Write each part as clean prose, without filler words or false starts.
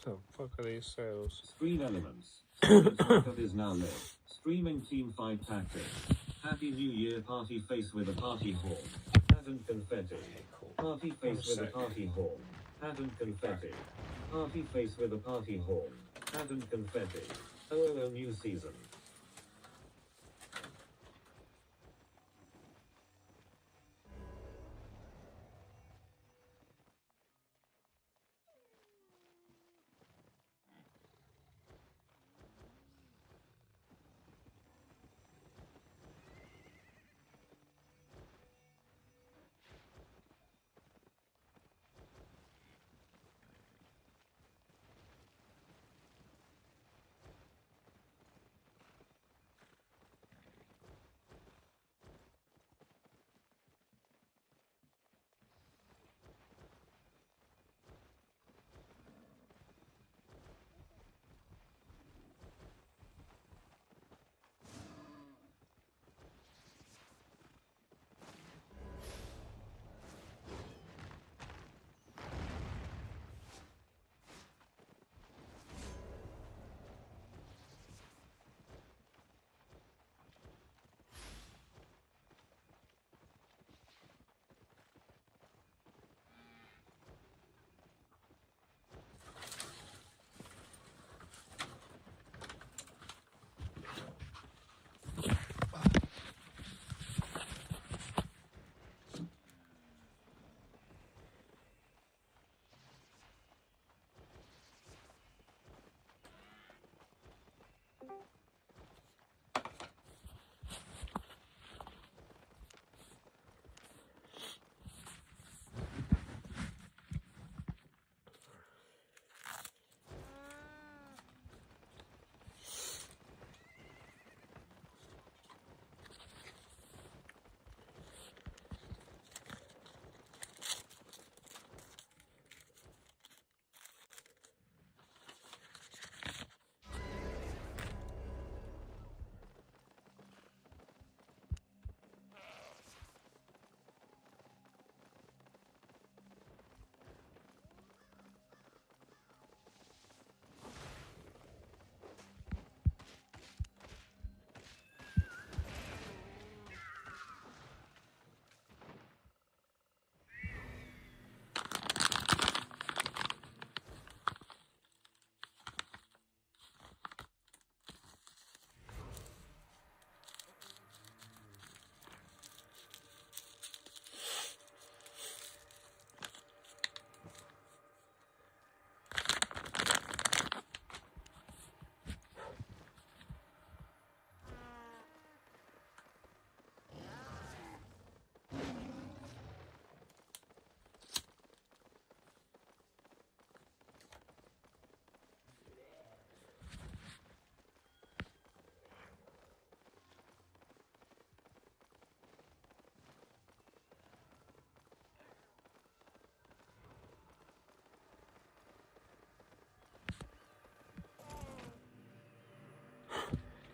The fuck are these sales? Screen elements. Backup is now lit. Streaming team fight tactics. Happy New Year party face with a party horn. Hat and confetti. Party face with a party horn. Hat and confetti. Party face with a party horn. Hat and confetti. Oh, new season.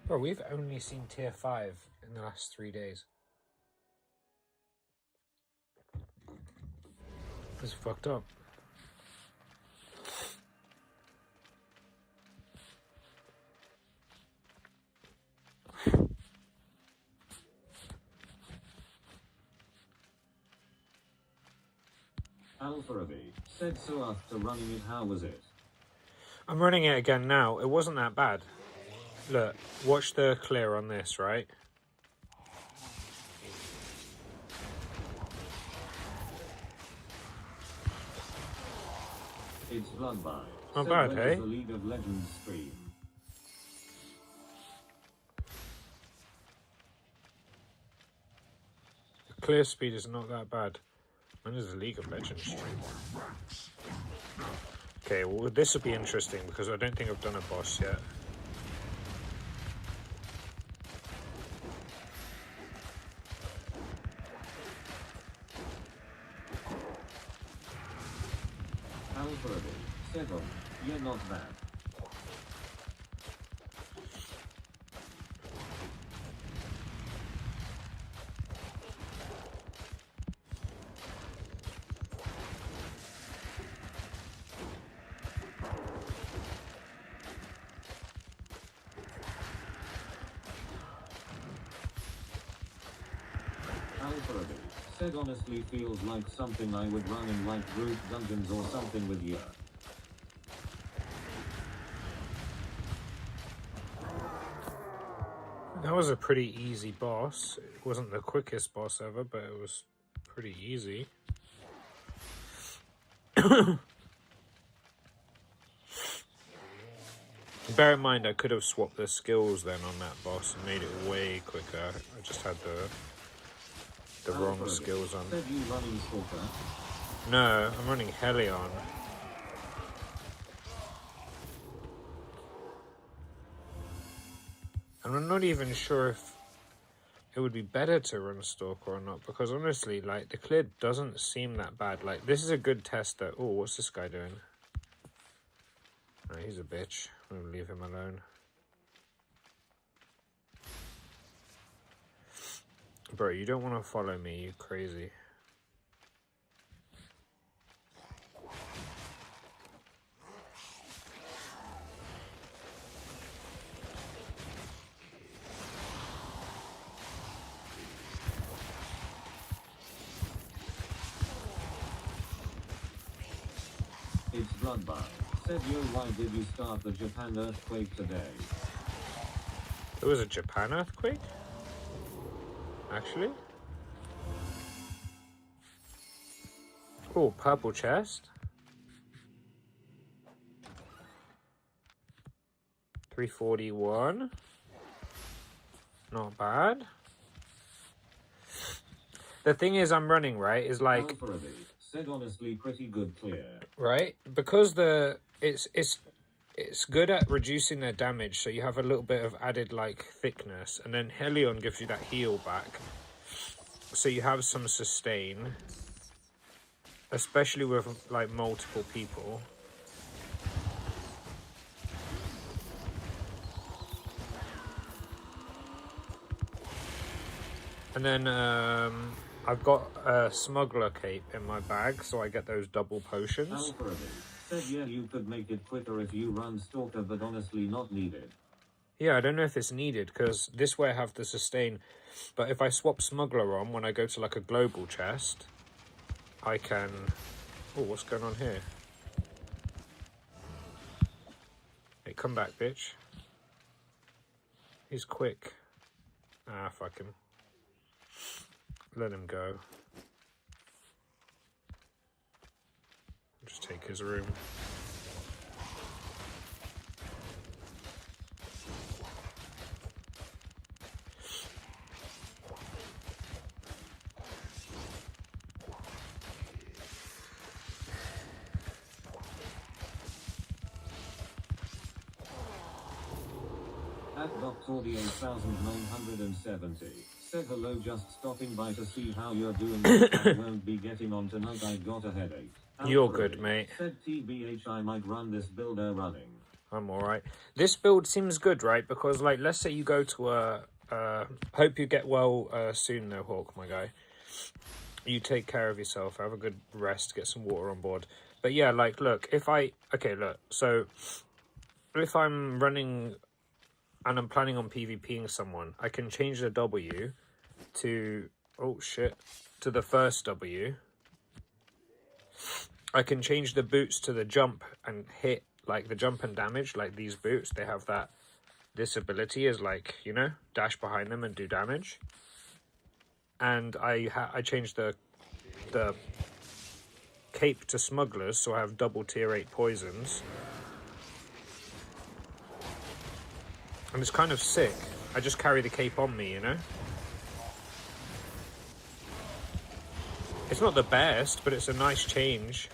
Bro, we've only seen tier 5 in the last 3 days. This is fucked up. Alpha said so after running it. How was it? I'm running it again now. It wasn't that bad. Look, watch the clear on this, right? It's Bloodby. Not bad, hey? The League of Legends stream. The clear speed is not that bad. When is the League of Legends stream? Okay, well this will be interesting because I don't think I've done a boss yet. Alpha 7. You're not bad. Said honestly feels like something I would run in like group dungeons or something with you. That was a pretty easy boss. It wasn't the quickest boss ever, but it was pretty easy. Bear in mind, I could have swapped the skills then on that boss and made it way quicker. I just had the wrong skills on. Said you running Stalker? No, I'm running Helion. And I'm not even sure if it would be better to run Stalker or not, because honestly, like, the clear doesn't seem that bad. Like, this is a good test that... Oh, what's this guy doing? Oh, he's a bitch. I'm gonna leave him alone. Bro, you don't want to follow me, you crazy. It's Bloodbath. Said yo, why did you start the Japan earthquake today? There was a Japan earthquake? Actually? Oh, purple chest. 341. Not bad. The thing is, I'm running, right, is like... Said honestly pretty good clear. Right? Because it's good at reducing their damage, so you have a little bit of added, like, thickness. And then Helion gives you that heal back. So you have some sustain. Especially with, like, multiple people. And then, I've got a smuggler cape in my bag, so I get those double potions. Said yeah, you could make it quicker if you run Stalker, but honestly not needed. Yeah, I don't know if it's needed, because this way I have the sustain. But if I swap smuggler on, when I go to like a global chest, I can... Oh, what's going on here? Hey, come back, bitch. He's quick. Ah, fuck him. Let him go. Just take his room. At Doc 48,970. Said hello, just stopping by to see how you're doing. I won't be getting on tonight, I got a headache. You're good, mate. Said TBH, I might run this builder running. I'm alright. This build seems good, right? Because, like, let's say you go to a... hope you get well soon, though, Hawk, my guy. You take care of yourself. Have a good rest. Get some water on board. But, yeah, like, look. If I... Okay, look. So, if I'm running... and I'm planning on PvPing someone, I can change the W to... Oh, shit. To the first W. I can change the boots to the jump and hit, like, the jump and damage, like these boots. They have that... This ability is, like, you know, dash behind them and do damage. And I changed the cape to smugglers, so I have double tier 8 poisons. And it's kind of sick. I just carry the cape on me, you know? It's not the best, but it's a nice change.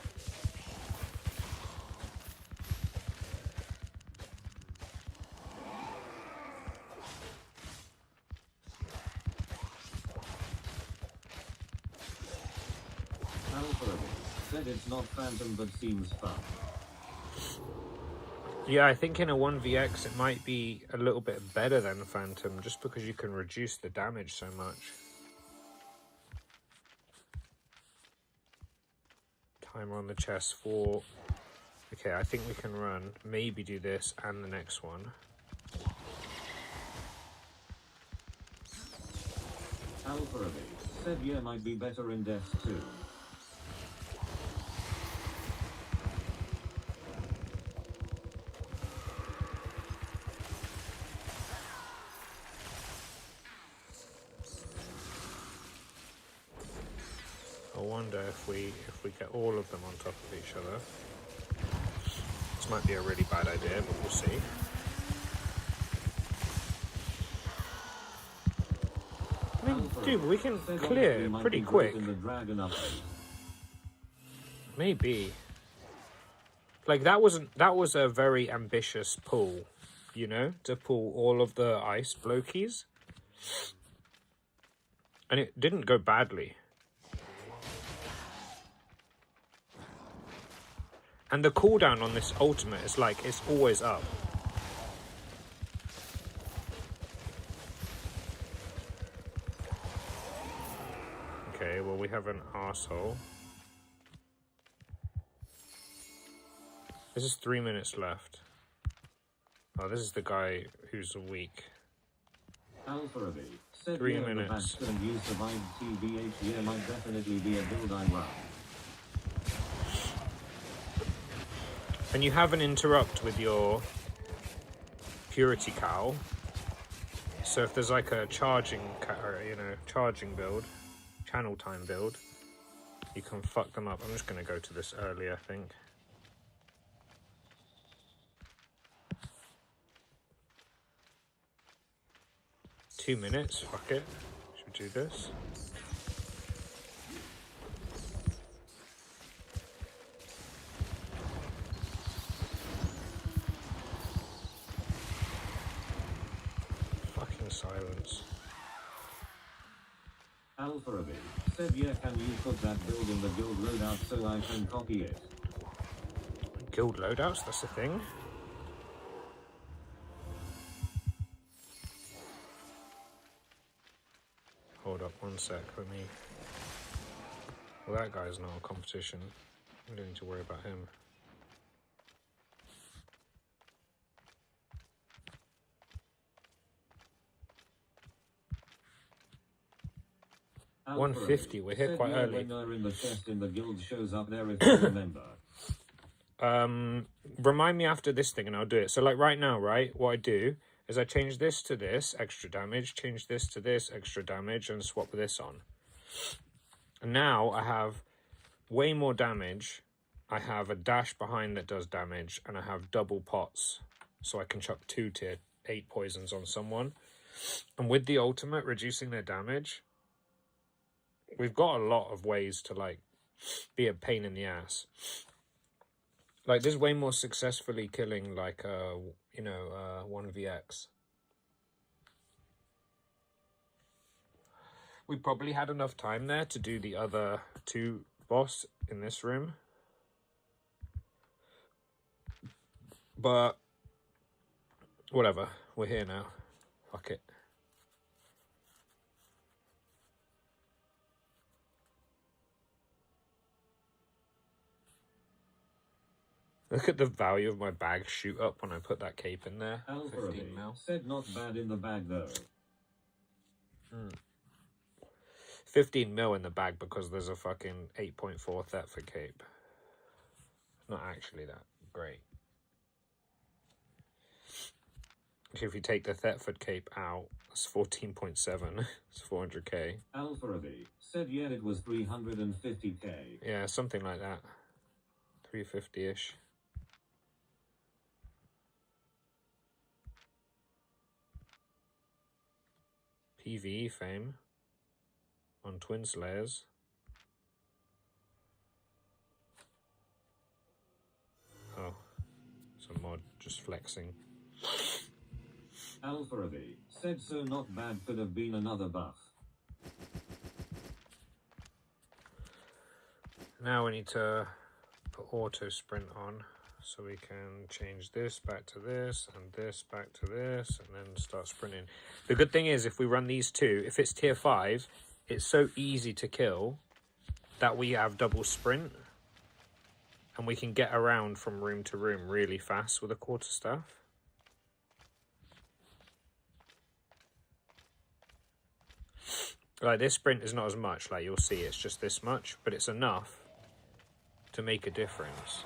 Said it's not Phantom, but seems fun. Yeah, I think in a 1vx it might be a little bit better than Phantom, just because you can reduce the damage so much. Timer on the chest for... Okay, I think we can run. Maybe do this and the next one. said yeah might be better in deaths too. I wonder if we get all of them on top of each other. This might be a really bad idea, but we'll see. I mean, dude, we can clear pretty quick. Maybe. Like that was a very ambitious pull, you know, to pull all of the ice blokies. And it didn't go badly. And the cooldown on this ultimate is like, it's always up. Okay, well we have an arsehole. This is 3 minutes left. Oh, this is the guy who's weak. 3 minutes. You survived TBH, yeah, might definitely be a build I run. And you have an interrupt with your purity cow. So if there's like a charging, charging build, channel time build, you can fuck them up. I'm just gonna go to this early, I think. Two minutes, fuck it. Should we do this? Fucking silence. Alpha said yeah, can you put that build in the guild loadout so I can copy it? Guild loadouts, that's the thing. Hold up one sec, let me... Well, that guy's not a competition. We don't need to worry about him. Alpha 150, we're here quite early. When in the chest in the guild shows up there if you remember. Remind me after this thing and I'll do it. So like right now, right, what I do is I change this to this, extra damage, change this to this, extra damage, and swap this on. And now I have way more damage. I have a dash behind that does damage, and I have double pots. So I can chuck 2 tier 8 poisons on someone. And with the ultimate, reducing their damage, we've got a lot of ways to like be a pain in the ass. Like this is way more successfully killing like 1vx. We probably had enough time there to do the other 2 boss in this room. But whatever, we're here now. Fuck it. Look at the value of my bag shoot up when I put that cape in there. 15 mil. Said not bad in the bag though. 15 mil in the bag because there's a fucking 8.4 Thetford cape. It's not actually that great. If you take the Thetford cape out, it's 14.7. It's 400k. Alpha said yeah, it was 350k. Yeah, something like that. 350-ish. PvE fame on Twin Slayers. Oh, it's a mod just flexing. Alpha said so not bad, could have been another buff. Now we need to put auto sprint on so we can change this back to this and this back to this and then start sprinting. The good thing is if we run these 2, if it's tier 5, it's so easy to kill that we have double sprint and we can get around from room to room really fast with a quarterstaff. Like, this sprint is not as much, like, you'll see it's just this much, but it's enough to make a difference.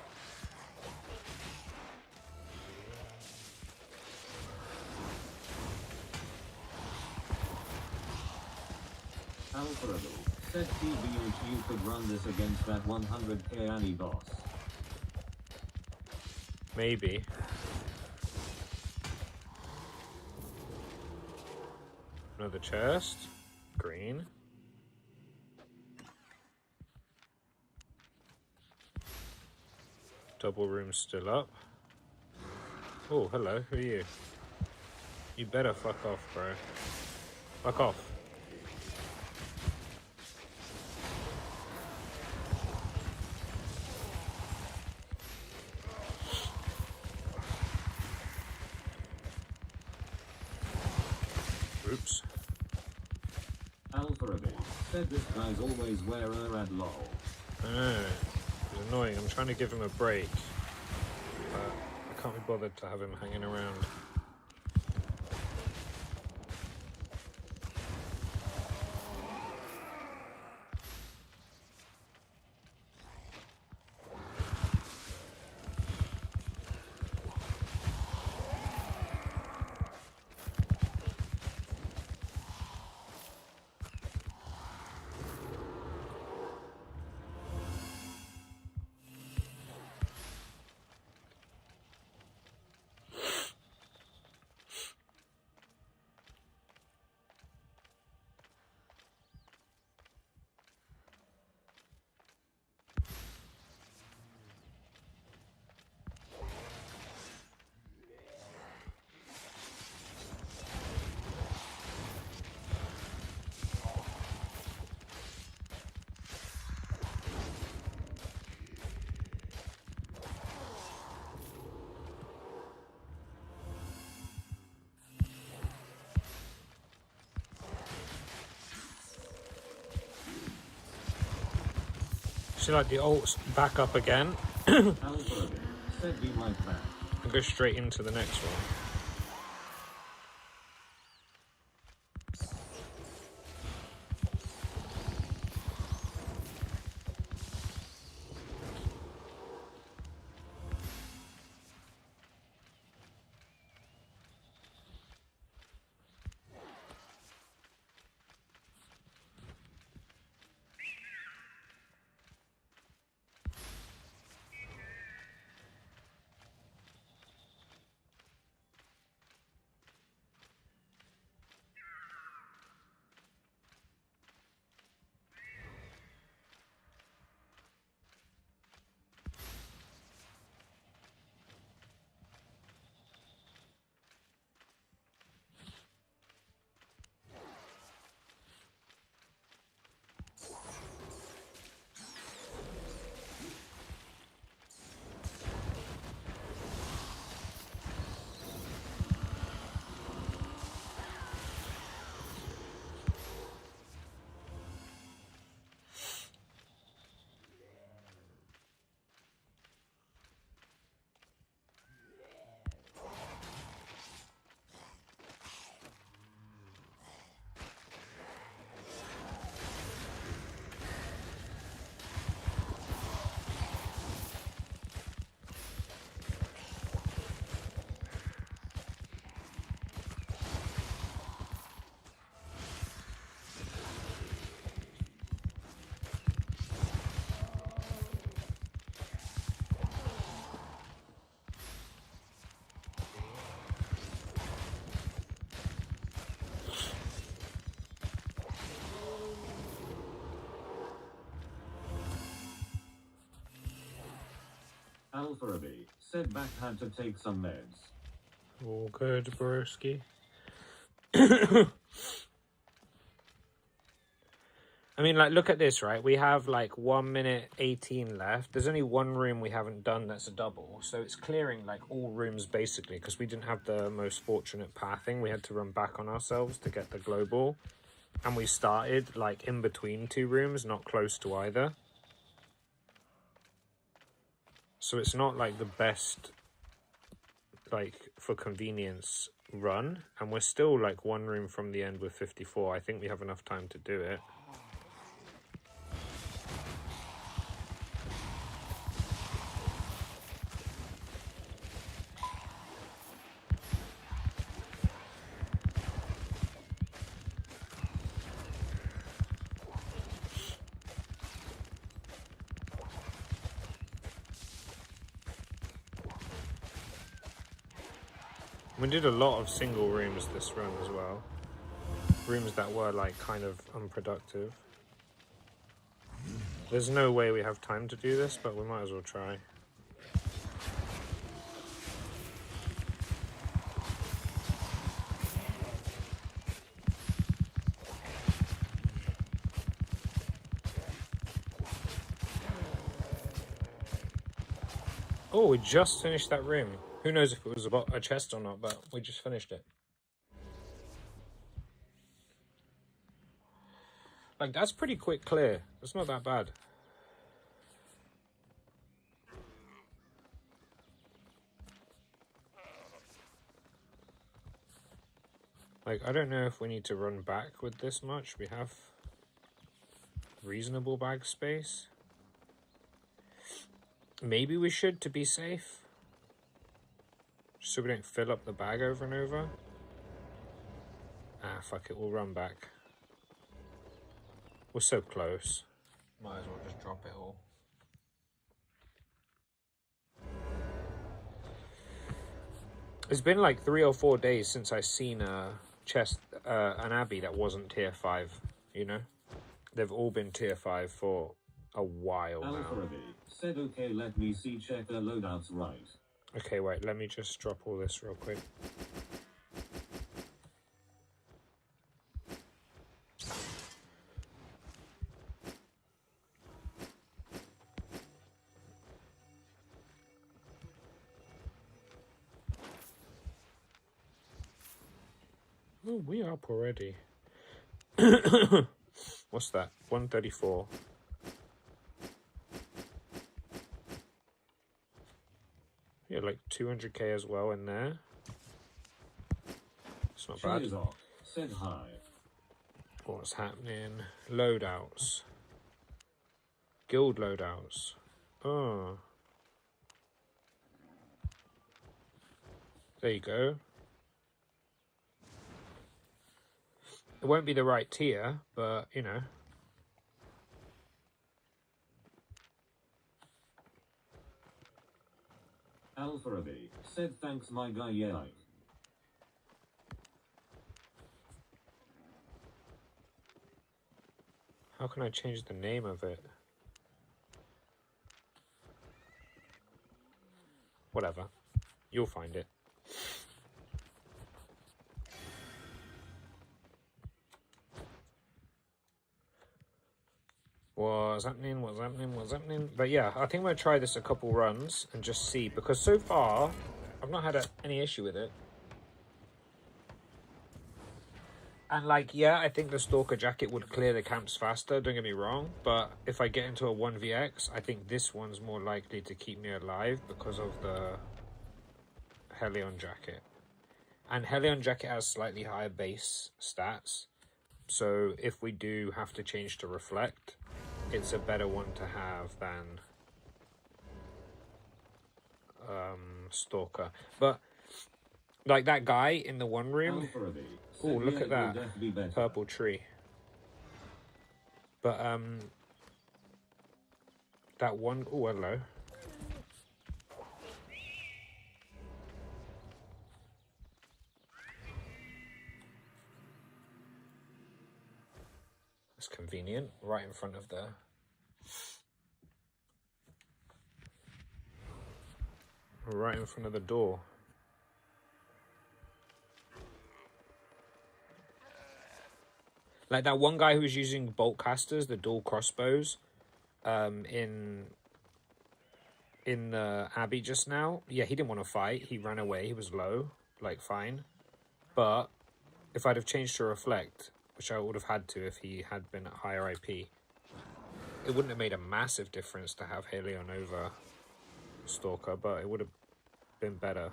Alfredo said TBH you could run this against that 100k Annie boss. Maybe. Another chest. Green. Double room still up. Oh, hello. Who are you? You better fuck off, bro. Fuck off. Oops. Alfredo said this guy's always wearer at lol. I know. It's annoying. I'm trying to give him a break. But I can't be bothered to have him hanging around. See, like, the ult's back up again. Alfredo said be like that. And go straight into the next one. Alfredo said back had to take some meds. All good, broski. I mean, like, look at this, right? We have, like, 1 minute 18 left. There's only one room we haven't done that's a double. So it's clearing, like, all rooms, basically, because we didn't have the most fortunate pathing. We had to run back on ourselves to get the global. And we started, like, in between two rooms, not close to either. So it's not, like, the best, like, for convenience run, and we're still like one room from the end with 54. I think we have enough time to do it. We did a lot of single rooms this run as well. Rooms that were like kind of unproductive. There's no way we have time to do this, but we might as well try. Oh, we just finished that room. Who knows if it was about a chest or not, but we just finished it. Like, that's pretty quick clear. It's not that bad. Like, I don't know if we need to run back with this much. We have reasonable bag space. Maybe we should to be safe. Just so we don't fill up the bag over and over. Ah, fuck it. We'll run back. We're so close. Might as well just drop it all. It's been like 3 or 4 days since I seen a chest, an abbey that wasn't tier 5, you know? They've all been tier 5 for a while now. Alpha said, okay, let me see, check the loadouts right. Okay, wait, let me just drop all this real quick. Oh, we are up already. What's that? 134. Yeah, like 200k as well in there. It's not bad. Said hi. What's happening? Loadouts. Guild loadouts. Oh. There you go. It won't be the right tier, but, you know. Alpha said, thanks, my guy, yeah. How can I change the name of it? Whatever. You'll find it. What's happening? What's happening? What's happening? But yeah, I think I'm going to try this a couple runs and just see. Because so far, I've not had any issue with it. And like, yeah, I think the Stalker jacket would clear the camps faster, don't get me wrong. But if I get into a 1vx, I think this one's more likely to keep me alive because of the Helion jacket. And Helion jacket has slightly higher base stats. So if we do have to change to Reflect, it's a better one to have than Stalker. But like that guy in the one room, oh, look at that purple tree. But that one, oh, hello. It's convenient, right in front of the door. Like that one guy who was using bolt casters, the dual crossbows, in the Abbey just now. Yeah, he didn't want to fight. He ran away. He was low, like fine. But if I'd have changed to Reflect, which I would have had to if he had been at higher IP, it wouldn't have made a massive difference to have Helion over Stalker, but it would have been better.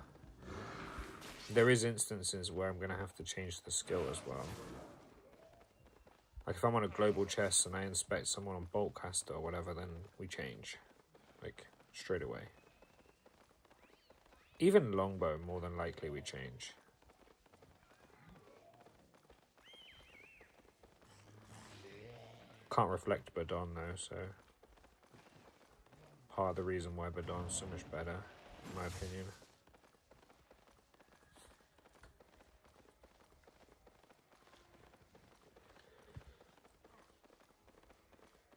there is instances where I'm going to have to change the skill as well. Like if I'm on a global chest and I inspect someone on boltcaster or whatever, then we change. Like straight away. Even longbow, more than likely we change. Can't reflect Badon though, so part of the reason why Badon's so much better, in my opinion.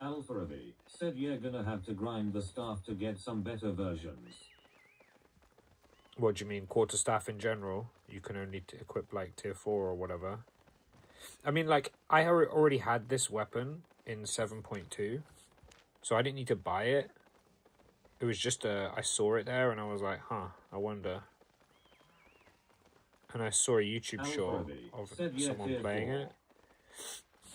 Alpharabby said you're gonna have to grind the staff to get some better versions. What do you mean, quarterstaff in general? You can only equip like tier 4 or whatever. I mean, like, I already had this weapon in 7.2, so I didn't need to buy it. It was just I saw it there and I was like, huh, I wonder. And I saw a YouTube short of someone playing it.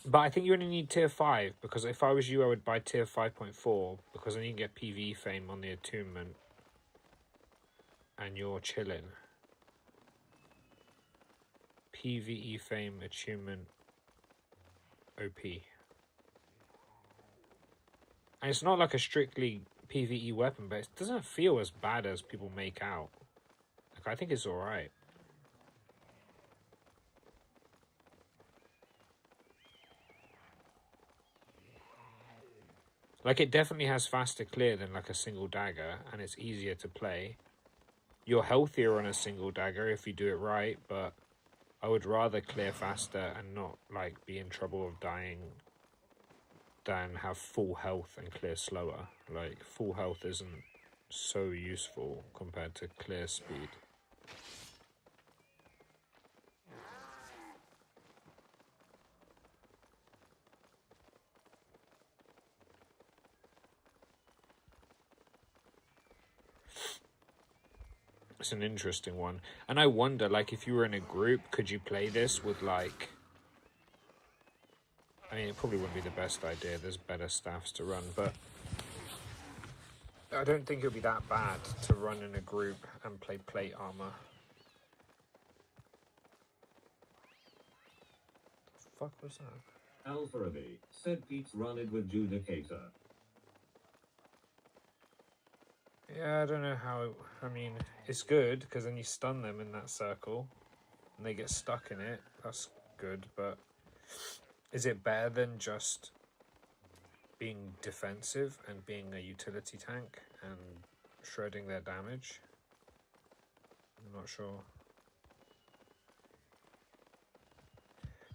But I think you only need tier 5, because if I was you, I would buy tier 5.4, because then you can get PvE fame on the attunement. And you're chilling. PvE fame attunement OP. And it's not like a strictly PvE weapon, but it doesn't feel as bad as people make out. Like, I think it's alright. Like, it definitely has faster clear than like a single dagger, and it's easier to play. You're healthier on a single dagger if you do it right, but I would rather clear faster and not like be in trouble of dying than have full health and clear slower. Like, full health isn't so useful compared to clear speed. It's an interesting one. And I wonder, like, if you were in a group, could you play this with, like... I mean, it probably wouldn't be the best idea. There's better staffs to run, but... I don't think it would be that bad to run in a group and play plate armor. The fuck was that? Alpharabby said Pete's run it with Judicator. Yeah, I don't know how... I mean, it's good, because then you stun them in that circle, and they get stuck in it. That's good, but... Is it better than just being defensive and being a utility tank and shredding their damage? I'm not sure.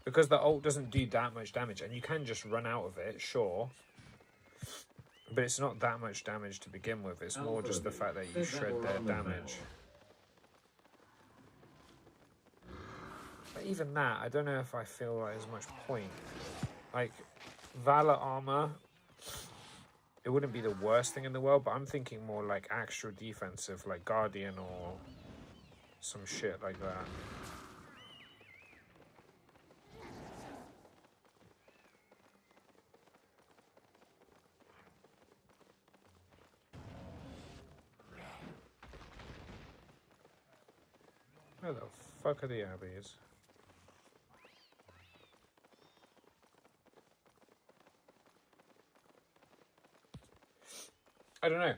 Because the ult doesn't do that much damage, and you can just run out of it, sure. But it's not that much damage to begin with. It's more just the fact that you shred their damage. But even that, I don't know if I feel like there's much point. Like, Valor armor, it wouldn't be the worst thing in the world, but I'm thinking more like extra defensive, like Guardian or some shit like that. Where the fuck are the Abbeys? I don't know.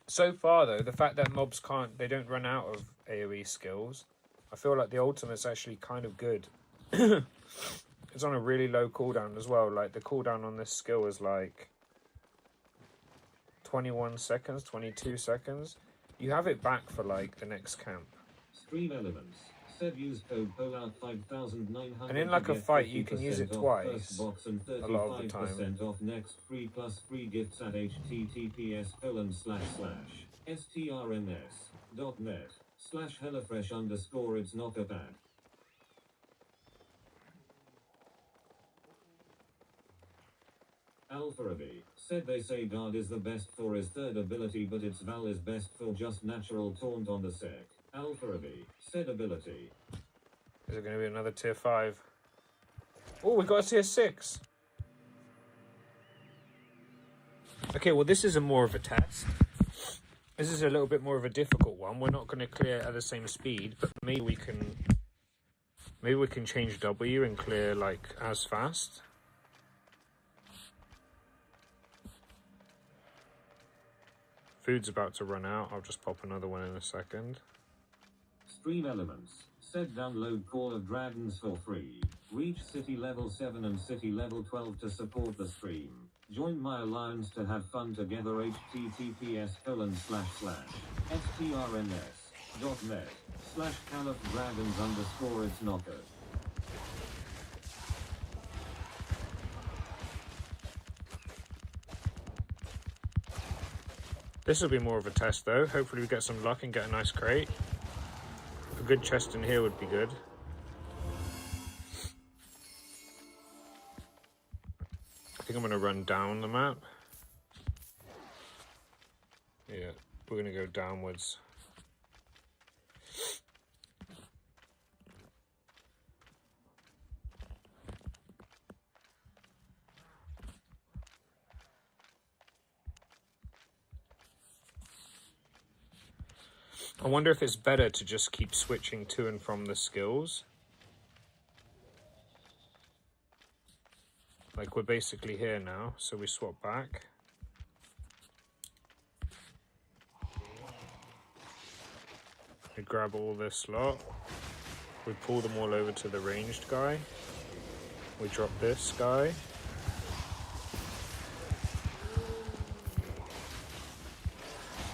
So far, though, the fact that mobs they don't run out of AoE skills, I feel like the ultimate's actually kind of good. It's on a really low cooldown as well. Like, the cooldown on this skill is like 21 seconds, 22 seconds. You have it back for like the next camp. Stream Elements said use code POLOUT 5900. And in like a fight, you can use it twice. Box and a lot of the time. 35% off next free plus free gifts at https://strns.net/hellafresh_ it's not a bad. Alpharabby said they say Guard is the best for his third ability, but its Val is best for just natural taunt on the sec. Alpharabby said ability. Is it going to be another tier 5? Oh, we got a tier 6. Okay, well, this is more of a test. This is a little bit more of a difficult one. We're not going to clear at the same speed, but maybe we can change W and clear like as fast. Food's about to run out. I'll just pop another one in a second. Stream elements. Said download Call of Dragons for free. Reach city level 7 and city level 12 to support the stream. Join my alliance to have fun together. https://strns.net/califdragons_its knocker. This will be more of a test though. Hopefully we get some luck and get a nice crate. A good chest in here would be good. I think I'm going to run down the map. Yeah, we're going to go downwards. I wonder if it's better to just keep switching to and from the skills. Like we're basically here now, so we swap back. We grab all this lot. We pull them all over to the ranged guy. We drop this guy.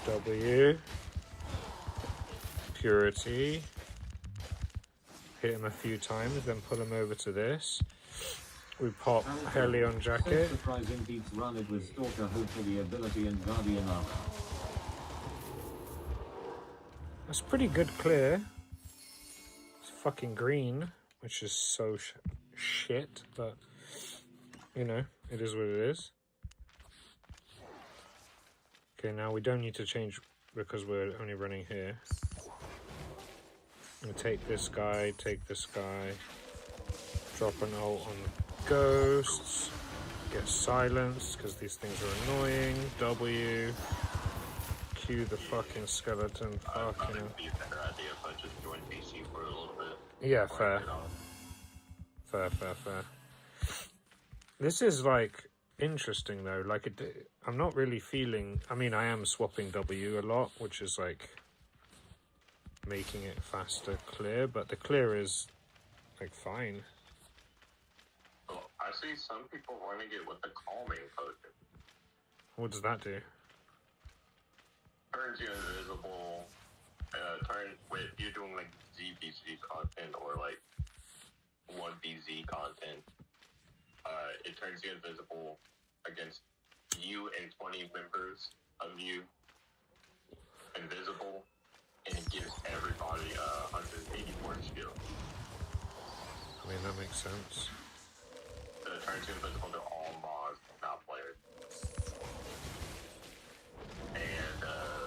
W. Purity. Hit him a few times, then pull him over to this. We pop Helion Jacket. Surprising beats run it with Stalker, hopefully ability and Guardian armor. That's pretty good clear. It's fucking green, which is so shit, but you know, it is what it is. Okay, now we don't need to change because we're only running here. I'm gonna take this guy, drop an ult on ghosts, get silenced because these things are annoying. W, Q the fucking skeleton. Fucking. It'd be a better idea if I just joined PC for a little bit. Yeah, fair. Fair. This is like interesting though. Like I'm not really feeling. I mean, I am swapping W a lot, which is like making it faster clear, but the clear is like fine. Well, I see some people running it with the calming potion. What does that do? Turns you invisible. If you're doing like ZBC content or like 1BZ content, it turns you invisible against you and 20 members of you. Invisible. And it gives everybody 184 skill. I mean, that makes sense. It turns you invisible to all mods, not players. And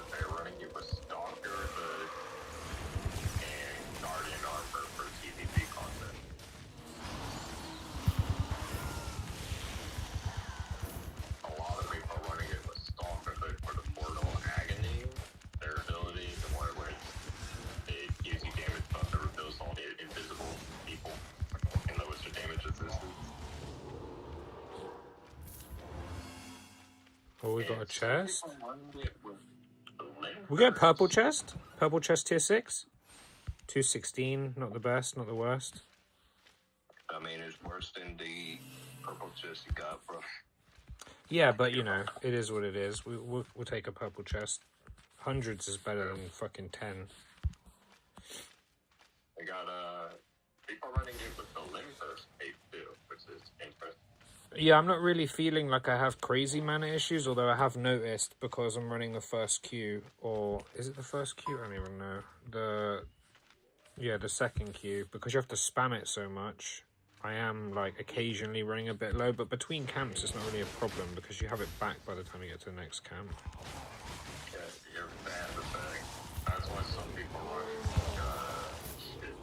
they're running you with Stalker Hood and Guardian Armor for TVP content. A lot of people are running it with Stalker Hood for the Portal Agony. Their ability, the one where it gives you damage buff that reveals all the invisible people and lowers their damage resistance. Oh, we got a chest. Some people run it with the We got a purple Lingers. chest. Purple chest tier 6. 216. Not the best, not the worst. I mean, it's worse than the purple chest you got, bro. Yeah, but you know, it is what it is. We'll take a purple chest. Hundreds is better than fucking 10. They got people running it with the Lingers tape too, which is interesting. Yeah, I'm not really feeling like I have crazy mana issues, although I have noticed because I'm running the first queue, or is it the first queue? I don't even know. The second queue, because you have to spam it so much. I am like occasionally running a bit low, but between camps it's not really a problem because you have it back by the time you get to the next camp. Yeah, you're bad at thing. That's why some people run shit.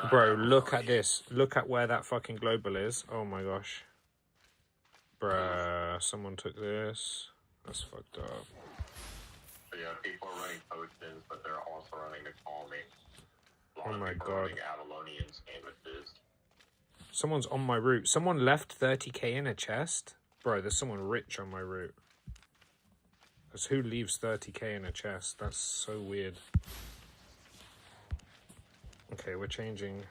Bro, look at this. Look at where that fucking global is. Oh my gosh. Bruh, someone took this. That's fucked up. So yeah, people are running potions, but they're also running the calming. A lot Oh of my people are god. running Avalonians amethyst. Someone's on my route. Someone left 30k in a chest? Bro, there's someone rich on my route. Because who leaves 30k in a chest? That's so weird. Okay, we're changing.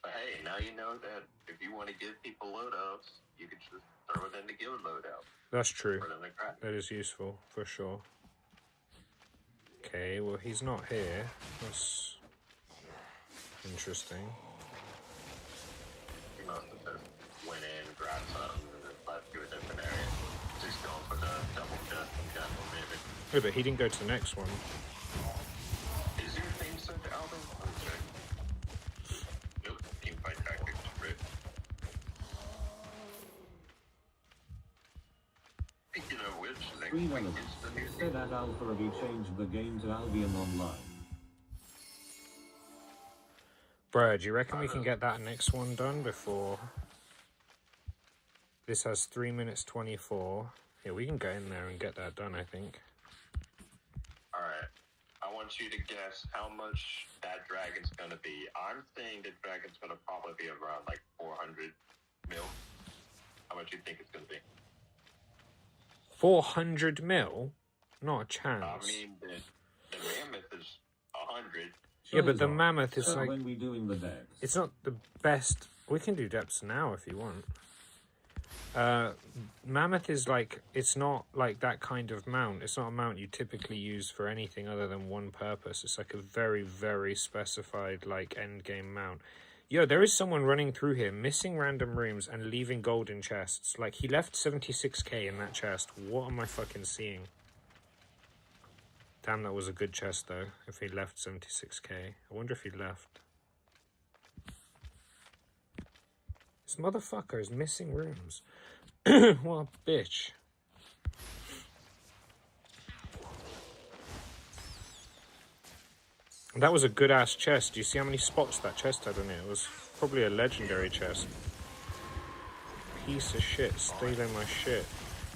But hey, now you know that if you want to give people loadouts, you can just throw it in the guild loadout. That's true. For them to crack. That is useful, for sure. Okay, well, he's not here. That's interesting. You must have just went in, grabbed something, and then left you a different area. Just going for the double chest and general maybe. Oh, but he didn't go to the next one. Is your thing set to Alvin? Let me check. Nope, teamfight tactics, right? Speaking of which, next Three week elements. is the new Said at Alpha have you changed the game to Albion Online? Bro, do you reckon we can get that next one done before... This has 3 minutes 24. Yeah, we can go in there and get that done, I think. Alright. I want you to guess how much that dragon's gonna be. I'm saying the dragon's gonna probably be around like 400 mil. How much you think it's gonna be? 400 mil? Not a I chance. mean, the mammoth is 100. Yeah, but the Charizard. mammoth is So like... when we doing the decks? It's not the best. We can do depths now if you want. Mammoth is like, it's not like that kind of mount. It's not a mount you typically use for anything other than one purpose. It's like a very, very specified like end game mount. Yo, there is someone running through here, missing random rooms and leaving gold in chests. Like, he left 76k in that chest. What am I fucking seeing? Damn, that was a good chest though, if he left 76k. I wonder if he left. This motherfucker is missing rooms. What a bitch. That was a good ass chest. Do you see how many spots that chest had in it? It was probably a legendary chest. Piece of shit, stealing my shit.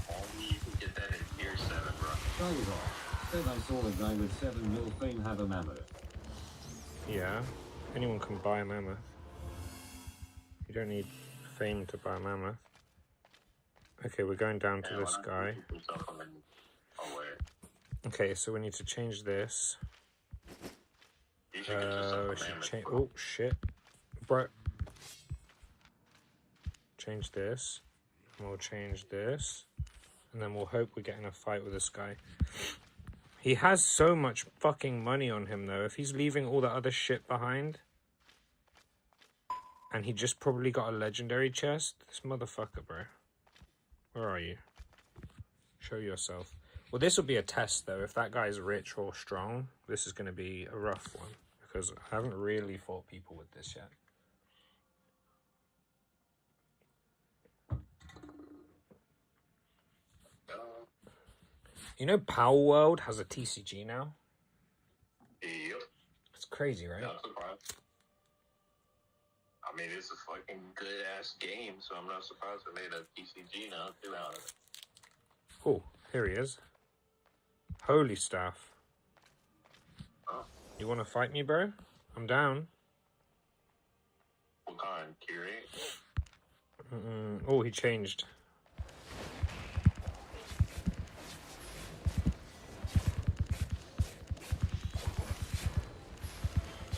Only you can get that in tier 7, bro. Charizard. Said I saw a guy with 7 mil fame have a mammoth. Yeah, anyone can buy a mammoth. You don't need fame to buy a mammoth. Okay, we're going down to this guy. Okay, so we need to change this. You should get yourself We a should mammoth. change. Oh shit, bro. Change this, and we'll change this, and then we'll hope we get in a fight with this guy. He has so much fucking money on him though. If he's leaving all the other shit behind, and he just probably got a legendary chest, this motherfucker, bro. Where are you? Show yourself. Well, this will be a test though. If that guy's rich or strong, this is going to be a rough one. Because I haven't really fought people with this yet. You know Power World has a TCG now? Yep. It's crazy, right? Not surprised. I mean, it's a fucking good-ass game, so I'm not surprised they made a TCG now, too, out of it. Oh, here he is. Holy staff. Huh? You want to fight me, bro? I'm down. What kind? Tier 8? Oh, he changed.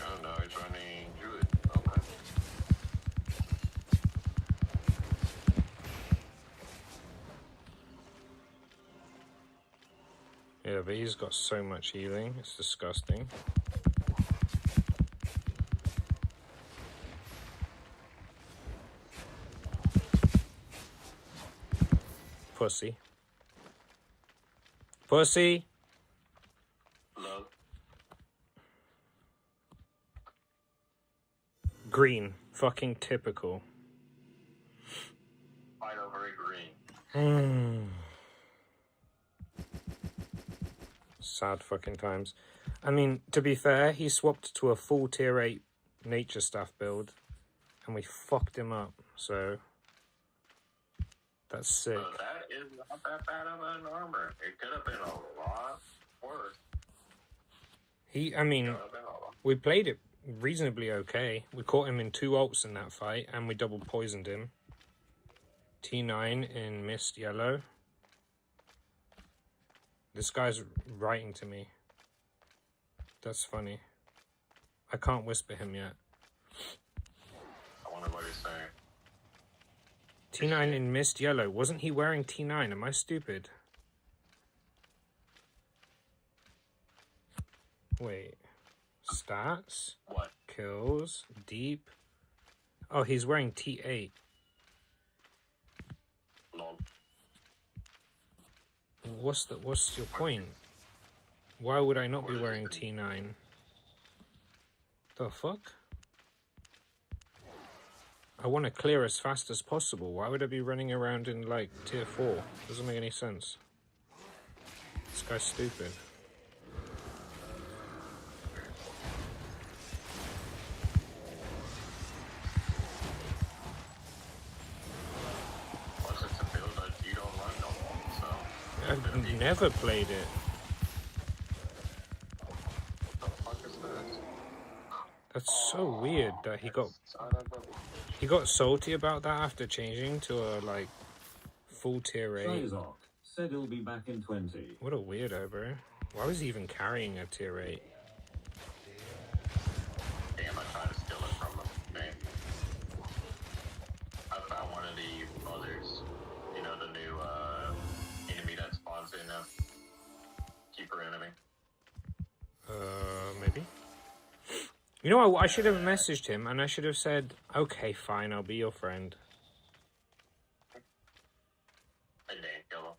Oh, no, he's running Druid. Okay. Yeah, but he's got so much healing. It's disgusting. Pussy. Pussy! Love. Green. Fucking typical. Fight over a green. Sad fucking times. I mean, to be fair, he swapped to a full tier 8 nature staff build. and we fucked him up. So that's sick. So that is not that bad of an armor. It could have been a lot worse. I mean, Could have been a lot. we played it reasonably okay. We caught him in 2 ults in that fight, and we double poisoned him. T9 in Mist Yellow. This guy's writing to me. That's funny. I can't whisper him yet. I wonder what he's saying. T9 in Mist Yellow. Wasn't he wearing T9? Am I stupid? Wait. Stats? What? Kills? Deep? Oh, he's wearing T8. Lol. What's your point? Why would I not be wearing T9? The fuck? I want to clear as fast as possible. Why would I be running around in, like, tier 4? Doesn't make any sense. This guy's stupid. Plus, it's a build that you don't run no more, so... I've never played it. What the fuck is this? That's so weird that he got Son of a... He got salty about that after changing to a, like, full tier 8. Shizok said he'll be back in 20. What a weirdo, bro. Why was he even carrying a tier 8? Damn, I tried to steal it from him. Man. I found one of the others. You know, the new, enemy that spawns in, keeper enemy. Maybe? You know, I should have messaged him, and I should have said, okay, fine, I'll be your friend. I didn't kill him.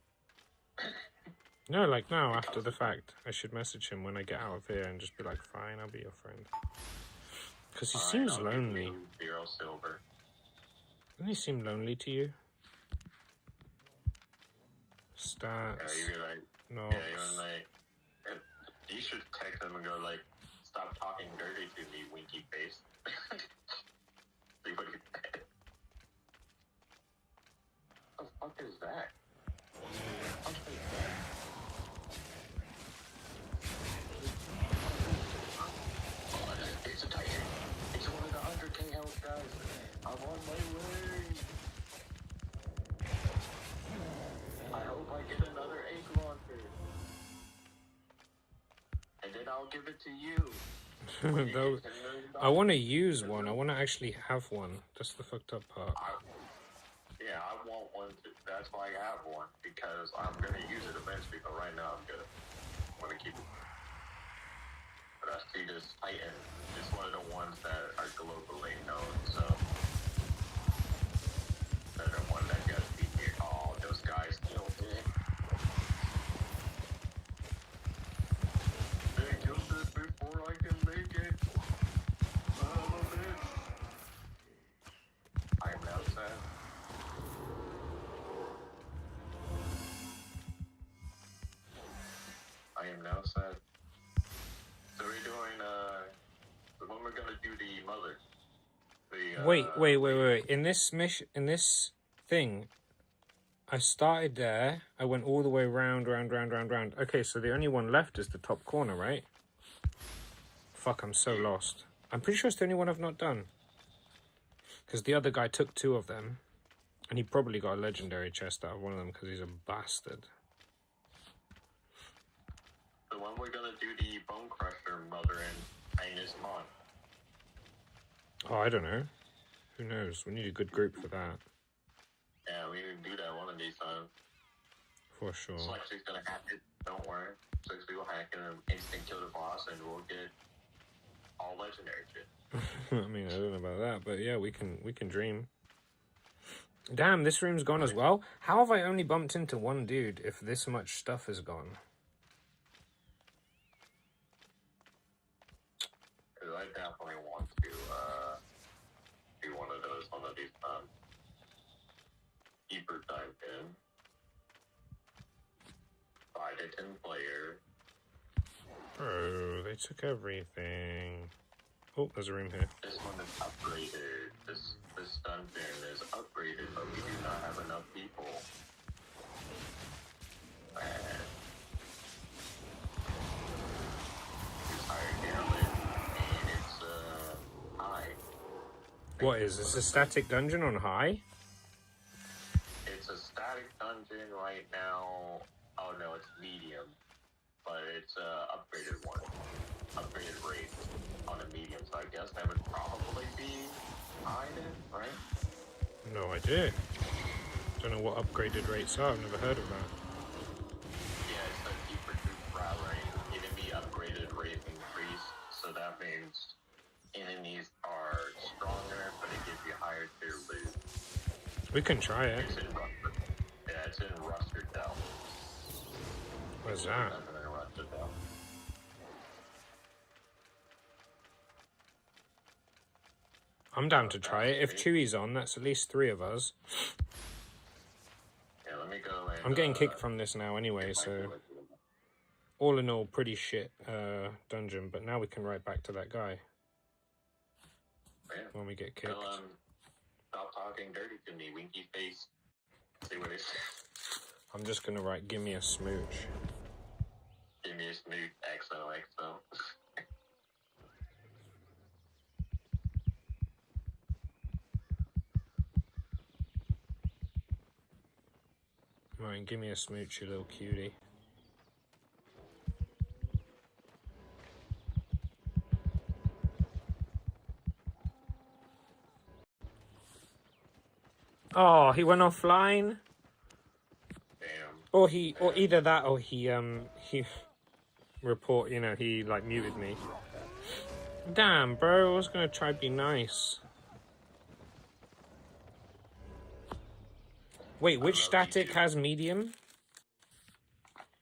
No, like, now, after the fact. I should message him when I get out of here and just be like, fine, I'll be your friend. Because he seems I'll give lonely. you 0 silver. Doesn't he seem lonely to you? Stats. Yeah, you be like... Nox. Yeah, even like... You should text him and go like, stop talking dirty to me, winky face. See what he said. What the fuck is that? What is that? Oh, it's a Titan. It's one of the 100k health guys. I'm on my way. I hope I get another egg launcher. And then I'll give it to you. I want to use one. I want to actually have one. That's the fucked up part. Yeah, I want one. That's why I have one. Because I'm going to use it eventually. But right now, I'm good. I'm going to keep it. But I see this Titan. It's one of the ones that are globally known. So, they're the one that gets me here. Oh, those guys killed it. They killed it before I can make it. Son of a bitch. I am now sad. I am now sad. So we're doing, when we're gonna do the mother. The, Wait. In this thing, I started there. I went all the way round. Okay, so the only one left is the top corner, right? Fuck, I'm so lost. I'm pretty sure it's the only one I've not done. Because the other guy took 2 of them. And he probably got a legendary chest out of one of them because he's a bastard. So when we're gonna do the Bone Crusher mother in Angus Mon. Oh, I don't know. Who knows? We need a good group for that. Yeah, we can do that one of these times. For sure. Slexy's gonna hack it, don't worry. Slexy will hack it and instant kill the boss and we'll get all legendary shit. I mean, I don't know about that, but yeah, we can dream. Damn, this room's gone as well? How have I only bumped into one dude if this much stuff is gone? Because I definitely want to do one of these Keeper type in. Buy the 10 player. Bro, they took everything. Oh, there's a room here. This one is upgraded. This this dungeon is upgraded, but we do not have enough people. And it's higher damage, and it's high. What is this? A static dungeon on high? It's a static dungeon right now. Oh no, it's medium, but it's a upgraded one. Upgraded rate on a medium, so I guess that would probably be high then, right? No idea. Don't know what upgraded rates are. I've never heard of that. Yeah, it's a deeper troop route rate. Enemy upgraded rate increase, so that means enemies are stronger, but it gives you higher tier loot. We can try it. It's in Rustard. Yeah, it's in Rustard Dell. Where's that? Nothing in Rustard Dell. I'm down to try it. If Chewie's on, that's at least 3 of us. Yeah, let me go and, I'm getting kicked from this now anyway, so all in all, pretty shit dungeon. But now we can write back to that guy yeah. when we get kicked. So, stop talking dirty to me, winky face. See what it says. I'm just gonna write, give me a smooch. Give me a smooth XOXO. Right, give me a smooch, you little cutie. Oh, he went offline. Damn. Or either that or he report, you know, he like muted me. Damn, bro, I was gonna try to be nice. Wait, which static has medium?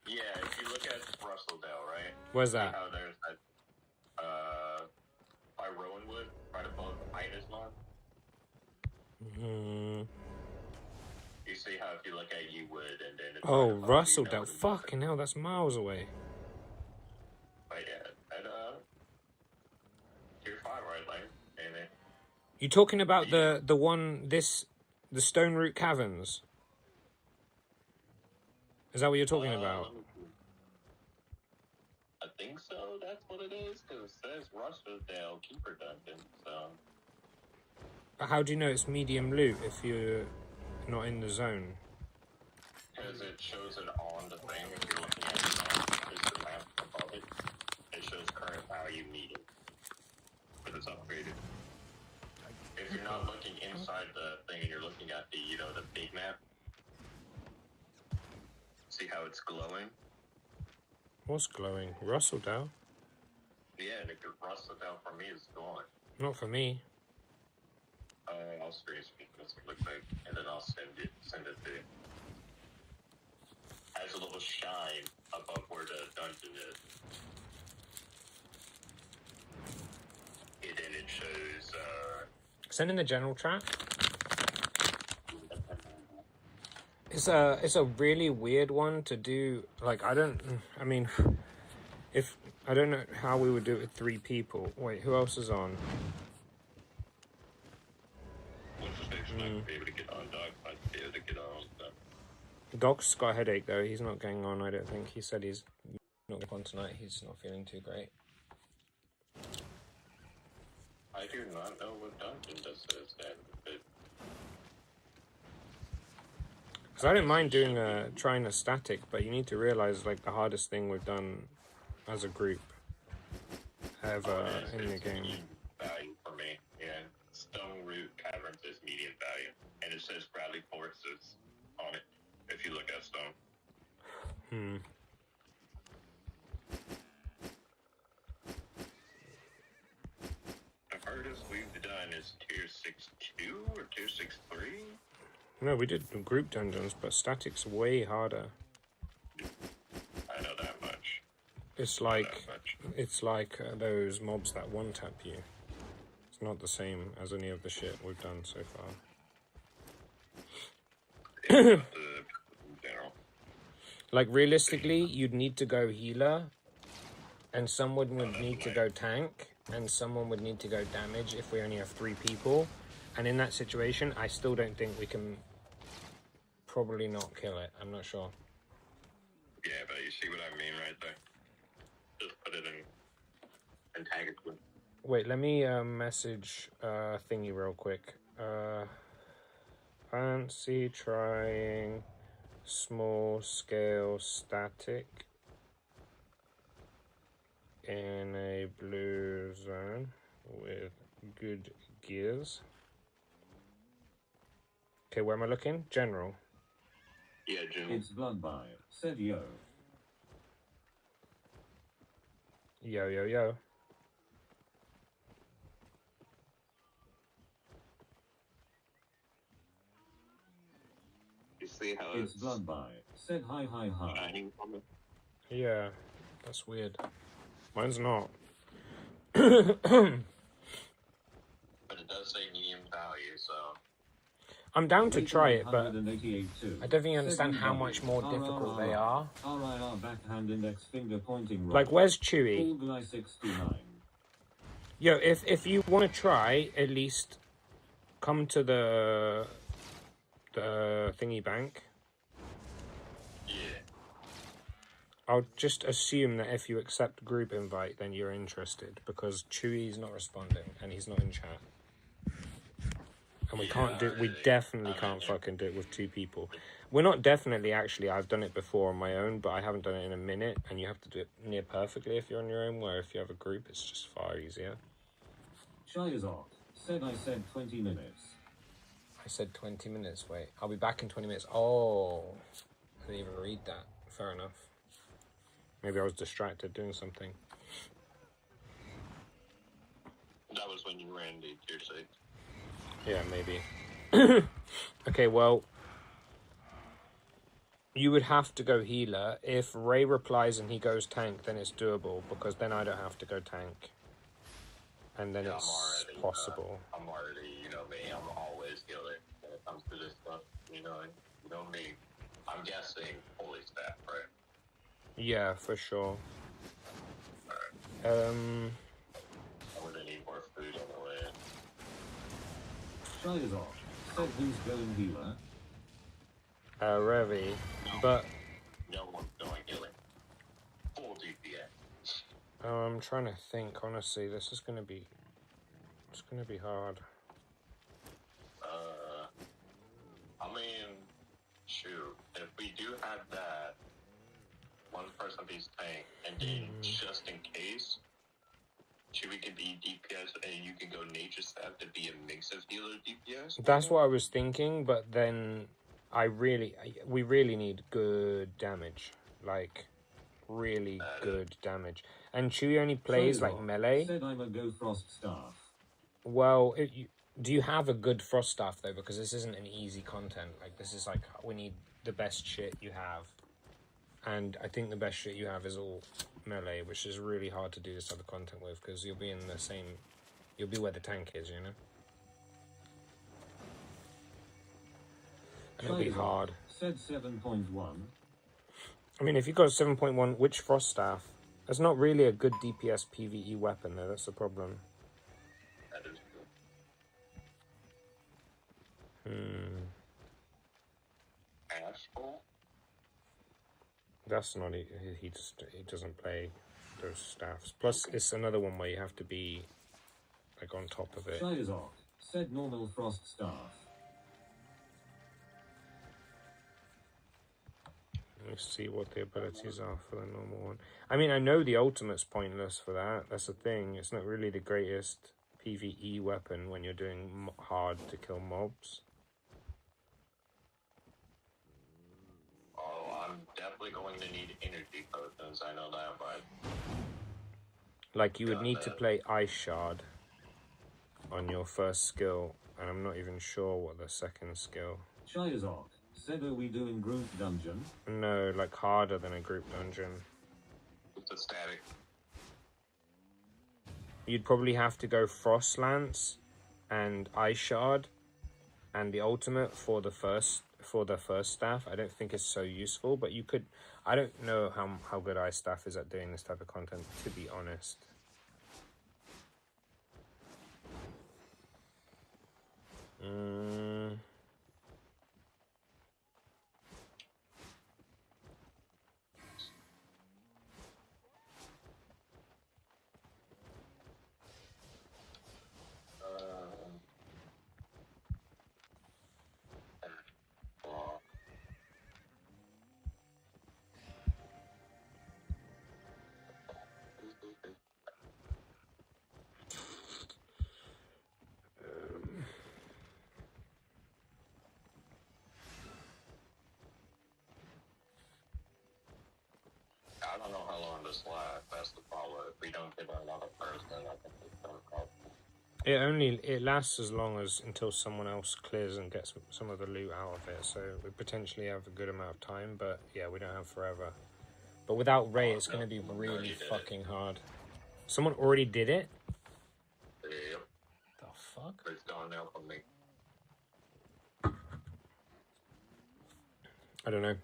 Yeah, if you look at Russell Dell, right? Where's See that? how there's that, by Rowanwood, right above Ida's mod? You see how if you look at you would, and then it's Oh, right above Russell you, Dell. Fucking hell, that's miles away. But yeah, at, tier 5, right, like, and it, You talking about the one, the Stone Root Caverns? Is that what you're talking about? I think so, that's what it is, because it says Russell Dell Keeper Dungeon, so... But how do you know it's medium loot if you're not in the zone? Because it shows it on the thing, if you're looking at it, there's the map above it. It shows current value medium, but it's upgraded. If you're not looking inside the thing and you're looking at the, you know, the big map, see how it's glowing? What's glowing? Russell Dell? Yeah, the Russell Dell for me is glowing. Not for me. I'll screen speak this it looks like, and then I'll send it to you. Has a little shine above where the dungeon is. And then it shows, Send in the general chat. It's a really weird one to do. Like, I don't know how we would do it with 3 people. Wait, who else is on? I might be able to get on, Doc. Might be able to get on. Doc's got a headache though. He's not getting on, I don't think. He said he's not going on tonight. He's not feeling too great. I do not know what dungeon this is then. Because I don't mind doing trying a static, but you need to realize like the hardest thing we've done as a group ever in the game. Medium value for me, yeah. Stone Root Caverns is medium value, and it says Bradley Forces on it. If you look at Stone. The hardest we've done is tier 6-2 or tier 6-3. No, we did group dungeons, but static's way harder. I know that much. It's like those mobs that one tap you. It's not the same as any of the shit we've done so far. In general. Like realistically, you'd need to go healer, and someone would need to go tank, and someone would need to go damage if we only have 3 people. And in that situation, I still don't think we can probably not kill it. I'm not sure. Yeah, but you see what I mean right there. Just put it in tag it with. Wait, let me message thingy real quick. Fancy trying small scale static in a blue zone with good gears. Okay, where am I looking? General. Yeah, Jim. It's Bloodby, said Yo. Yo, yo, yo. You see how It's Bloodby, said hi hi hi. shining from it? Yeah, that's weird. Mine's not. But it does say medium value, so. I'm down to try it, but 188 too. I don't think you understand Said how Bloodby, much more difficult they are. RIR backhand index finger pointing right. Like, where's Chewy? Full guy 69. Yo, if you want to try, at least come to the thingy bank. Yeah. I'll just assume that if you accept group invite, then you're interested, because Chewy's not responding and he's not in chat. And we can't do. We definitely can't fucking do it with two people. We're not definitely, actually. I've done it before on my own, but I haven't done it in a minute. And you have to do it near perfectly if you're on your own. Where if you have a group, it's just far easier. Shy is off. Said 20 minutes. I said 20 minutes. Wait, I'll be back in 20 minutes. Oh, I didn't even read that. Fair enough. Maybe I was distracted doing something. That was when you ran the tier 6. Yeah, maybe. Okay, well, you would have to go healer. If Ray replies and he goes tank, then it's doable, because then I don't have to go tank. And then Yeah, it's I'm already, possible. I'm already, you know me, I'm always healer when it comes to this stuff. You know me. I'm guessing holy staff, right? Yeah, for sure. I'm gonna need more food on the way. Shy is off. Said who's going healer? Revi. But No one's going healing. Full DPS. I'm trying to think, honestly, this is gonna be hard. I mean, shoot, if we do have that one person beats tank, and then just in case, should we could be DPS and you can go nature staff to be a mix of healer DPS? That's what I was thinking, but then we really need good damage. Like, really good damage. And Chewy only plays like melee. Said I'm a go frost staff. Well, do you have a good frost staff though? Because this isn't an easy content. Like, this is like, we need the best shit you have. And I think the best shit you have is all melee, which is really hard to do this type of content with, because you'll be where the tank is, you know? And it'll be hard. Said 7.1. I mean, if you got 7.1, which frost staff? That's not really a good DPS PvE weapon though, that's the problem. That is good. Asphalt? That's not, he doesn't play those staffs. Plus, it's another one where you have to be, like, on top of it. Shy is off. Said normal frost staff. Let me see what the abilities are for the normal one. I mean, I know the ultimate's pointless for that. That's the thing. It's not really the greatest PvE weapon when you're doing hard to kill mobs. Oh, I'm definitely going to need energy potions, I know that, but... Like, you would need to play Ice Shard on your first skill, and I'm not even sure what the second skill. Shy is off. Said are we doing group dungeon? No, like harder than a group dungeon. It's a static. You'd probably have to go Frost Lance and Ice Shard and the ultimate for the first staff. I don't think it's so useful, but you could. I don't know how good Ice Staff is at doing this type of content, to be honest. Mm. Well, I don't know how long this lasts. That's the problem. If we don't get another person, I think it's gonna cost. It lasts as long as until someone else clears and gets some of the loot out of it. So we potentially have a good amount of time, but yeah, we don't have forever. But without Ray, it's going to be really fucking hard. Someone already did it? Yep. The fuck? It's gone now for me. I don't know.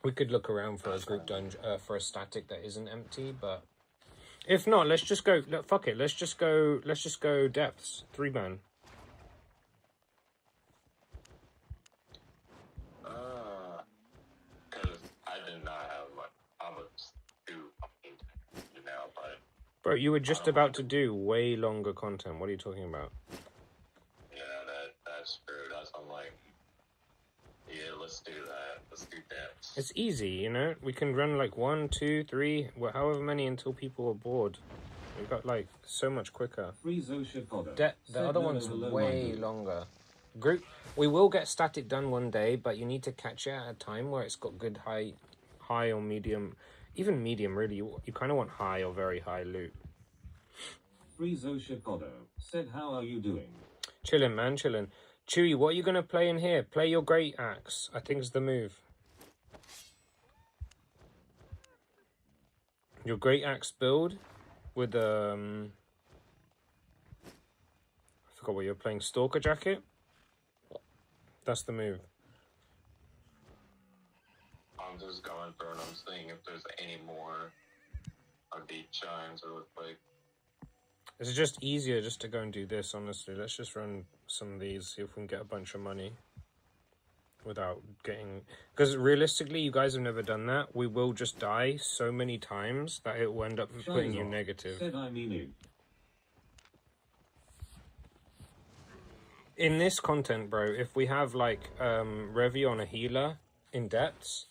We could look around for a group dungeon, for a static that isn't empty, but if not, let's just go. Fuck it. Let's just go depths. 3-man. Because I did not have much. I was too fucking now, but Bro, you were just about to do way longer content. What are you talking about? yeah, that's true. That's I'm like, yeah, let's do that. Let's do that. It's easy, you know? We can run like 1, 2, 3, however many until people are bored. We got like so much quicker. The other one's way longer. Group, we will get static done one day, but you need to catch it at a time where it's got good high or medium, even medium really. You kind of want high or very high loot. Frizo Shikodo said, how are you doing? Chillin', man, chillin'. Chewy, what are you gonna play in here? Play your great axe. I think it's the move. Your great axe build with I forgot what you're playing. Stalker jacket. That's the move. I'm just going through and I'm seeing if there's any more of the chimes or like. It's just easier just to go and do this, honestly. Let's just run some of these, see if we can get a bunch of money without getting... Because realistically, you guys have never done that. We will just die so many times that it will end up putting you negative. In this content, bro, if we have like Revy on a healer in depths,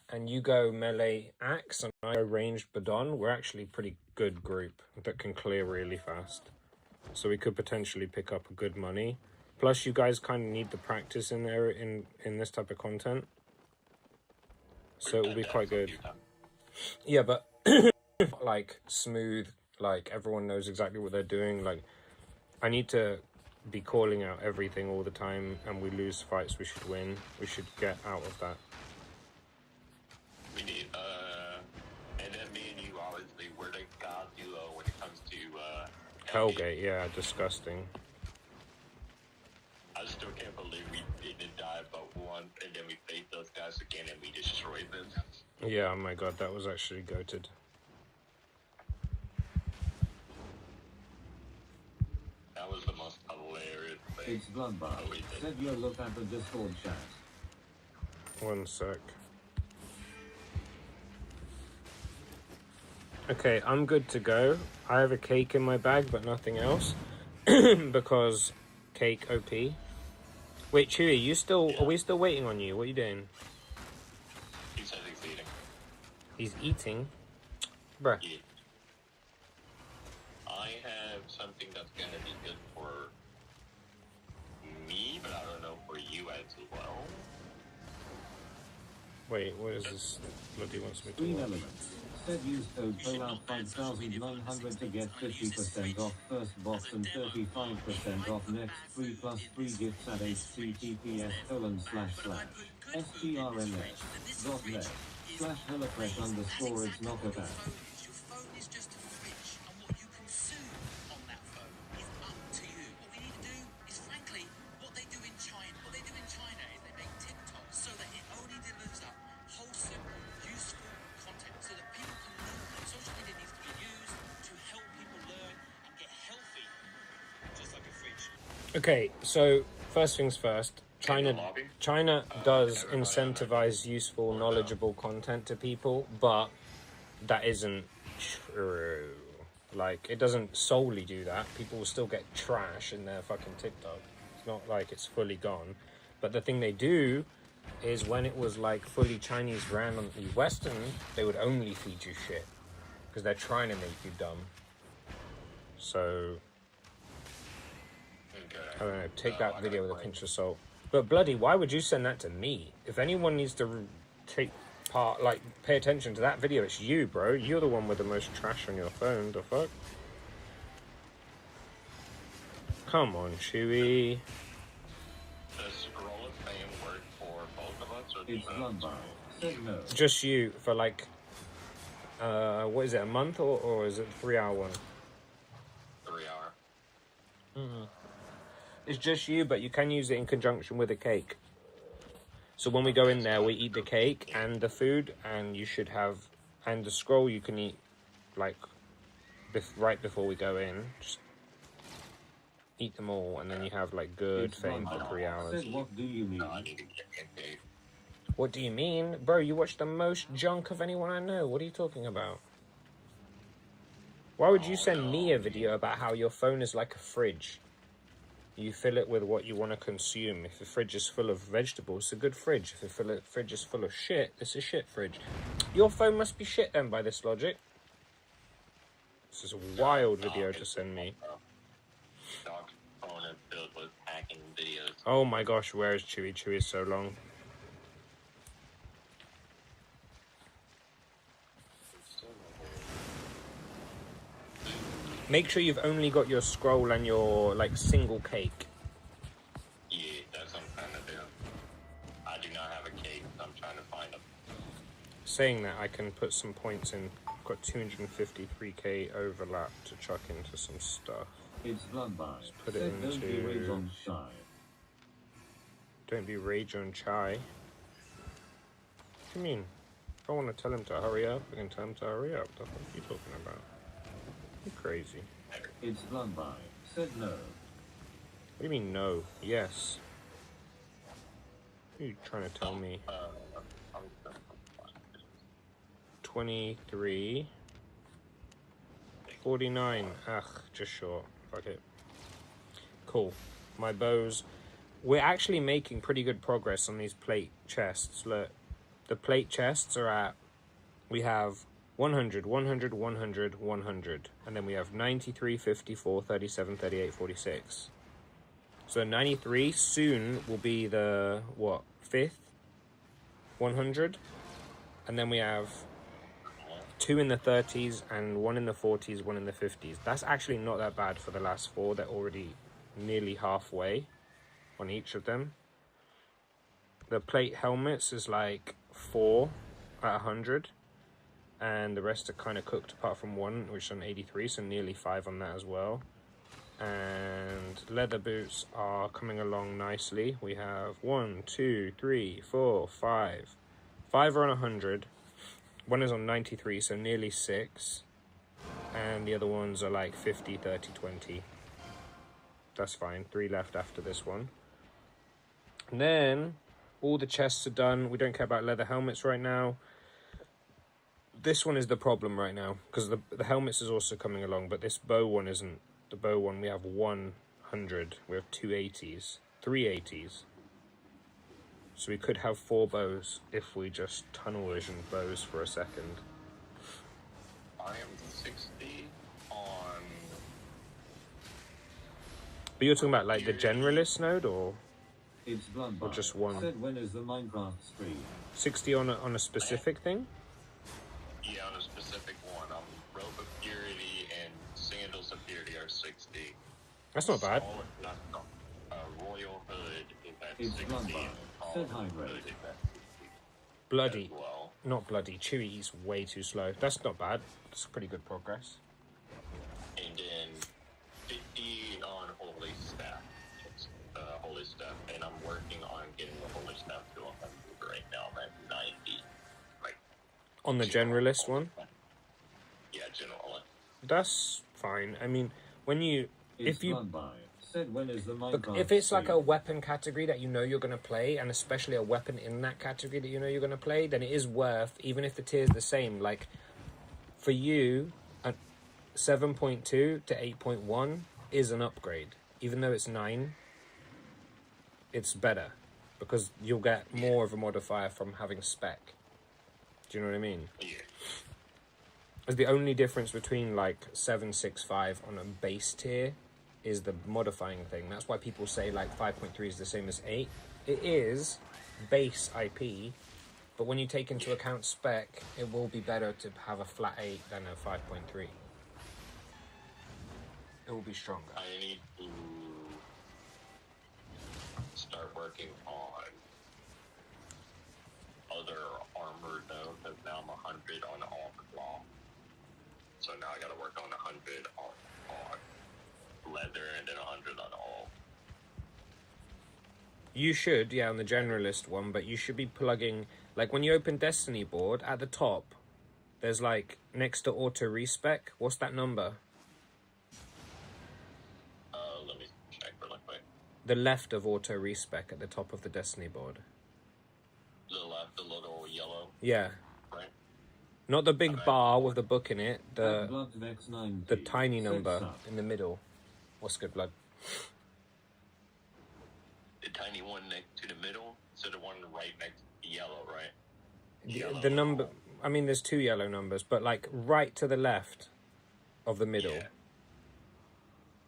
and you go melee axe and I go ranged badon, we're actually a pretty good group that can clear really fast. So we could potentially pick up a good money. Plus you guys kind of need the practice in there in this type of content. So it will be quite good. Yeah, but like smooth, like everyone knows exactly what they're doing. Like I need to be calling out everything all the time, and we lose fights we should win. We should get out of that. We need, and then me and you, obviously, we're the god duo when it comes to, Hellgate, yeah, disgusting. I still can't believe we didn't die but one, and then we faced those guys again and we destroyed them. Yeah, oh my god, that was actually goated. That was the most hilarious thing. It's Bloodbath. Said you look at the Discord chat. One sec. Okay, I'm good to go. I have a cake in my bag, but nothing else. Because cake OP. Wait, Chewy, are we still waiting on you? What are you doing? He says he's eating. He's eating? Bruh. Yeah. I have something that's gonna be good for me, but I don't know for you as well. Wait, what is this? What do you want me to Green watch? Elements. Said use code POLOUT 5900 to get 50% off first box and 35% off next 3 plus 3 gifts at https://strns.net/hellafresh_ it's not a bad. Okay, so first things first. In the lobby? China does everybody on incentivize useful, knowledgeable content to people, but that isn't true. Like, it doesn't solely do that. People will still get trash in their fucking TikTok. It's not like it's fully gone. But the thing they do is when it was like fully Chinese ran on the Western, they would only feed you shit because they're trying to make you dumb. So I don't know. Take that video with a pinch of salt. But bloody, why would you send that to me? If anyone needs to take part, like pay attention to that video, it's you, bro. You're the one with the most trash on your phone. The fuck? Come on, Chewy. Does scroll of fame work for both of us, or It's just run by. Said no. Just you for like, what is it, a month or is it 3 hour one? 3 hour? It's just you, but you can use it in conjunction with a cake. So when we go in there, we eat the cake and the food, and you should have, and the scroll you can eat, like, right before we go in. Just eat them all, and then you have, like, good It's fame run for by. 3 hours. Said what do you mean? No, I need to get paid. What do you mean? Bro, you watch the most junk of anyone I know. What are you talking about? Why would you send me a video about how your phone is like a fridge? You fill it with what you want to consume. If the fridge is full of vegetables, it's a good fridge. If the fridge is full of shit, it's a shit fridge. Your phone must be shit then, by this logic. This is a wild video to send me. Dog's phone is filled with hacking videos. Oh my gosh, where is Chewy? Chewy is so long. Make sure you've only got your scroll and your, like, single cake. Yeah, that's what I'm trying to do. I do not have a cake, so I'm trying to find them. Saying that, I can put some points in. I've got 253k overlap to chuck into some stuff. It's run by. put it Said don't be into- rage on shy. Don't be rage on chai. What do you mean? If I want to tell him to hurry up, I can tell him to hurry up. The fuck are you talking about? You're crazy. It's run by. Said no. What do you mean no? Yes. What are you trying to tell me? 23. 49. Ugh, just short. Fuck it. Cool. My bows. We're actually making pretty good progress on these plate chests. Look. The plate chests are at... We have 100, 100, 100, 100. And then we have 93, 54, 37, 38, 46. So 93 soon will be the, what, 5th? 100? And then we have 2 in the 30s and 1 in the 40s, 1 in the 50s. That's actually not that bad for the last 4. They're already nearly halfway on each of them. The plate helmets is like 4 at 100. And the rest are kind of cooked apart from 1, which is on 83, so nearly 5 on that as well. And leather boots are coming along nicely. We have 1, 2, 3, 4, 5. 5 are on 100. 1 is on 93, so nearly 6. And the other ones are like 50, 30, 20. That's fine. 3 left after this one. And then all the chests are done. We don't care about leather helmets right now. This one is the problem right now, because the helmets is also coming along, but this bow one isn't. The bow one, we have 100. We have 2 80s. 3 80s. So we could have 4 bows if we just tunnel vision bows for a second. I am 60 on... But you're talking about like the generalist node, or It's run by. just one? Said when is the Minecraft stream? 60 on a specific thing? Yeah, on a specific one. Rope of Purity and Sandals of Purity are 60. That's not bad. Royal Hood is at It's 60. run by. and Said Tall high Hood grade. is at 60 Bloody. as well. Not bloody. Chewy eats way too slow. That's not bad. That's pretty good progress. And then 50 on Holy Staff. It's Holy Staff. And I'm working on getting the Holy Staff to 100 right now. I'm at 90. Like, On the generalist one, yeah, general. that's fine. I mean, when you... It's If you... run by. said when is the But Minecraft if it's like a stream? weapon category that you know you're going to play, and especially a weapon in that category that you know you're going to play, then it is worth, even if the tier is the same, like, for you, a 7.2 to 8.1 is an upgrade. Even though it's 9, it's better, because you'll get more of a modifier from having spec. Do you know what I mean? Yeah. It's the only difference between, like, 765 on a base tier is the modifying thing. That's why people say, like, 5.3 is the same as 8. It is base IP, but when you take into account spec, it will be better to have a flat 8 than a 5.3. It will be stronger. I need to start working on other armor though, because now I'm 100 on all claw. So now I gotta work on 100 on leather and then 100 on all. You should, yeah, on the generalist one, but you should be plugging, like, when you open Destiny board, at the top, there's, like, next to auto respec, what's that number? Let me check really quick. The left of auto respec at the top of the Destiny board. The left, the little yellow, Yeah. right? Not the big bar with the book in it, Blood the Vex 90 tiny said number sup. in the middle. What's good, blood? The tiny one next to the middle, so the one right next to yellow, right? The number, I mean, there's 2 yellow numbers, but, like, right to the left of the middle. Yeah.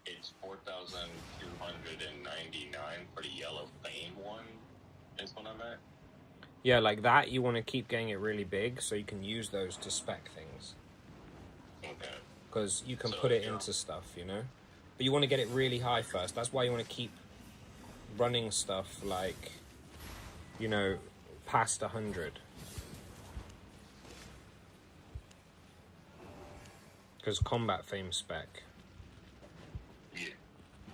It's 4,299 for the yellow flame one. Is what I'm at. Yeah, like that, you want to keep getting it really big so you can use those to spec things. Okay. Because you can So, put it yeah. into stuff, you know? But you want to get it really high first. That's why you want to keep running stuff like, you know, past 100. Because combat fame spec. Yeah.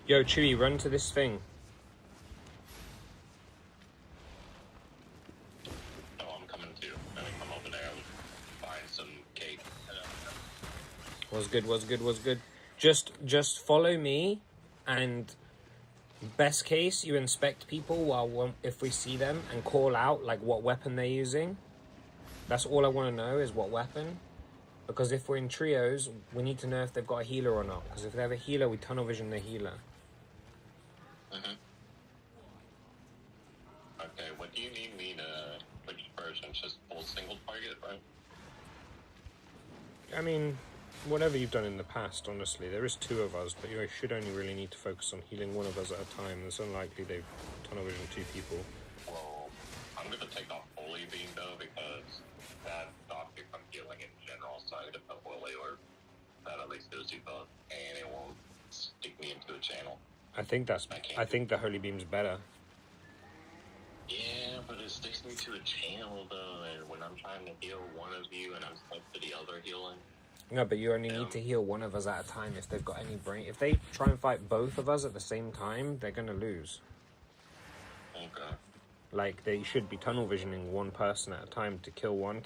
Yo, Chewy, run to this thing. Oh, I'm coming too. Let me come over there and find some cake. Was good. Just follow me, and best case, you inspect people if we see them, and call out, like, what weapon they're using. That's all I want to know, is what weapon. Because if we're in trios, we need to know if they've got a healer or not. Because if they have a healer, we tunnel vision the healer. Mm-hmm. Okay, what do you need me to... Which version? Just full single target, right? I mean, whatever you've done in the past, honestly. There is 2 of us, but you should only really need to focus on healing one of us at a time. It's unlikely they've tunnel vision 2 people. Well, I'm gonna take off Holy Beam though, because that stops you from healing in general, so I'm gonna put Holy Orb. That at least does you both, and it won't stick me into a channel. I think the Holy Beam's better. Yeah, but it sticks me to a channel though, and when I'm trying to heal one of you and I'm stuck to the other healing. No, but you only need to heal one of us at a time if they've got any brain. If they try and fight both of us at the same time, they're gonna lose. Okay. Like, they should be tunnel visioning one person at a time to kill one.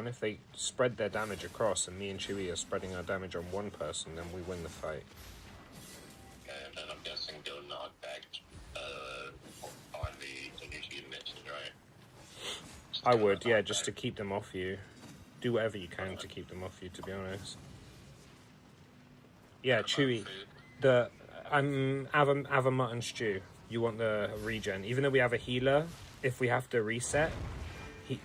If they spread their damage across and me and Chewy are spreading our damage on one person, then we win the fight. And then I'm guessing do knockback on the initiated mission, right? I would, yeah, just to keep them off you. Do whatever you can to keep them off you, to be honest. Yeah, Chewy. Have a mutton stew. You want the regen. Even though we have a healer, if we have to reset,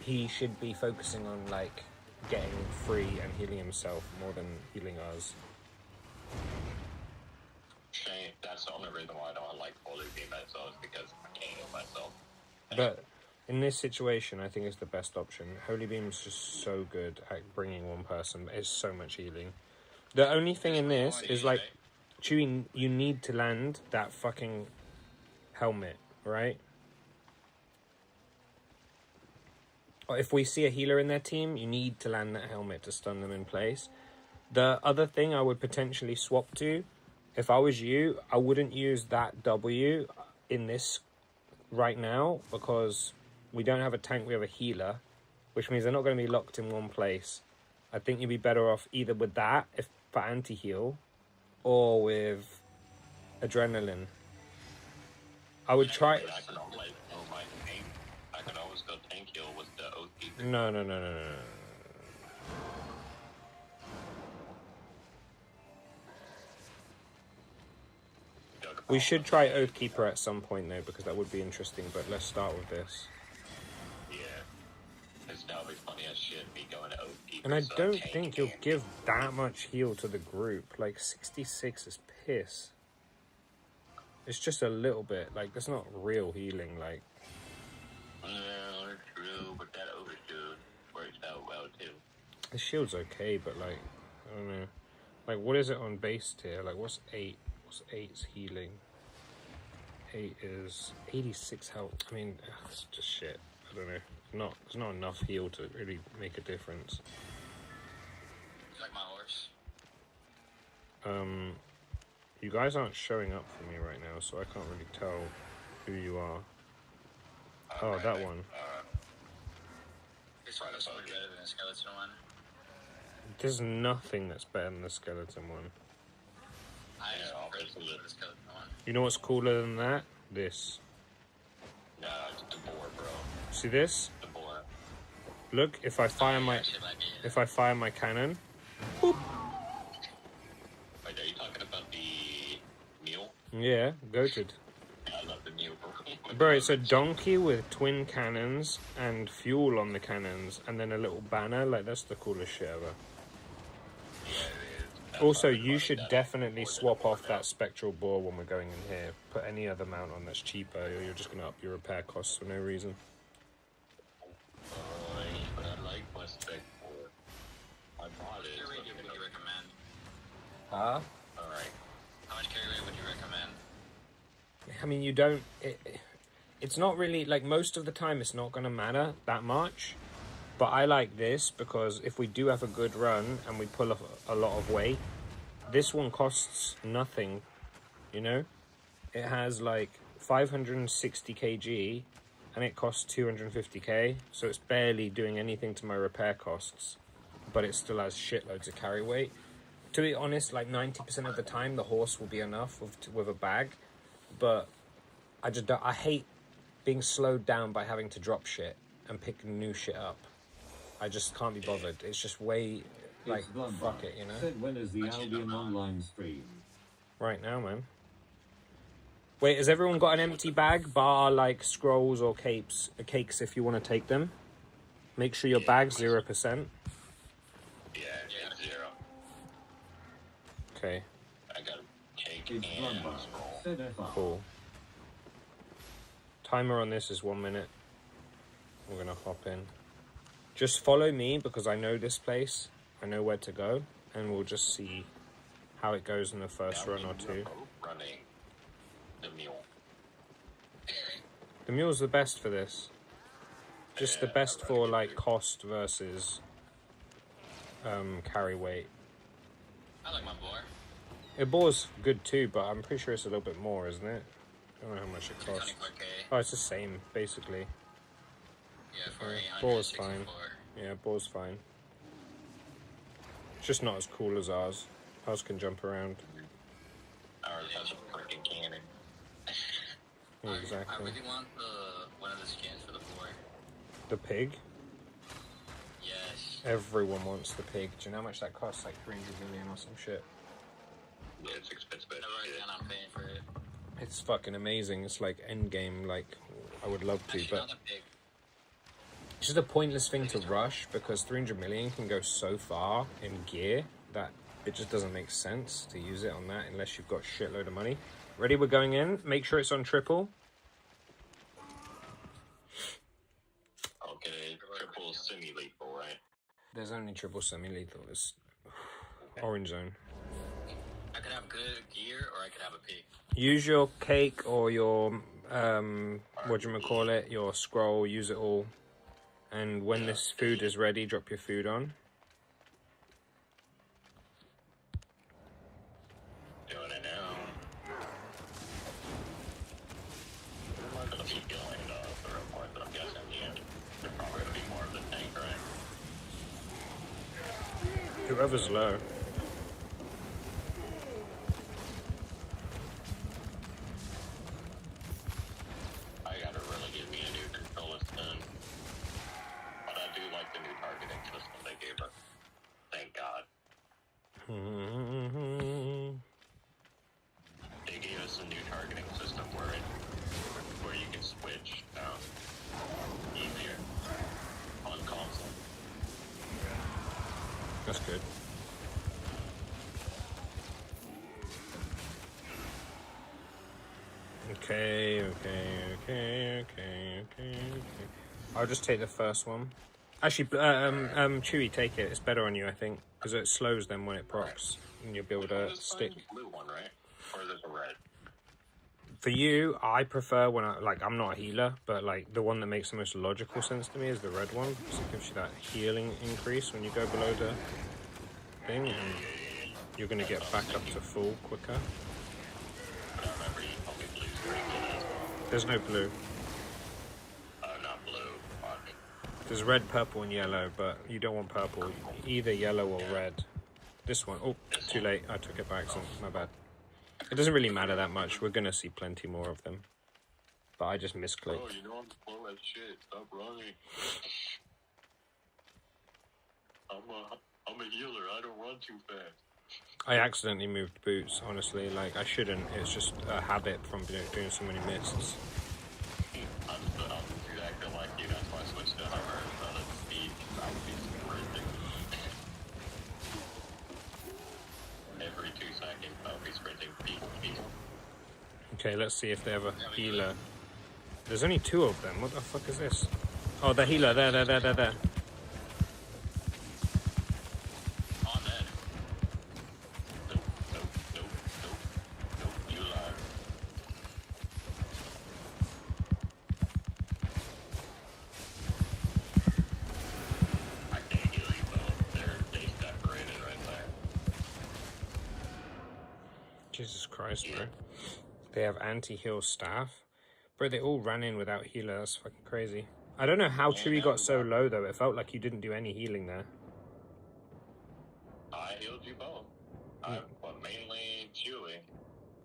he should be focusing on, like, getting free and healing himself more than healing us. Shane, that's the only reason why I don't like Holy Beam myself, is because I can't heal myself. But in this situation, I think it's the best option. Holy Beam's just so good at bringing one person. It's so much healing. The only thing in this is, like, Chewy, you need to land that fucking helmet, right? Or if we see a healer in their team, you need to land that helmet to stun them in place. The other thing I would potentially swap to, if I was you, I wouldn't use that W in this right now, because we don't have a tank, we have a healer, which means they're not going to be locked in one place. I think you'd be better off either with that, if for anti-heal, or with Adrenaline. I would try. I can always go my tank. I can always go tank heal with the Oathkeeper. No. We should try Oathkeeper at some point though, because that would be interesting. But let's start with this. Yeah. It's now be funny as shit me going to Oathkeeper. And I so don't tank think you'll and- give that much heal to the group. Like 66 is piss. It's just a little bit. Like that's not real healing. Like No, true, but that overshield works out well too. the shield's okay, but like I don't know. Like what is it on base tier? Like what's 8? What's 8's healing? 8 is 86 health. I mean, it's just shit. I don't know. There's not enough heal to really make a difference. Like my horse. You guys aren't showing up for me right now, so I can't really tell who you are. Oh, that one. This one is probably better than the skeleton one. There's nothing that's better than the skeleton one. I Yeah, prefer obviously. the skeleton one. You know what's cooler than that? This. Nah, it's the boar, bro. See this? The boar. Look, if I fire my cannon, boop. Wait, are you talking about the mule? Yeah, goated. Yeah, I love the mule, bro. Bro, it's a donkey with twin cannons and fuel on the cannons, and then a little banner. Like that's the coolest shit ever. Yeah, it is. That's Also, probably you funny should that definitely boar swap didn't off work out. that spectral boar when we're going in here. Put any other mount on that's cheaper, or you're just gonna up your repair costs for no reason. But I like my spec boar. I bought it. Carry rate would you recommend? Huh? Alright. How much carry rate would you recommend? I mean, you don't. It's not really like most of the time. It's not gonna matter that much. But I like this because if we do have a good run and we pull off a lot of weight, this one costs nothing. You know, it has like 560 kg, and it costs 250k. So it's barely doing anything to my repair costs, but it still has shitloads of carry weight. To be honest, like 90% of the time, the horse will be enough with a bag. But I just don't, I hate being slowed down by having to drop shit and pick new shit up. I just can't be bothered. It's just way like It's Bloodbath. fuck it, you know. Said when is the Albion online stream? Right now, man. Wait, has everyone got an empty bag, bar like scrolls or cakes if you want to take them? Make sure your bag's 0%. Yeah, it's 0. Okay, I got a cake It's and Bloodbath. scroll. Said FR. cool. Timer on this is 1 minute. We're gonna hop in. Just follow me because I know this place. I know where to go, and we'll just see how it goes in the first run or two. Running the mule. The mule's the best for this. Just the best for like cost versus carry weight. I like my boar. It boar's good too, but I'm pretty sure it's a little bit more, isn't it? I don't know how much it costs. 24k. Oh, it's the same basically. Yeah, for Yeah, 864. boar's fine. Yeah, boar's fine. It's just not as cool as ours. Ours can jump around. Ours has a freaking cannon. Yeah, I exactly. really want one of the skins for the boar. The pig. Yes. Everyone wants the pig. Do you know how much that costs? Like 300 million or some shit. Yeah, it's expensive. Never Shit. plan on paying for it. It's fucking amazing. It's like endgame. Like I would love to, Actually, but not the pig. it's just a pointless thing to rush because 300 million can go so far in gear that it just doesn't make sense to use it on that unless you've got a shitload of money. Ready? We're going in. Make sure it's on triple. Okay, triple semi-lethal, right? There's only triple semi-lethal. It's orange zone. I could have good gear or I could have a pig. Use your cake or your whatchamacallit, your scroll, use it all. And when this food is ready, drop your food on. Doing it now. I'm not gonna keep going for a point, but I'm guessing you're probably gonna be more of the tank, right? Whoever's low. new targeting system they gave us. Thank God. They gave us a new targeting system where you can switch easier on console. That's good. Okay. I'll just take the first one. Actually, Chewy, take it. It's better on you, I think, because it slows them when it procs, and you'll be able to stick. Blue one, right? Or is this a red? For you, I prefer when I'm not a healer, but like the one that makes the most logical sense to me is the red one, because it gives you that healing increase when you go below the thing, and you're gonna get back up to full quicker. I remember you told me blue's pretty good as well. There's no blue. Not blue. Fuck. There's red, purple, and yellow, but you don't want purple. Either yellow or red. This one. Oh, too late. I took it by accident. My bad. It doesn't really matter that much. We're gonna see plenty more of them. But I just misclicked. Oh, you know I'm full of shit. Stop running. I'm a healer. I don't run too fast. I accidentally moved boots, honestly. Like, I shouldn't. It's just a habit from doing so many mists. I'm acting like you. That's why I switched to Hummer instead of speed. I would be sprinting. Every 2 seconds, I'll be sprinting. People. Okay, let's see if they have a healer. There's only 2 of them. What the fuck is this? Oh, the healer. There. On that. Nope. You lie. I can't heal you, though. They separated right there. Jesus Christ, bro. They have anti-heal staff. Bro, they all ran in without healer. That's fucking crazy. I don't know how Chewy got so low, though. It felt like you didn't do any healing there. I healed you both. But mainly Chewy.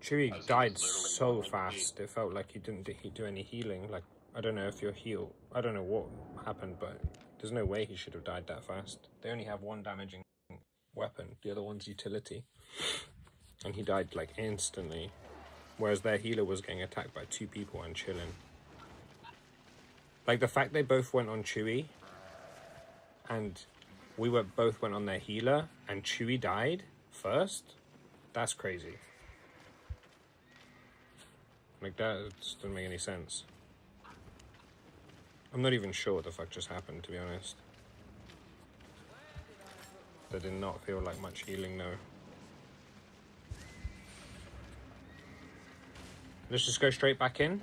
Chewy died so fast. It felt like you didn't do any healing. Like, I don't know if you're healed. I don't know what happened, but there's no way he should have died that fast. They only have 1 damaging weapon. The other one's utility. And he died, like, instantly. Whereas their healer was getting attacked by 2 people and chilling. Like, the fact they both went on Chewy, and both went on their healer, and Chewy died first, that's crazy. Like, that just doesn't make any sense. I'm not even sure what the fuck just happened, to be honest. That did not feel like much healing, though. Let's just go straight back in.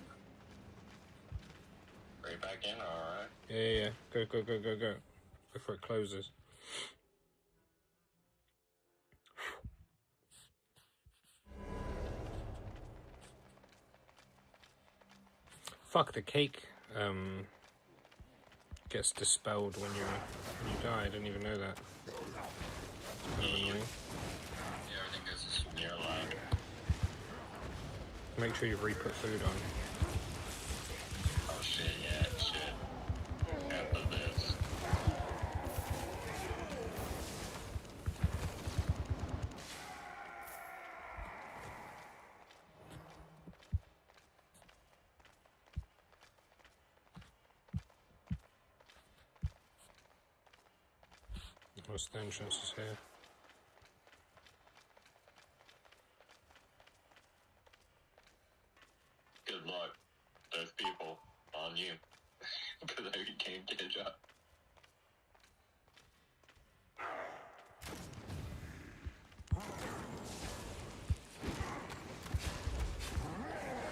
Right back in, alright. Yeah. Go. Before it closes. Fuck, the cake gets dispelled when you die. I didn't even know that. It's kind of annoying. Yeah, everything goes to You're alive. Make sure you re-put food on. Oh shit, yeah, shit. After this. What's the entrance is here? Good luck. There's people on you. Because I can't get a job.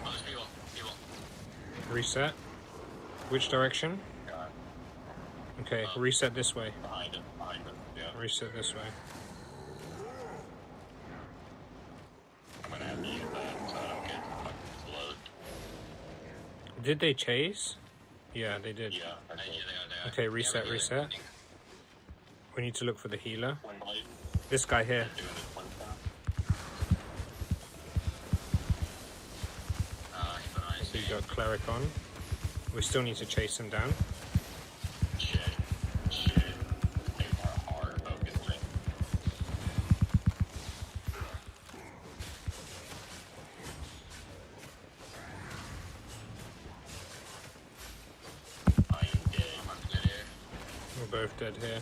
Oh, there's people. Reset. Which direction? God. Okay, reset this way. Behind it, yeah. Reset this way. I'm gonna have to use that so I don't get fucking slowed. Did they chase? Yeah, they did. Yeah, I Yeah, think. they are. Okay, reset. We need to look for the healer. One blade, This guy here. doing this one time. So you got cleric on. We still need to chase him down. Shit. both dead here.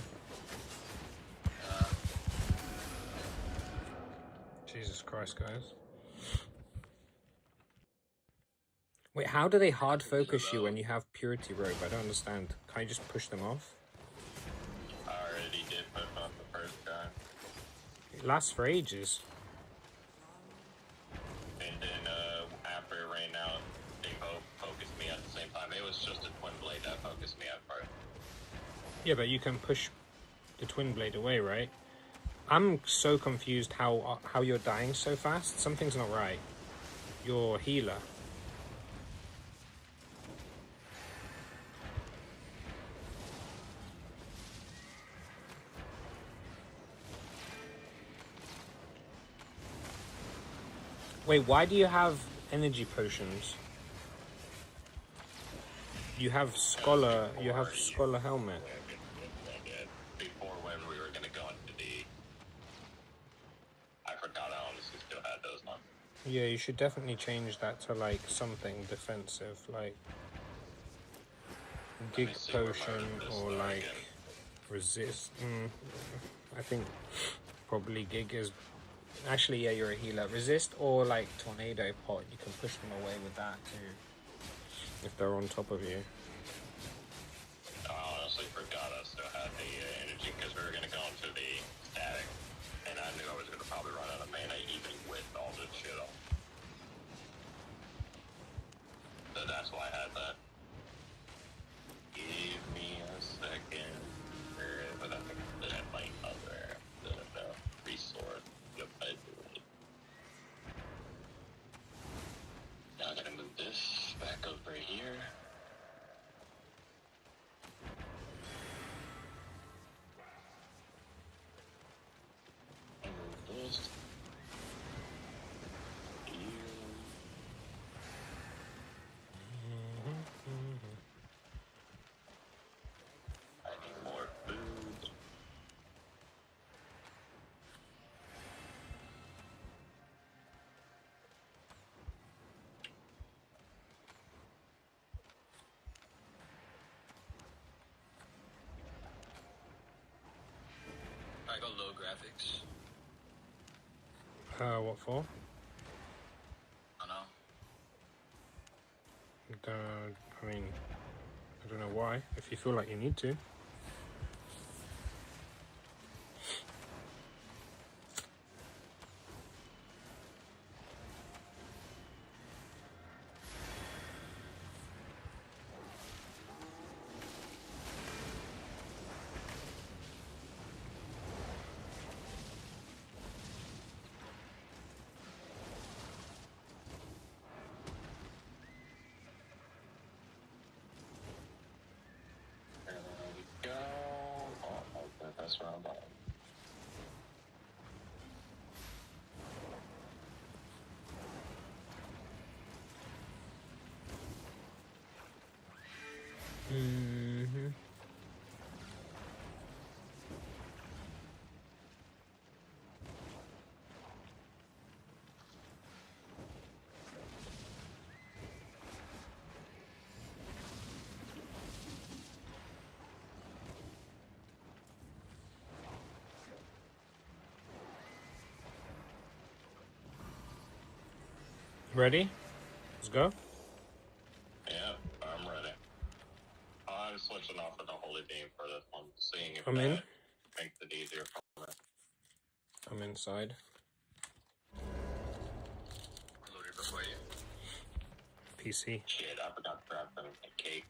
Jesus Christ, guys. Wait, how do they hard focus you when you have purity rope? I don't understand. Can I just push them off? I already did push off the first guy. It lasts for ages. And then after it ran out, they both focused me at the same time. It was just a twin blade that focused me at first. Yeah, but you can push the twin blade away, right? I'm so confused how you're dying so fast. Something's not right. Your healer. Wait, why do you have energy potions? You have scholar helmet. Before when we were gonna go into the, I forgot I honestly still had those on. Yeah, you should definitely change that to like something defensive, like gig potion or like resist. I think probably gig is actually, yeah, you're a healer. Resist or like tornado pot, you can push them away with that too if they're on top of you. I honestly forgot I still had the energy because we were gonna go into the static, and I knew I was gonna probably run out of mana even with all this shit on. So that's why I had that. Give me a second. But I think that might other resource. Yep, I do it. Now I'm gonna move this back over here. And move this here. I need more food. I go low graphics. What for? I don't know. I mean, I don't know why. If you feel like you need to. There we go. Oh, okay, that's where I'm at. Ready? Let's go. Yeah, I'm ready. I'm switching off of the holy beam for this one, seeing if I'm in. that makes it easier for me. I'm inside. Loaded before you. PC. Shit, I forgot to grab some cake.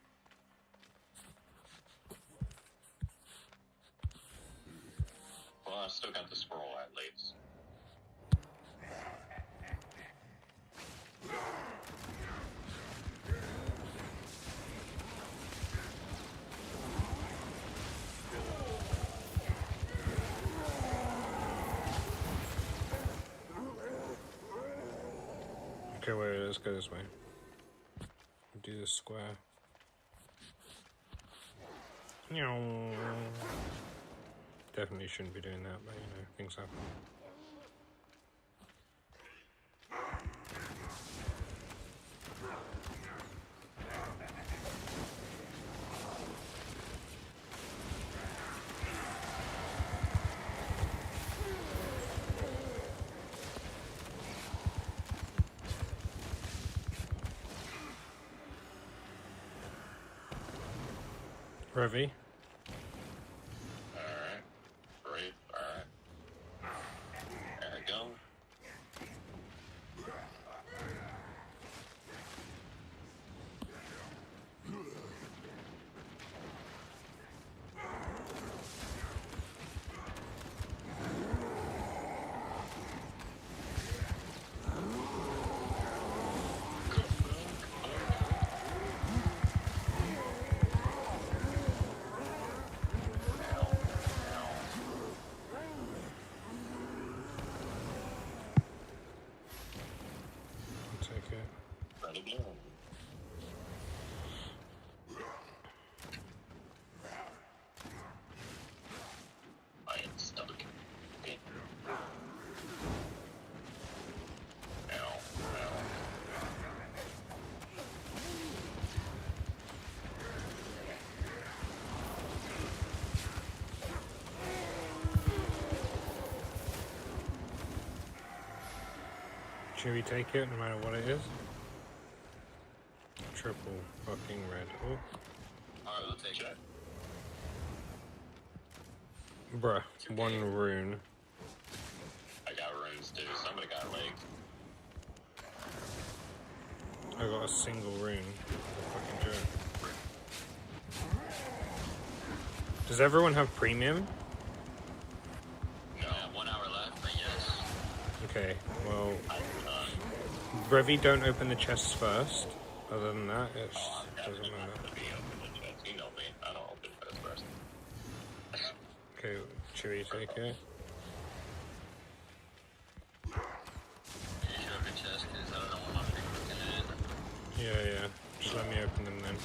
Well, I still got the scroll at least. Okay, wait, let's go this way. Do this square. Definitely shouldn't be doing that, but you know, things happen. Revy. Alright. Great. Alright. There we go. I'll take it. Ready go. I am stuck. Okay. Ow. Ow. Should we take it no matter what it is? Triple fucking red. Oh, Alright, we'll take it. bruh. One rune. I got runes too. Somebody got legs. I got a single rune. Fucking joke. Does everyone have premium? No. 1 hour left, but yes. Okay, well, I'm Revy, don't open the chests first. Other than that, it I'm doesn't definitely not matter. gonna be open the chest. You know me. I don't open chests first. Okay, Chewy, take it. You should open chest, because I don't know what my freaking looking at. Yeah. Just let me open them then.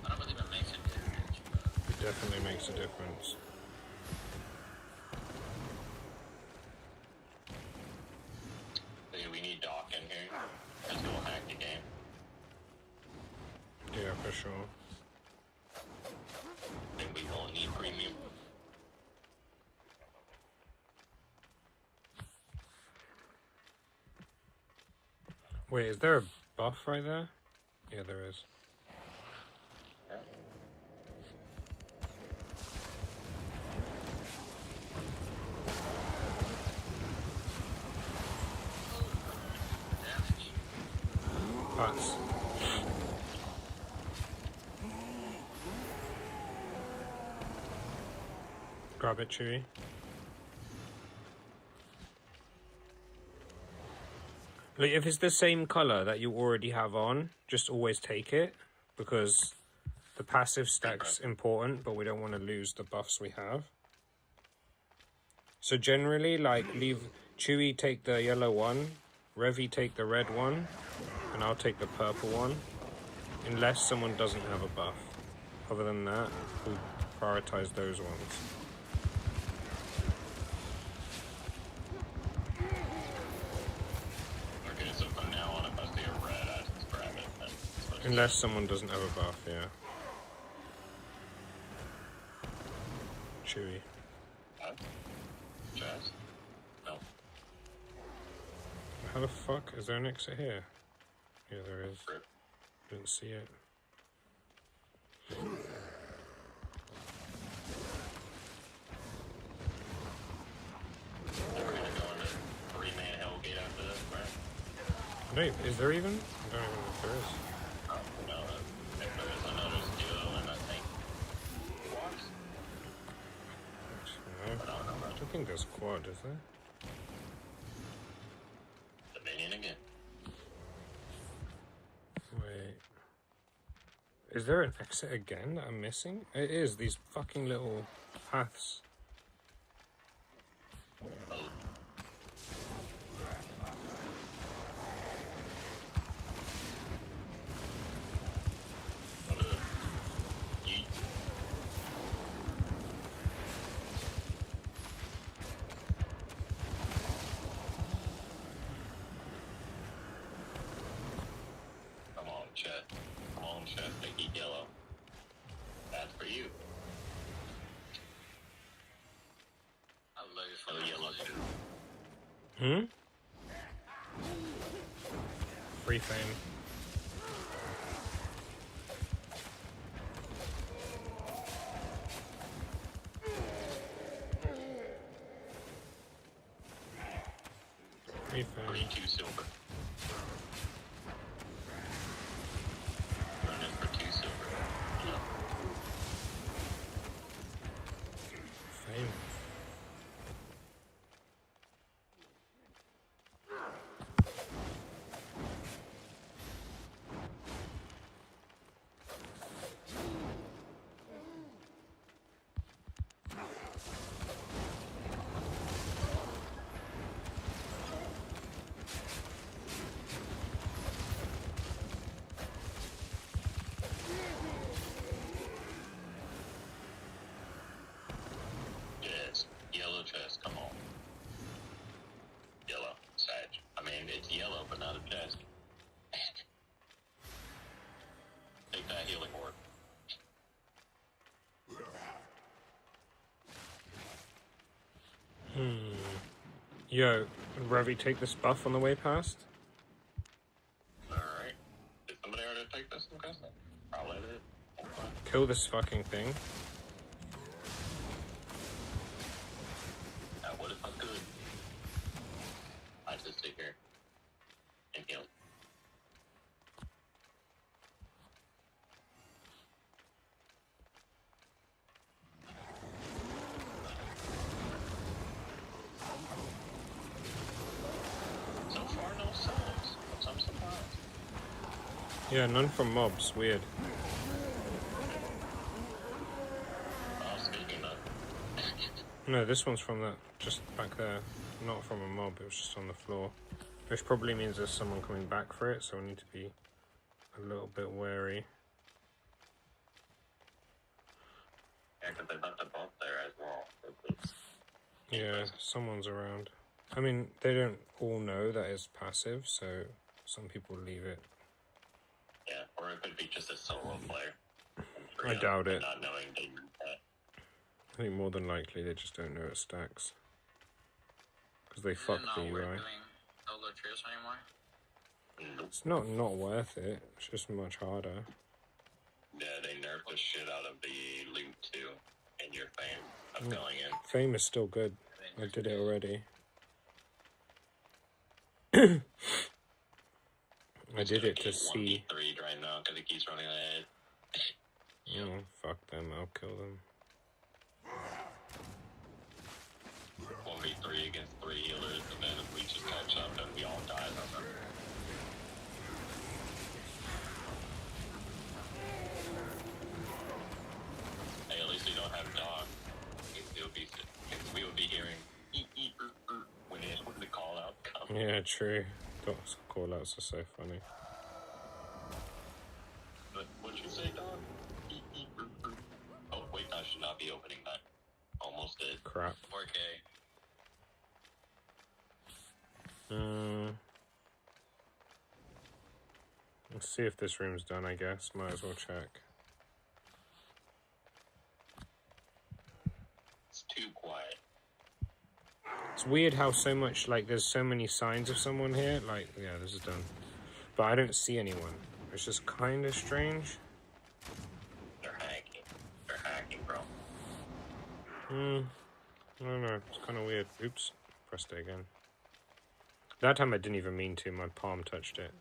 I don't believe it makes a difference, but... It definitely makes a difference. Hey, we need Doc in here. Let's go hack the game. Yeah, for sure. Think we won't need premium. Wait, is there a buff right there? Yeah, there is. That's... Grab it, Chewy. Like, if it's the same color that you already have on, just always take it, because the passive stack's important, but we don't want to lose the buffs we have. So generally, like, leave Chewy take the yellow one, Revy take the red one, and I'll take the purple one, unless someone doesn't have a buff. Other than that, we'll prioritize those ones. Okay, so from now on, if I see a red, I just grab it. Then switch. Unless someone doesn't have a buff, yeah. Chewy. Huh? Chest? No. How the fuck? Is there an exit here? Yeah, there is. Rip. Didn't see it. We're gonna go into three-man Hellgate after this, right? Wait, is there even? I don't even know if there is. Oh, no. If there is another skill, and I think... What? No, I don't think there's quad, is there? Dominion again. Wait. Is there an exit again that I'm missing? It is, these fucking little paths. Oh. Yeet. Come on, Chet. Come on, Chet. Make it yellow. That's for you. I love it for Oh, the yellow yellow. too. Free fame. 3 fame. 42 silver. Running for 2 silver. Yeah. Fame. Yes. Yellow chest, come on. Yellow. Sag. I mean, it's yellow, but not a chest. Take that healing orb. Yo, would Ravi take this buff on the way past? Alright. Did somebody already take this, I'm guessing? Probably did. Okay. Kill this fucking thing. Now, what if I could? I just sit here and heal. So far, no solos. I'm surprised. Yeah, none from mobs. Weird. Speaking of, No, this one's from that just back there. Not from a mob, it was just on the floor. Which probably means there's someone coming back for it, so we need to be a little bit wary. yeah, because they left a bump there as well. Yeah, someone's around. I mean, they don't all know that it's passive, so some people leave it. Yeah, or it could be just a solo player. I doubt it. Not knowing they need that. I think more than likely they just don't know it stacks. Because they fuck the We're UI. doing solo trios anymore. Nope. It's not worth it, it's just much harder. Yeah, they nerfed the shit out of the loot too, and your fame of going in. Fame is still good. I did it already. I did it to see. 1v3 right now because it keeps running ahead. Oh, fuck them, I'll kill them. 1v3 against 3 healers, and then if we just catch up, then we all die. Hey, at least we don't have dogs. We would be hearing when the call out comes. Yeah, true. Dogs call outs are so funny. But what'd you say, dog? Oh, wait, I should not be opening that. Almost did. Crap. 4K. Let's see if this room's done, I guess. Might as well check. It's too quiet. It's weird how so much, like, there's so many signs of someone here. Like, yeah, this is done. But I don't see anyone. It's just kind of strange. They're hacking. They're hacking, bro. I don't know. It's kind of weird. Oops. Pressed it again. That time I didn't even mean to. My palm touched it.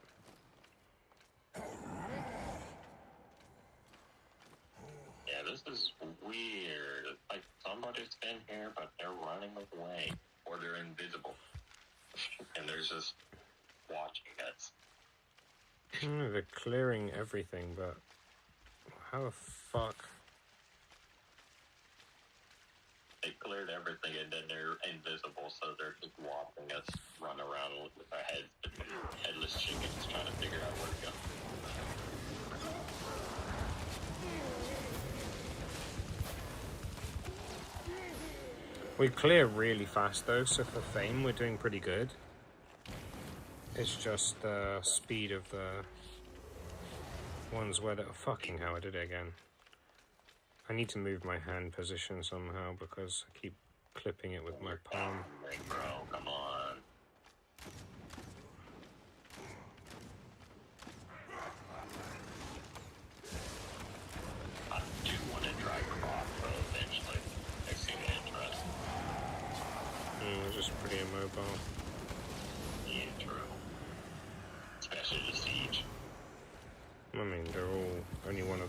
Yeah, this is weird. It's like somebody's been here, but they're running away. Or they're invisible. And they're just watching us. They're clearing everything, but how the fuck? They cleared everything and then they're invisible, so they're just watching us run around with our heads, headless chickens trying to figure out where to go. We clear really fast though, so for fame we're doing pretty good. It's just the speed of the ones where the fucking hell, I did it again. I need to move my hand position somehow because I keep clipping it with my palm. Hey, bro, come on. I do want to try crossbow eventually. They seem interesting. They're just pretty immobile.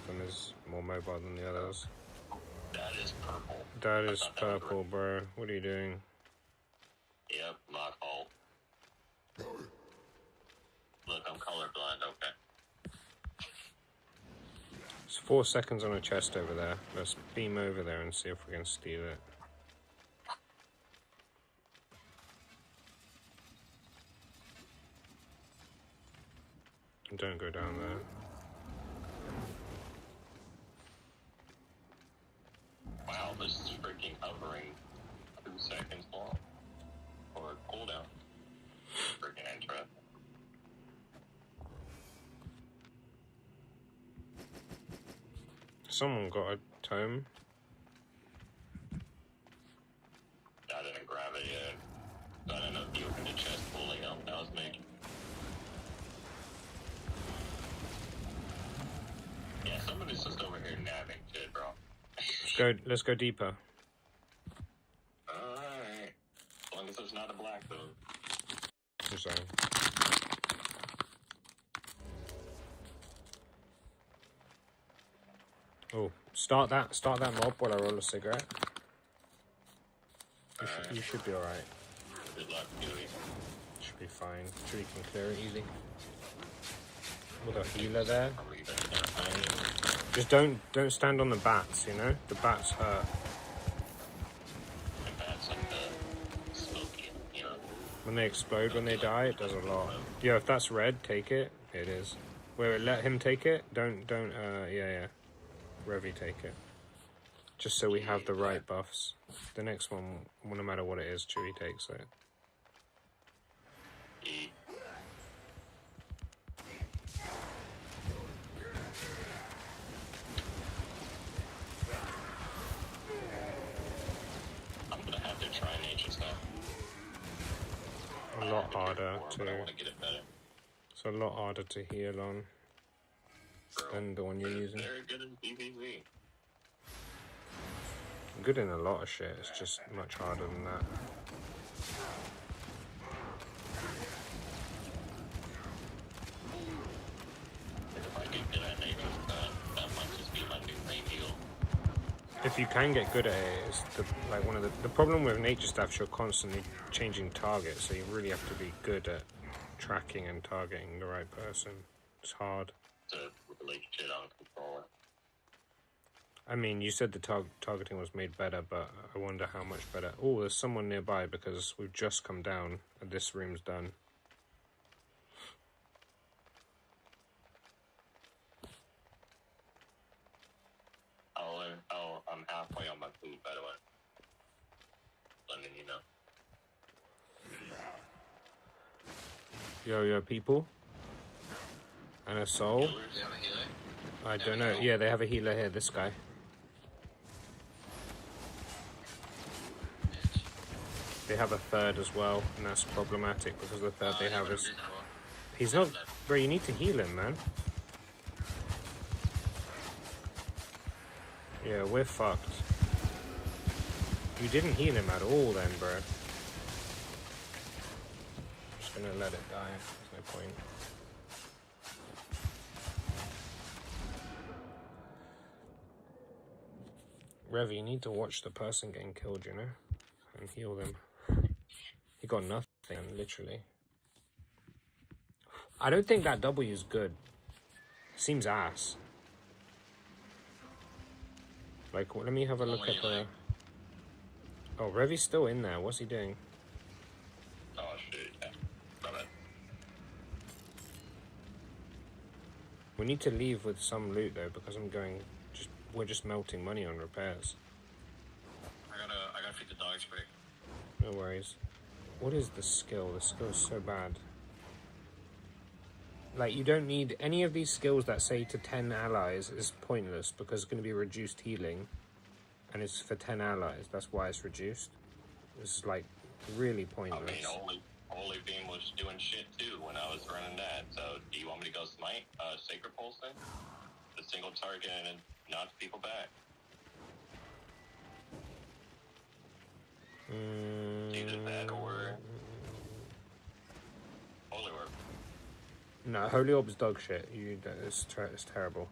of them is more mobile than the others. That is purple. That is purple, bro. What are you doing? Yep, my fault. Look, I'm colorblind, okay? It's 4 seconds on a chest over there. Let's beam over there and see if we can steal it. Don't go down there. Wow, this is freaking hovering 2 seconds long. Or cooldown. Freaking interesting. Someone got a tome. I didn't grab it yet. I don't know if you opened the chest fully up. That was me. Yeah, somebody's just over here nabbing shit, bro. Let's go deeper. Alright. As long as there's not a black though. I'm sorry. Oh, start that mob while I roll a cigarette. You should be alright. Good luck, Dewey. Should be fine. Sure you can clear it easy. With a healer there. Just don't stand on the bats, you know? The bats hurt. And that's like the smoky, you know. When they explode, when they die, it does a lot. Yeah, if that's red, take it. It is. Wait, let him take it? Yeah. Revy take it. Just so we have the right buffs. The next one, well, no matter what it is, Chewie takes it. I'm gonna have to try nature stuff. A lot harder But I want to get it better. It's a lot harder to heal on than the one you're using. Very good in PvZ. Good in a lot of shit, it's just much harder than that. If I get good at nature stuff, that might just be my new main heal. If you can get good at it, it's one of the problem with nature stuff is you're constantly changing targets, so you really have to be good at tracking and targeting the right person. It's hard. To really shit on controller. I mean, you said the targeting was made better, but I wonder how much better. Oh, there's someone nearby because we've just come down and this room's done. I'm halfway on my food, by the way. Letting you know. Yo, people. And a soul. Healers? Do you have a healer? I don't know. Yeah, they have a healer here, this guy. They have a third as well, and that's problematic because the third they have is... He's not... Bro, you need to heal him, man. Yeah, we're fucked. You didn't heal him at all then, bro. Just gonna let it die. There's no point. Rev, you need to watch the person getting killed, you know? And heal them. He got nothing, literally. I don't think that W is good. Seems ass. Like, let me have a look at the... Oh, Revy's still in there. What's he doing? Oh shit, yeah. My bad. We need to leave with some loot, though, because we're just melting money on repairs. I gotta feed the dogs quick. No worries. What is the skill? The skill is so bad. Like, you don't need any of these skills that say to 10 allies is pointless because it's going to be reduced healing and it's for 10 allies. That's why it's reduced. This is like really pointless. I mean, Holy Beam was doing shit too when I was running that. So, do you want me to go smite Sacred Pulse then? The single target and knocks people back. Either that or Holy Orb. No, Holy Orb's dog shit. It's terrible.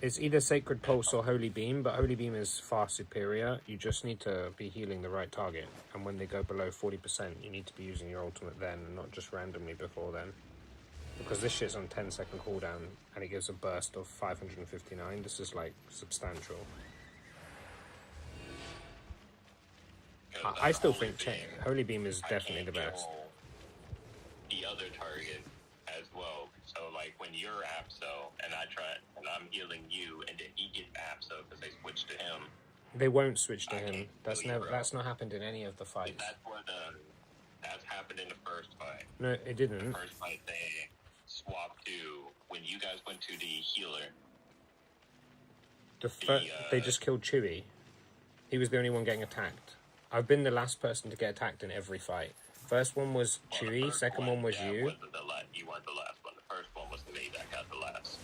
It's either Sacred Pulse or Holy Beam, but Holy Beam is far superior. You just need to be healing the right target. And when they go below 40%, you need to be using your ultimate then, and not just randomly before then. Because this shit's on 10-second cooldown, and it gives a burst of 559. This is, like, substantial. I still think Holy Beam is definitely the best. The other target as well. So like when you're Apso and I'm healing you, and then he gets Apso because they switched to him. They won't switch to him. That's not happened in any of the fights. That's happened in the first fight. No, it didn't. The first fight they swapped to when you guys went to the healer. They just killed Chewie. He was the only one getting attacked. I've been the last person to get attacked in every fight. First one was Chewie, second one was you. You weren't the last one. The first one was me that got the last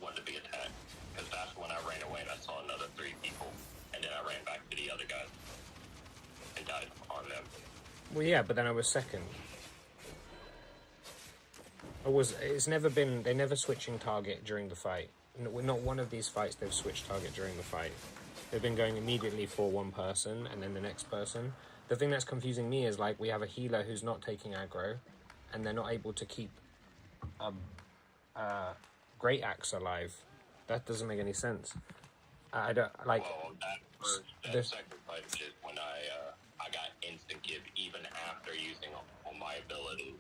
one to be attacked. Because that's when I ran away and I saw another 3 people. And then I ran back to the other guys and died on them. Well, yeah, but then I was second. They never switching target during the fight. Not one of these fights they've switched target during the fight. They've been going immediately for one person and then the next person. The thing that's confusing me is, like, we have a healer who's not taking aggro, and they're not able to keep Great Axe alive. That doesn't make any sense. I don't like. Well, that second fight is when I got instant give even after using all my ability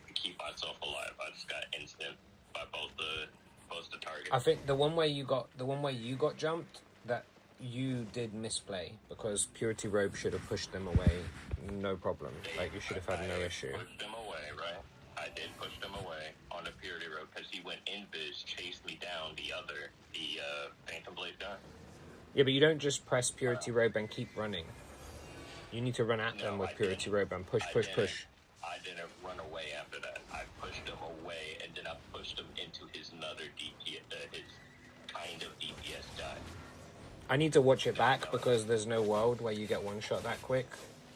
to keep myself alive. I just got instant by both the targets. I think the one way you got jumped, that you did misplay, because Purity Robe should have pushed them away, no problem. Like, you should have had no issue. Pushed them away, right? I did push them away on the Purity Robe because he went invis, chased me down the Phantom Blade gun. Yeah, but you don't just press Purity Robe and keep running. You need to run at them with Purity Robe and push. I didn't run away after that. I pushed him away, and then I pushed him into his another DPS, his kind of DPS guy. I need to watch it back, because there's no world where you get one shot that quick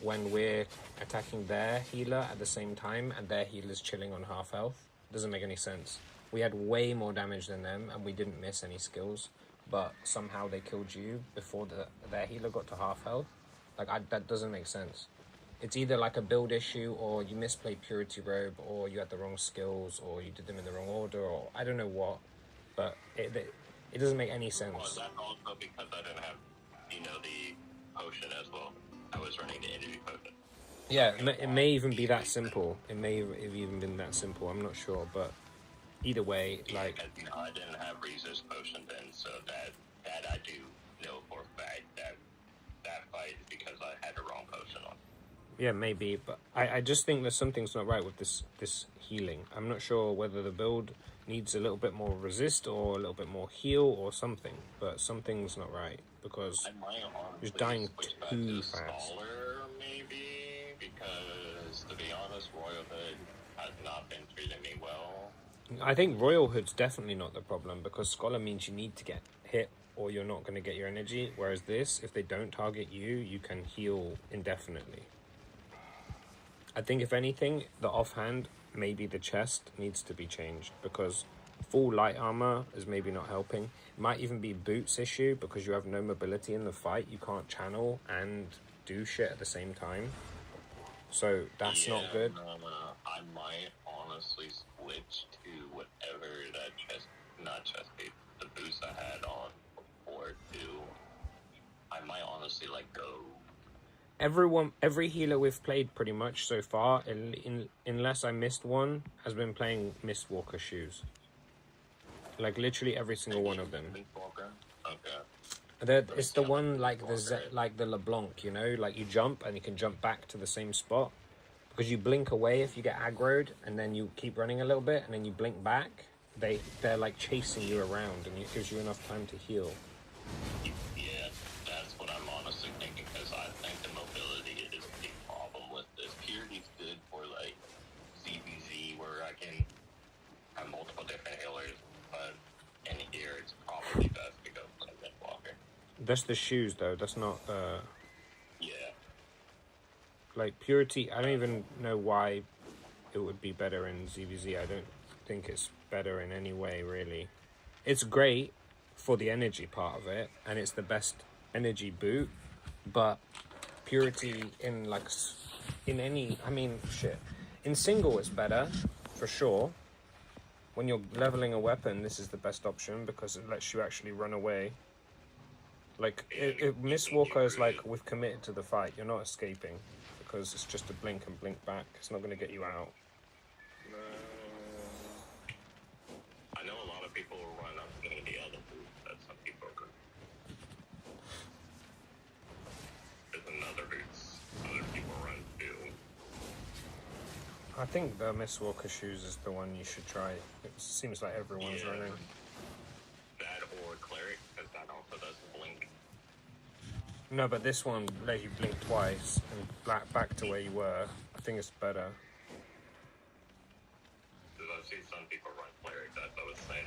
when we're attacking their healer at the same time and their healer's chilling on half health. Doesn't make any sense. We had way more damage than them and we didn't miss any skills, but somehow they killed you before their healer got to half health. Like, that doesn't make sense. It's either like a build issue, or you misplayed Purity Robe, or you had the wrong skills, or you did them in the wrong order, or I don't know what, but it doesn't make any sense. Well, that's also because I didn't have, the potion as well. I was running the energy potion. Yeah, it may even be that simple. It may have even been that simple. I'm not sure, but either way, like... I didn't have resist potion then, so that I do know for a fact that fight is because I had the wrong potion on. Yeah, maybe, but I just think that something's not right with this healing. I'm not sure whether the build needs a little bit more resist or a little bit more heal or something, but something's not right, because you're dying too fast. Scholar, maybe, because to be honest, Royalhood has not been treating me well. I think Royalhood's definitely not the problem, because Scholar means you need to get hit or you're not going to get your energy, whereas this, if they don't target you, you can heal indefinitely. I think if anything, the offhand, maybe the chest needs to be changed, because full light armor is maybe not helping. It might even be boots issue, because you have no mobility in the fight. You can't channel and do shit at the same time. So that's not good. I might honestly switch to whatever the boots I had on before to. I might honestly go. Every healer we've played pretty much so far, unless I missed one, has been playing Mistwalker shoes. Like, literally every single one of them. Okay. It's the one like the LeBlanc, like you jump and you can jump back to the same spot, because you blink away if you get aggroed, and then you keep running a little bit and then you blink back. They're like chasing you around, and it gives you enough time to heal. Yeah, that's what I'm honestly thinking, because I think the mobility is a big problem with this. Purity's good for like ZBZ, where I can have multiple different healers, but in here it's probably best to go for the Windwalker. That's the shoes though, that's not Yeah. like Purity. I don't even know why it would be better in ZBZ. I don't think it's better in any way, really. It's great, for the energy part of it, and it's the best energy boot. But purity in like in any, I mean, shit, in single it's better for sure. When you're leveling a weapon, this is the best option because it lets you actually run away. Like, Mistwalker is like, we've committed to the fight. You're not escaping because it's just a blink and blink back. It's not going to get you out. I know a lot of people will run up to the other boot that some people could. There's another boots other people run too. I think the Mistwalker shoes is the one you should try. It seems like everyone's running. That or Cleric, because that also does blink. No, but this one let you blink twice and back to where you were. I think it's better. Because I've seen some people run Cleric, that's what I was saying.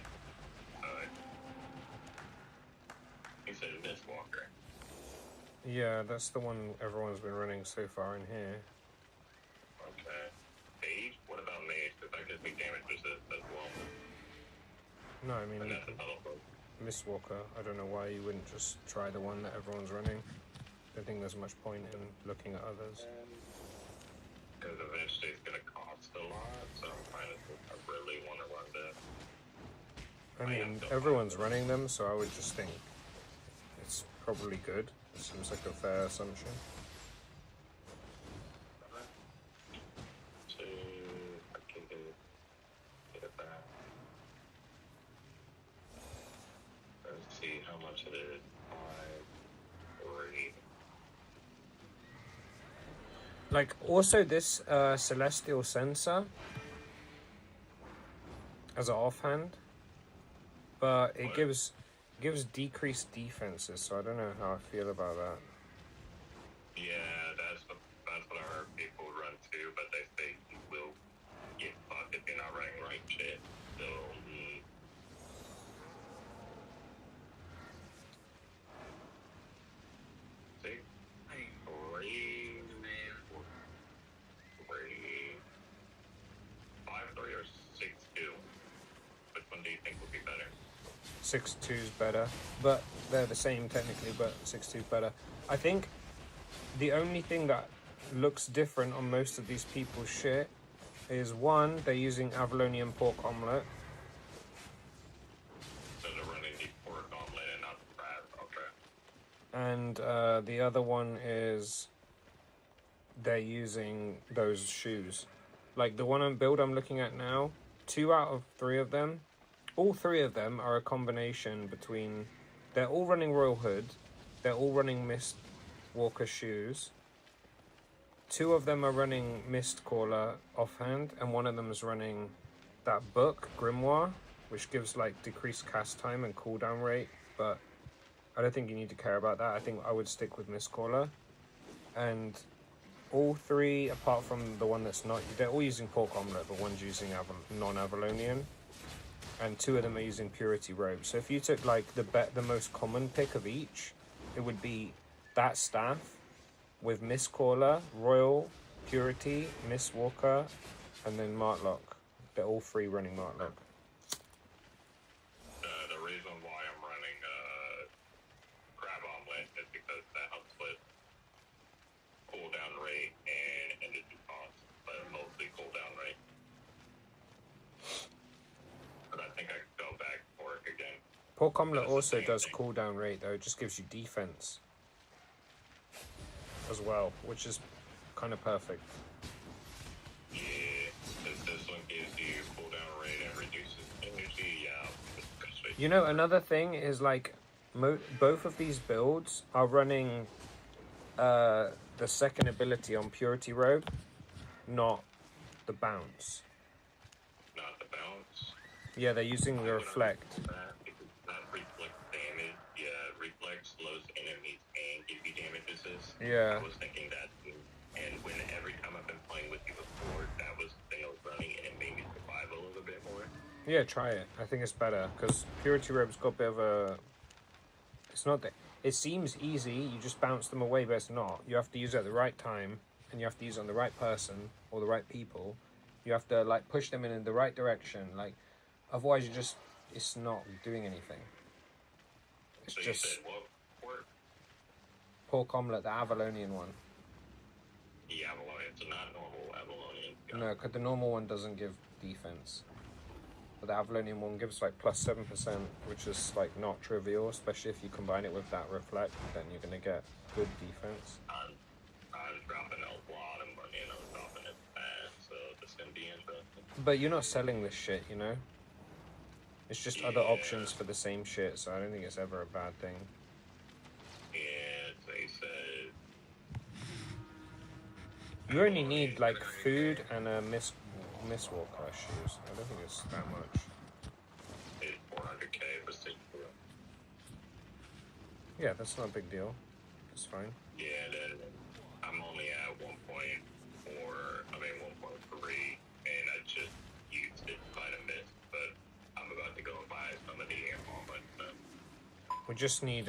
He said Mistwalker. Yeah, that's the one everyone's been running so far in here. Okay. Mage? What about Mage? Because that gives me damage resist as well. No, I mean, And that's another one. Mistwalker. I don't know why you wouldn't just try the one that everyone's running. I don't think there's much point in looking at others. Because eventually it's going to cost a lot, so I'm trying to think I really want to run that. I mean, everyone's running them, so I would just think it's probably good. It seems like a fair assumption. So, I can get it back. Let's see how much it is. 5, 3. Like, also this Celestial Sensor as an offhand, but it gives decreased defenses, so I don't know how I feel about that. Yeah, that's what I heard people run too, but they say you will get fucked if you're not running right shit. So, see? 5-3 or 6-2. Which one do you think would be better? 6-2's better, but they're the same technically, but 6-2's better. I think the only thing that looks different on most of these people's shit is, one, they're using Avalonian pork omelette. So they're running the pork omelet and not the crab. Okay. And the other one is they're using those shoes. Like the one build I'm looking at now, 2 out of 3 of them, all 3 of them are a combination between, they're all running Royal Hood, they're all running Mistwalker shoes, 2 of them are running Mistcaller offhand, and one of them is running that book, Grimoire, which gives like decreased cast time and cooldown rate, but I don't think you need to care about that. I think I would stick with Mistcaller. And all 3, apart from the one that's not, they're all using pork omelette, but one's using non-Avalonian, and 2 of them are using Purity Robe. So if you took like the most common pick of each, it would be that staff with Mistcaller, Royal, Purity, Mistwalker, and then Martlock. They're all 3 running Martlock. The reason why I'm running crab omelet is because that helps with cooldown rate and energy cost, but mostly cooldown rate. But I think I could go back for it again. Pork omelette also does cooldown rate though, it just gives you defense as well, which is kind of perfect. Yeah, since this one gives you cooldown rate and reduces energy, yeah. You know, another thing is like both of these builds are running the second ability on Purity Robe, not the bounce. Not the bounce. Yeah, they're using the reflect. Not reflect damage. Yeah, reflect slows enemies and gives you damage assist. Yeah. I was thinking that too. And when every time I've been playing with you before, that was the thing I was running, and it made me survive a little bit more. Yeah, try it. I think it's better because Purity Robe's got a bit of a. It's not that. It seems easy. You just bounce them away, but it's not. You have to use it at the right time, and you have to use it on the right person or the right people. You have to like push them in the right direction. Like, otherwise, it's not doing anything. It's So you just said what pork? pork omelette, the Avalonian one. The Avalonian, so not normal Avalonian. No, because the normal one doesn't give defense. But the Avalonian one gives like plus 7%, which is like not trivial, especially if you combine it with that reflect, then you're gonna get good defense. I'm dropping a lot of money and I'm dropping it fast, so it's gonna be interesting. But you're not selling this shit, you know? It's just other options for the same shit, so I don't think it's ever a bad thing. Yeah, they said You only need like food and a Mistwalker shoes. I don't think it's that much. it's 400k for 6 pro. Yeah, that's not a big deal. It's fine. Yeah, then I'm only at 1.4, I mean 1.3, and I just used it quite a bit, but I'm about to go and buy some of the armor. We just need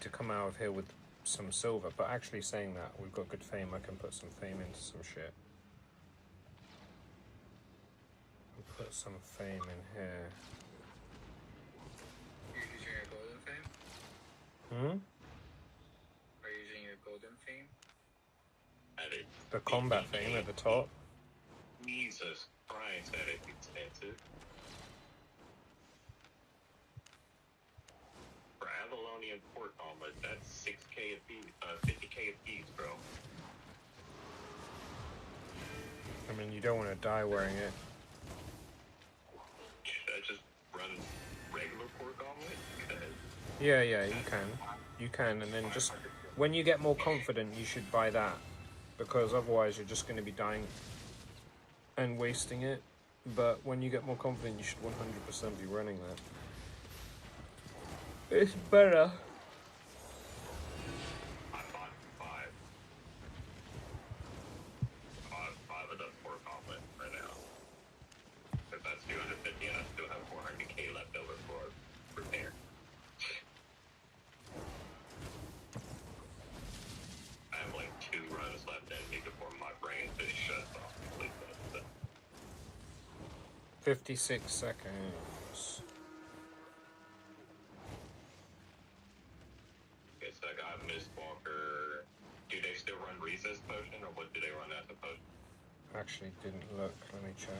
to come out of here with some silver. But actually saying that, we've got good fame. I can put some fame into some shit. I'll put some fame in here. You're using your golden fame? Hmm? Are you using your golden fame? The combat fame at the top. Jesus Christ, that is expensive. For Avalonian port armor, that's 6k a piece, 50k a piece, bro. I mean, you don't want to die wearing it. Should I just run regular port armor? Yeah, you can. You can, and then just when you get more confident, you should buy that. Because otherwise you're just going to be dying and wasting it. But when you get more confident, you should 100% be running that. It's better. I bought five of the port armor right now. Because that's 250 and I still have 400k left over for repair. I have like 2 runs left in me before my brain just shuts off completely. 56 seconds. Okay, so I got Mistwalker. Do they still run Recess Potion, or what do they run as a potion? Actually, didn't look. Let me check.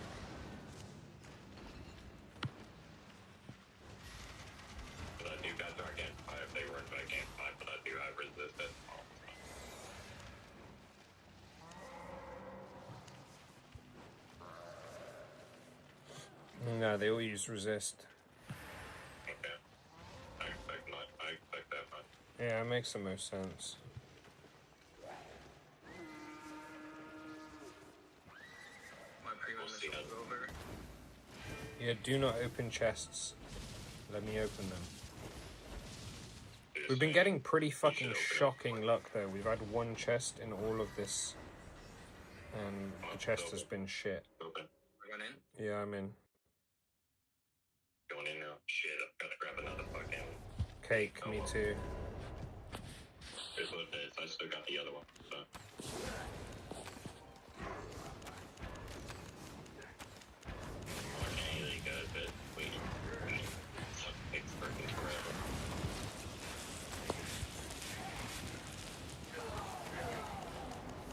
But I do got Gigantify if they run Gigantify, but I do have Resistance. No, they all use resist. Okay. I expect that much. Yeah, it makes the most sense. My premium We'll is see how- over. Yeah, do not open chests. Let me open them. We've been getting pretty fucking shocking luck though. We've had one chest in all of this, and the chest has been shit. Open. We're going in. Yeah, I'm in. Going in now. Shit, I've got to grab another fucking... Cake, me too. Here's what it is. I still got the other one, so... Okay, there you go, but wait. It's working forever.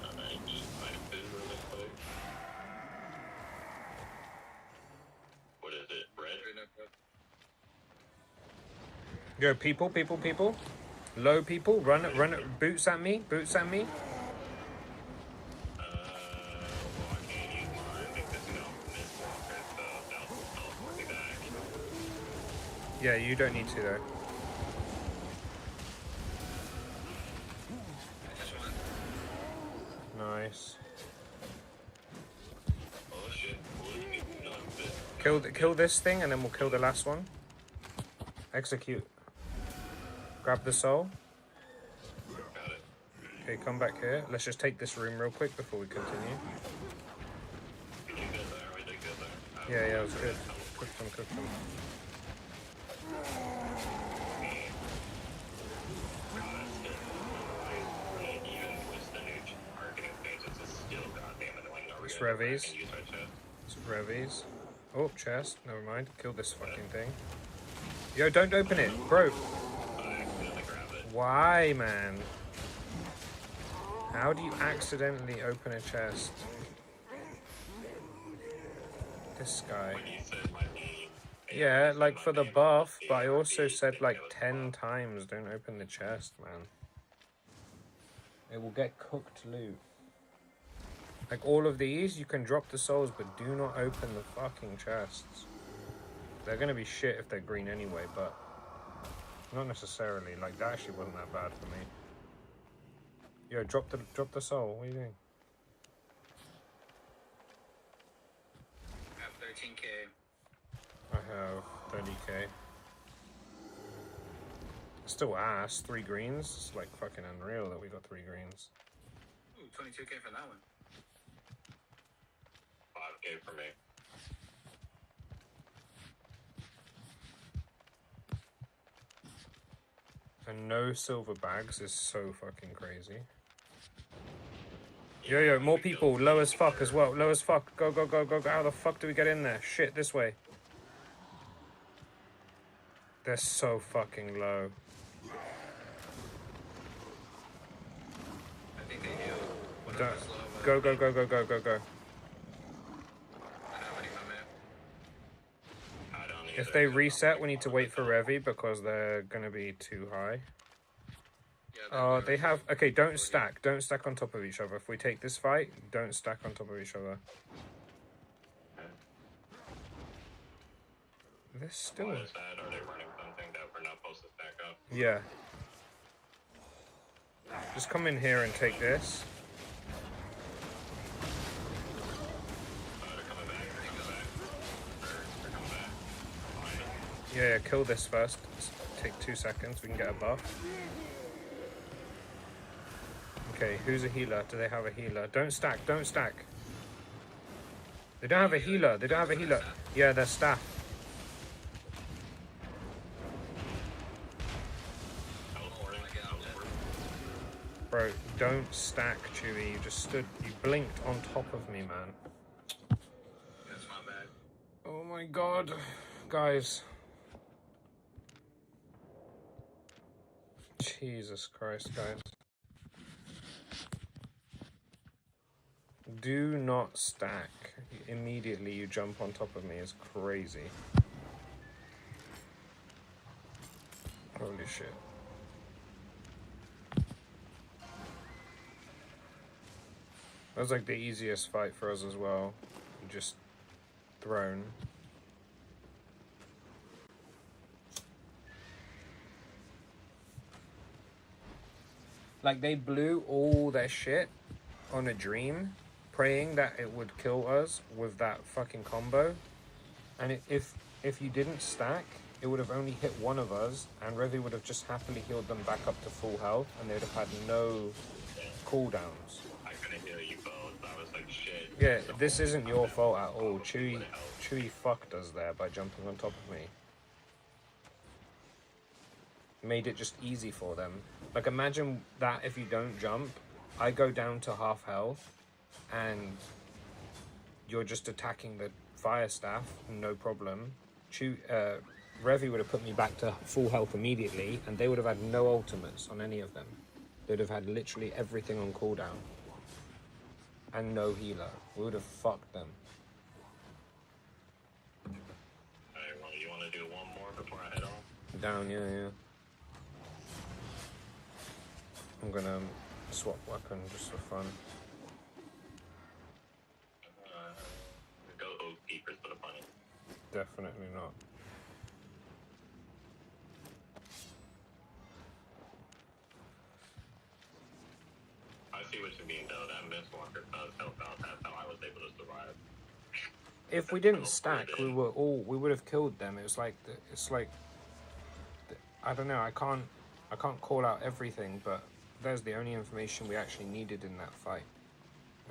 I'm gonna eat my food really quick. What is it? Bread? Yo, people. Low people, run it. Boots at me. Well, I can't use mine because you know, Mistwalker, so that'll be back. Yeah, you don't need to though. Nice. Oh shit, well, you need to know this. Kill this thing, and then we'll kill the last one. Execute. Grab the soul. Got it. Okay, come back here. Let's just take this room real quick before we continue. Did you get there? Are they good there? Yeah, it was good. Cook them. It's Revies. It's Revies. Oh, chest. Never mind. Kill this fucking thing. Yo, don't open it, bro. I accidentally grab it. Why, man? How do you accidentally open a chest? This guy. When you said my name. Yeah, like for the buff, but I also said like 10 times, don't open the chest, man. It will get cooked loot. Like all of these, you can drop the souls, but do not open the fucking chests. They're gonna be shit if they're green anyway, but not necessarily. Like that actually wasn't that bad for me. Yo, drop the soul. What are you doing? I have 13k. I have 30k. Still ass. 3 greens. It's like fucking unreal that we got 3 greens. Ooh, 22k for that one. 5K for me. And no silver bags is so fucking crazy. Yo, more people. Low as fuck as well. Low as fuck. Go, go, go, go, go. How the fuck do we get in there? Shit, this way. They're so fucking low. I think they heal. One of Don't, us low, but go, go, go, go, go, go, go. I don't have any on map. I don't If either. they reset, we need to wait for Revy because they're gonna be too high. Yeah, Oh, they have... Okay, don't stack. Don't stack on top of each other. If we take this fight, don't stack on top of each other. They're still... Why is that? Are they running something that we're not supposed to stack up? Yeah. Just come in here and take this. They're coming back. They're coming back. They're coming back. Fine. Yeah, kill this first. Just take 2 seconds. We can get a buff. Okay, who's a healer? Do they have a healer? Don't stack. Don't stack. They don't have a healer. They don't have a healer. Yeah, they're staff. Teleporting. Teleporting. Bro, don't stack, Chewy. You just stood... You blinked on top of me, man. That's my bad. Oh my god. Guys. Jesus Christ, guys. Do not stack. Immediately you jump on top of me is crazy. Holy shit. That was like the easiest fight for us as well. Just thrown. Like they blew all their shit on a dream, praying that it would kill us with that fucking combo. And if you didn't stack, it would have only hit one of us, and Revy would have just happily healed them back up to full health, and they would have had no cooldowns. I couldn't heal you both. I was like, shit. Yeah, this isn't your fault at all. Chewy fucked us there by jumping on top of me. Made it just easy for them. Like imagine that if you don't jump, I go down to half health, and you're just attacking the fire staff, no problem. Revy would have put me back to full health immediately, and they would have had no ultimates on any of them. They would have had literally everything on cooldown. And no healer. We would have fucked them. Alright, well, you want to do one more before I head off? Down, yeah. I'm gonna swap weapon just for fun. Go Oak Keepers for the funny. Definitely not. I see what you mean, though. That Mistwalker does help out. That's how I was able to survive. If we didn't stack, we would have killed them. It's like I don't know. I can't call out everything, but there's the only information we actually needed in that fight.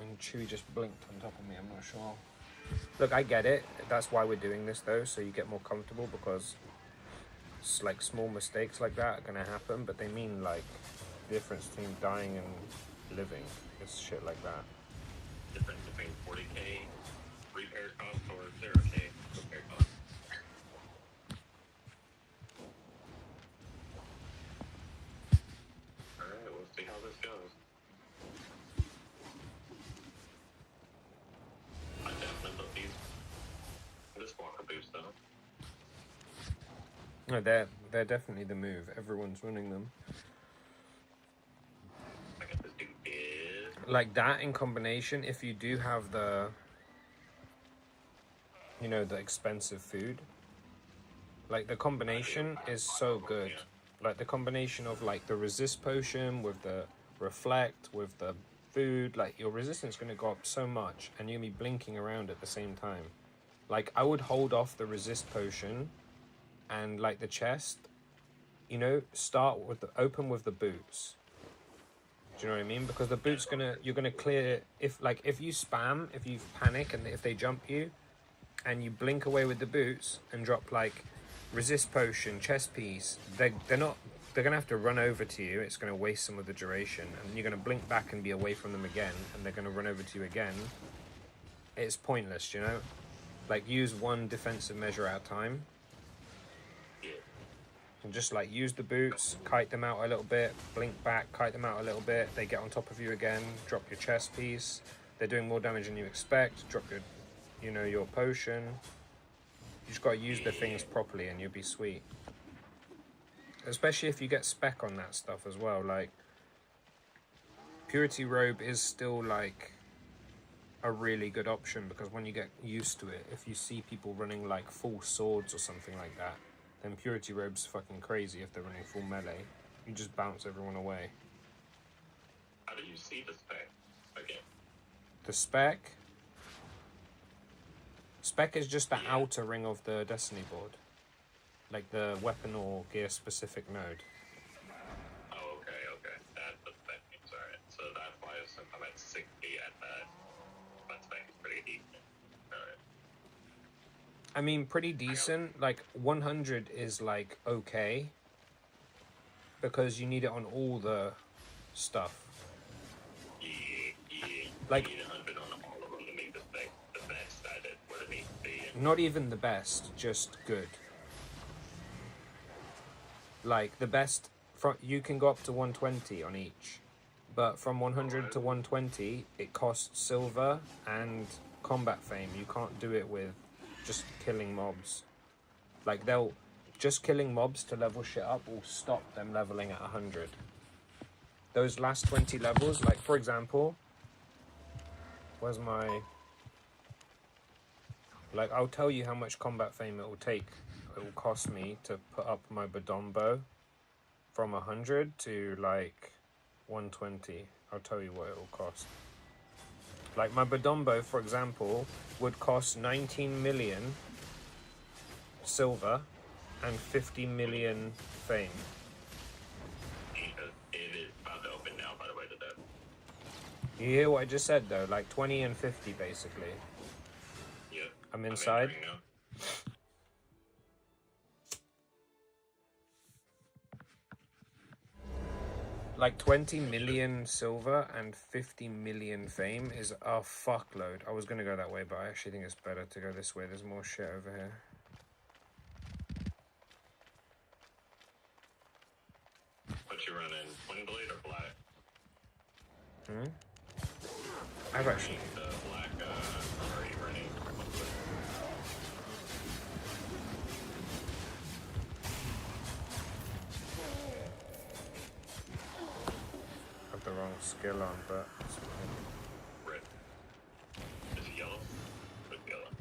And Chewy just blinked on top of me. I'm not sure. Look, I get it. That's why we're doing this though, so you get more comfortable, because it's like small mistakes like that are gonna happen, but they mean like the difference between dying and living. It's shit like that. Difference between 40k repair cost or 0k repair cost. how this goes. I definitely love these. This walker boost though. No, they're definitely the move. Everyone's running them. I got this dude big. Like that in combination, if you do have the, you know, the expensive food, like the combination is so good. Like the combination of like the resist potion with the reflect with the food, like your resistance is going to go up so much and you're going to be blinking around at the same time. Like I would hold off the resist potion and like the chest, you know, start with the open with the boots. Do you know what I mean? Because the boots you're gonna clear, if you spam, if you panic and if they jump you and you blink away with the boots and drop like resist potion, chest piece, they're gonna have to run over to you. It's gonna waste some of the duration and you're gonna blink back and be away from them again and they're gonna run over to you again. It's pointless, you know? Like use one defensive measure at a time. And just like use the boots, kite them out a little bit, blink back, kite them out a little bit, they get on top of you again, drop your chest piece, they're doing more damage than you expect, drop your, you know, your potion. You just gotta use the things properly and you'll be sweet. Especially if you get spec on that stuff as well, like Purity Robe is still like a really good option because when you get used to it, if you see people running like full swords or something like that, then Purity Robe's fucking crazy if they're running full melee. You just bounce everyone away. How do you see the spec again? The spec? Spec is just the outer ring of the Destiny board. Like the weapon or gear specific node. Oh, okay. That's the spec. Alright. So that's why I'm at 60 at that spec is pretty decent. Alright. I mean, pretty decent. Like 100 is like okay because you need it on all the stuff. Yeah. Like, you need 100 on all of them to make the spec the best at it, what it needs to be. not even the best, just good. Like the best, you can go up to 120 on each, but from 100 to 120, it costs silver and combat fame. You can't do it with just killing mobs. Like just killing mobs to level shit up will stop them leveling at 100. Those last 20 levels, like for example, where's my, like I'll tell you how much combat fame it will cost me to put up my Badombo from 100 to like 120. I'll tell you what it will cost. Like my Badombo, for example, would cost 19 million silver and 50 million fame. It is about to open now, by the way, to that. You hear what I just said though? Like 20 and 50 basically. Yeah. I'm inside. entering now. Like 20 million silver and 50 million fame is a fuckload. I was gonna go that way, but I actually think it's better to go this way. There's more shit over here. What you running? Twin blade or black? I've actually... The black, are you running? have the wrong skill on, but it's fine. Red. Is it yellow? It's yellow.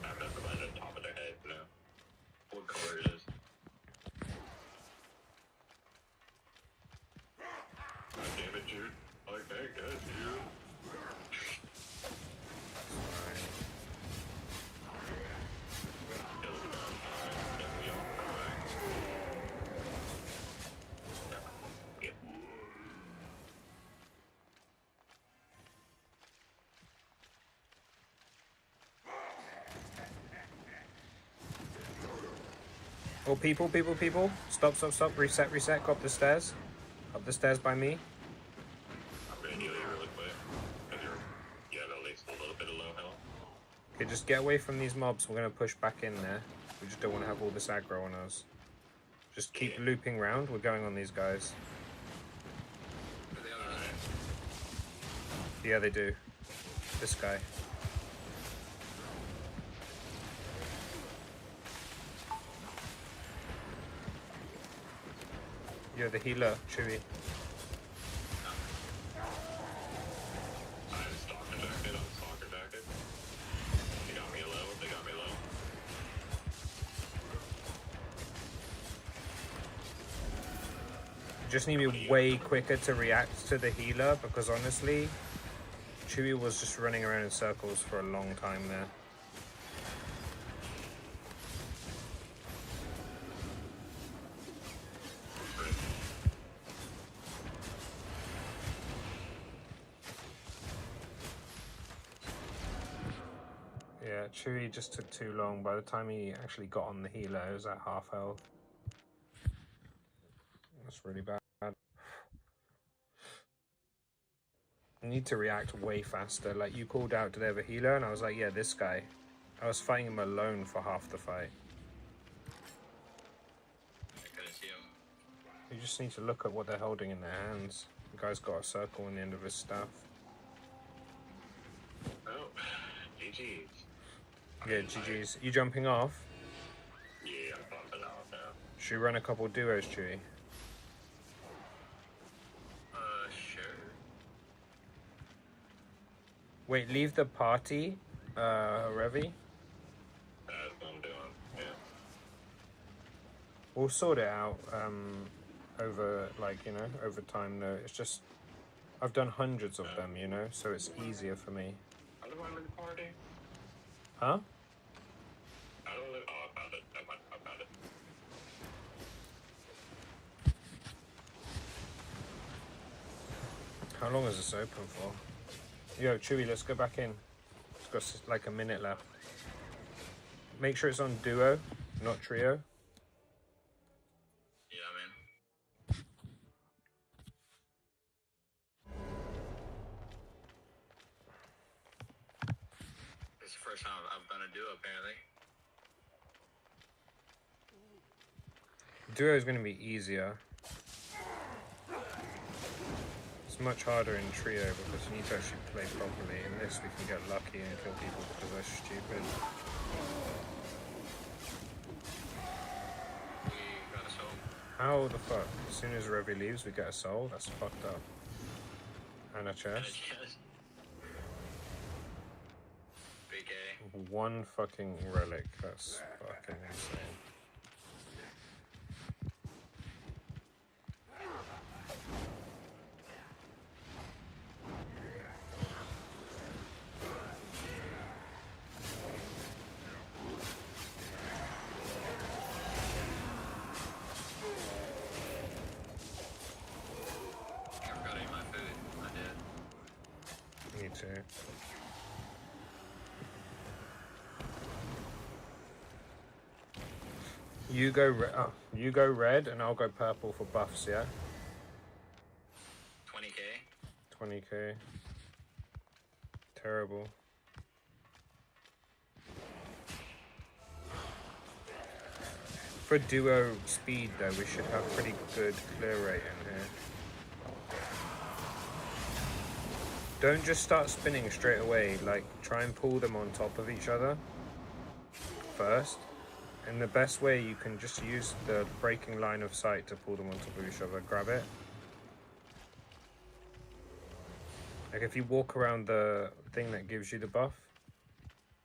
I'm not reminded on top of their head, no. What color it is. God damn it, dude. Okay, good, dude. Oh, people. Stop. Reset. Go up the stairs. Up the stairs by me. I'm gonna heal you really quick. Cause you have at least a little bit of low health. Okay, just get away from these mobs. We're going to push back in there. We just don't want to have all this aggro on us. Just keep looping round. We're going on these guys. Yeah, they do. This guy. You're the healer, Chewie. I'm stalker jacket. I'm stalker jacket. They got me low. They got me low. You just need to be way quicker to react to the healer, because honestly, Chewie was just running around in circles for a long time there. Yeah, Chewie just took too long. By the time he actually got on the healer, it was at half health. That's really bad. You need to react way faster. Like, you called out, do they have a healer? And I was like, yeah, this guy. I was fighting him alone for half the fight. I couldn't see him. You just need to look at what they're holding in their hands. The guy's got a circle on the end of his staff. Oh, GG's. Yeah, GG's. You jumping off? Yeah, I'm bumping out now. Should we run a couple duos, Chewie? Sure. Wait, leave the party, Revy. That's what I'm doing. Yeah. We'll sort it out, over, like, you know, over time, though. It's just, I've done hundreds of them, you know, so it's easier for me. How do I leave the party? Huh? I don't live. Oh, I found it. I found it. How long is this open for? Yo, Chewie, let's go back in. It's got like a minute left. Make sure it's on duo, not trio. Yeah, I'm in. This is the first time I've done a duo, apparently. Duo is going to be easier. It's much harder in trio because you need to actually play properly. In this, we can get lucky and kill people because they're stupid. We got a soul. How the fuck? As soon as Revy leaves, we get a soul? That's fucked up. And a chest. Yes. Big A. One fucking relic. That's fucking insane. I forgot to eat my food. I did. Me too. You go red, and I'll go purple for buffs. Yeah. 20K. 20k. Terrible. For duo speed, though, we should have pretty good clear rate in here. Don't just start spinning straight away. Like, try and pull them on top of each other first. And the best way, you can just use the breaking line of sight to pull them on top of each other. Grab it. Like, if you walk around the thing that gives you the buff,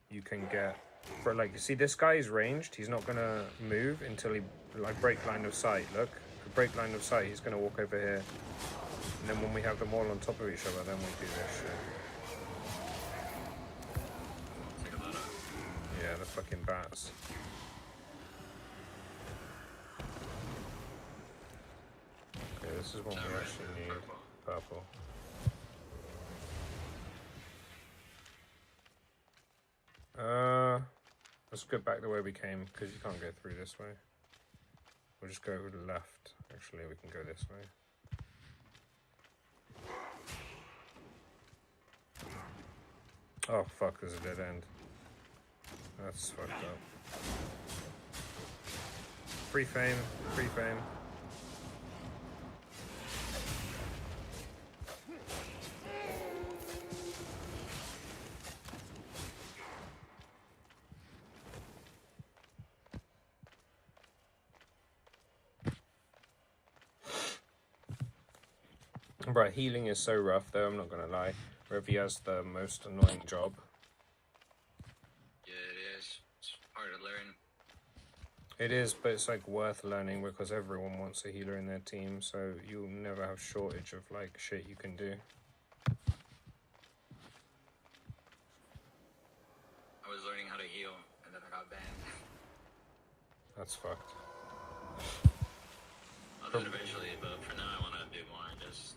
you can get... For, like, you see, this guy is ranged. He's not going to move until he, like, break line of sight. Look. Break line of sight, he's going to walk over here. And then when we have them all on top of each other, then we do this shit. Yeah, the fucking bats. Okay, this is what we actually need. Purple. Let's go back the way we came, because you can't go through this way. We'll just go to the left. Actually, we can go this way. Oh fuck, there's a dead end. That's fucked up. Free fame, free fame. But healing is so rough though, I'm not gonna lie. Revi has the most annoying job. Yeah, it is. It's hard to learn. It is, but it's like worth learning because everyone wants a healer in their team, so you'll never have shortage of like shit you can do. I was learning how to heal, and then I got banned. That's fucked. I'll do it eventually, but for now I want to do more and just...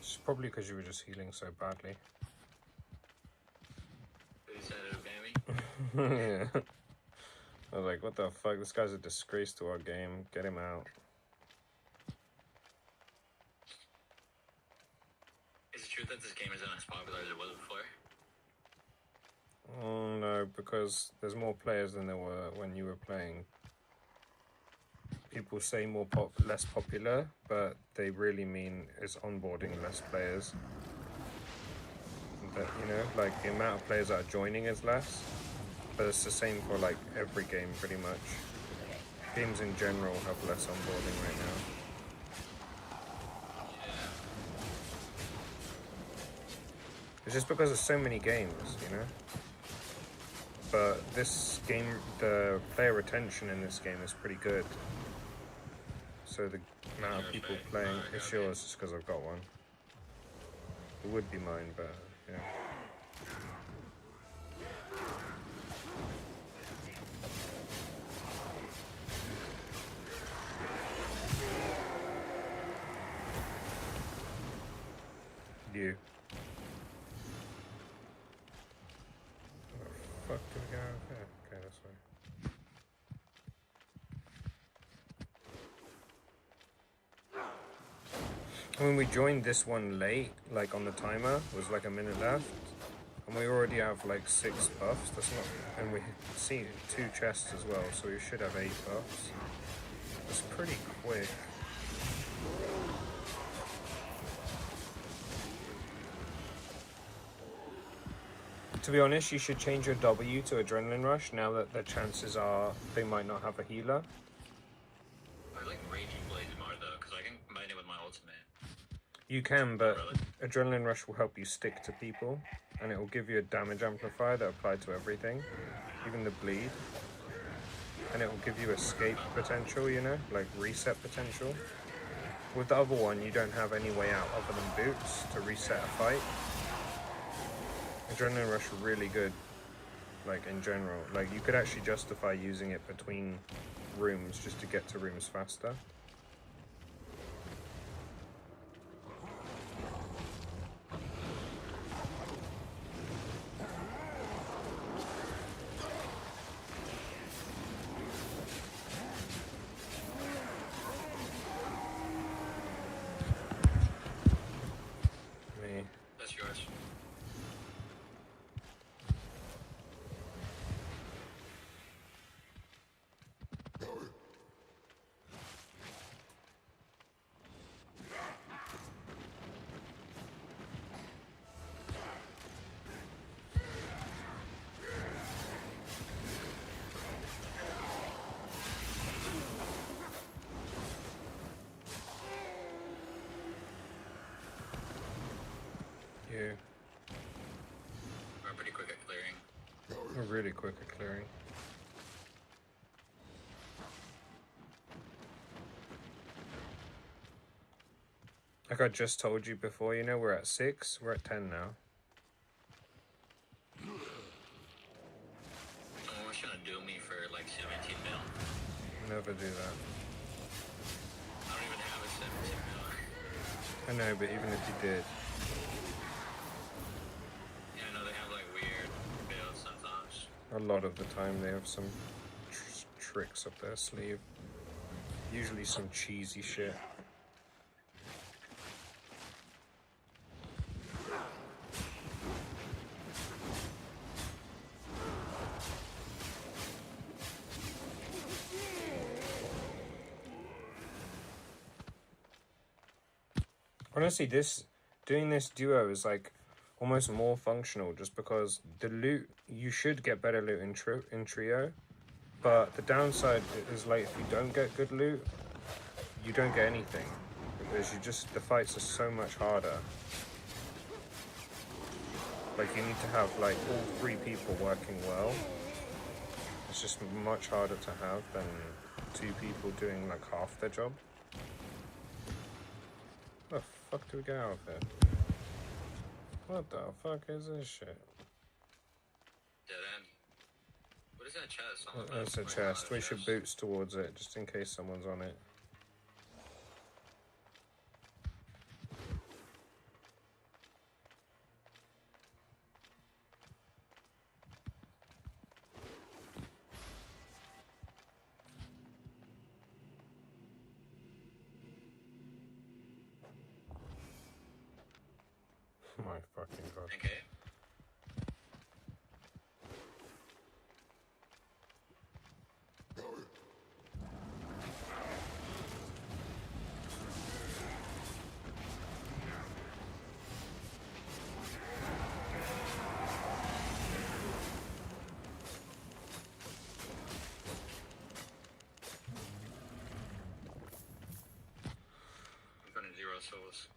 It's probably because you were just healing so badly. They said it would ban me. Yeah. I was like, what the fuck? This guy's a disgrace to our game. Get him out. Is it true that this game isn't as popular as it was before? Oh no, because there's more players than there were when you were playing. People say less popular, but they really mean it's onboarding less players. That, you know, like the amount of players that are joining is less, but it's the same for like every game pretty much. Games in general have less onboarding right now. Yeah. It's just because there's so many games, you know? But this game, the player retention in this game is pretty good. So the amount of people playing, it's yours just because I've got one. It would be mine, but yeah. You. Where the fuck did we go out there? Okay, that's fine. When we joined this one late, like on the timer, was like a minute left, and we already have like 6 buffs. That's not, and we see 2 chests as well, so we should have 8 buffs. That's pretty quick. To be honest, you should change your W to Adrenaline Rush now that the chances are they might not have a healer. I like Raging Blaze more though, because I can combine it with my ultimate. You can, but Adrenaline Rush will help you stick to people, and it will give you a damage amplifier that applies to everything, even the bleed. And it will give you escape potential, you know, like reset potential. With the other one, you don't have any way out other than boots to reset a fight. Adrenaline Rush are really good, like in general. Like you could actually justify using it between rooms just to get to rooms faster. Me. That's yours. You. We're pretty quick at clearing. We're really quick at clearing. Like I just told you before, you know, we're at 6, we're at 10 now. Someone was trying to do me for like 17 mil. Never do that. I don't even have a 17 mil. I know, but even if you did, Yeah, I know they have like weird builds sometimes. a lot of the time they have some tricks up their sleeve. Usually some cheesy shit. Honestly, doing this duo is like almost more functional just because the loot, you should get better loot in trio, but the downside is like if you don't get good loot, you don't get anything. is the fights are so much harder. Like, you need to have, like, all 3 people working well. It's just much harder to have than 2 people doing, like, half their job. What the fuck do we get out of here? What the fuck is this shit? Dead end. What is that chest? That's a chest. We should boots towards it, just in case someone's on it. My fucking god. Okay. I'm gonna 0 souls.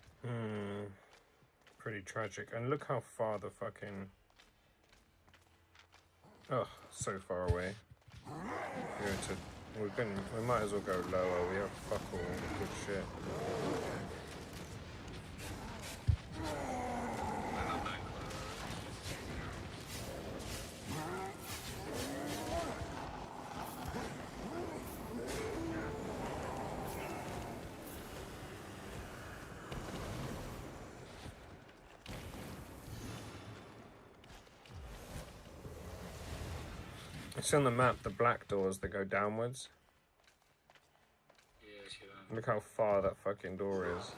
Pretty tragic. And look how far the fucking... Oh, so far away. We might as well go lower. We have fuck all good shit. It's on the map, the black doors that go downwards. Yeah, I see that. Look how far that fucking door is.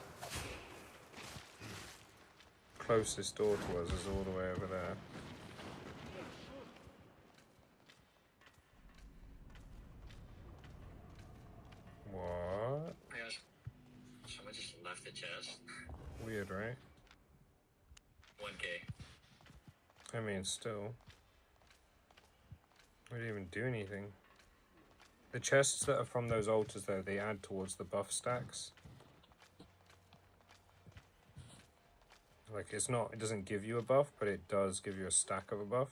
Closest door to us is all the way over there. What? Yes. Someone just left the chest. Weird, right? 1K. I mean, still. We didn't even do anything. The chests that are from those altars, though, they add towards the buff stacks. Like, it doesn't give you a buff, but it does give you a stack of a buff.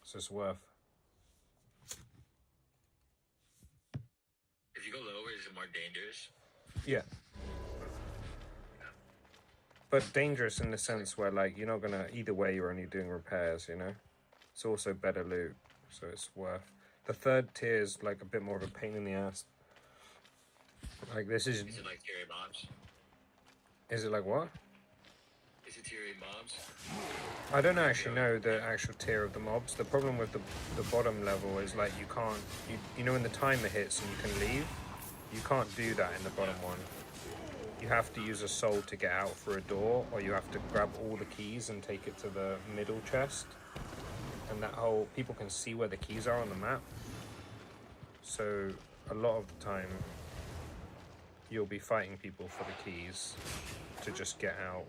So it's worth. If you go lower, is it more dangerous? Yeah. But dangerous in the sense where, like, you're not gonna, either way, you're only doing repairs, you know? It's also better loot, so it's worth. The 3rd tier is, like, a bit more of a pain in the ass. Like, this is... Is it like tier 8 mobs? Is it like what? Is it tier 8 mobs? I don't actually know the actual tier of the mobs. The problem with the bottom level is, like, you can't... You know when the timer hits and you can leave? You can't do that in the bottom one. You have to use a soul to get out for a door, or you have to grab all the keys and take it to the middle chest. And that whole... People can see where the keys are on the map. So, a lot of the time, you'll be fighting people for the keys to just get out.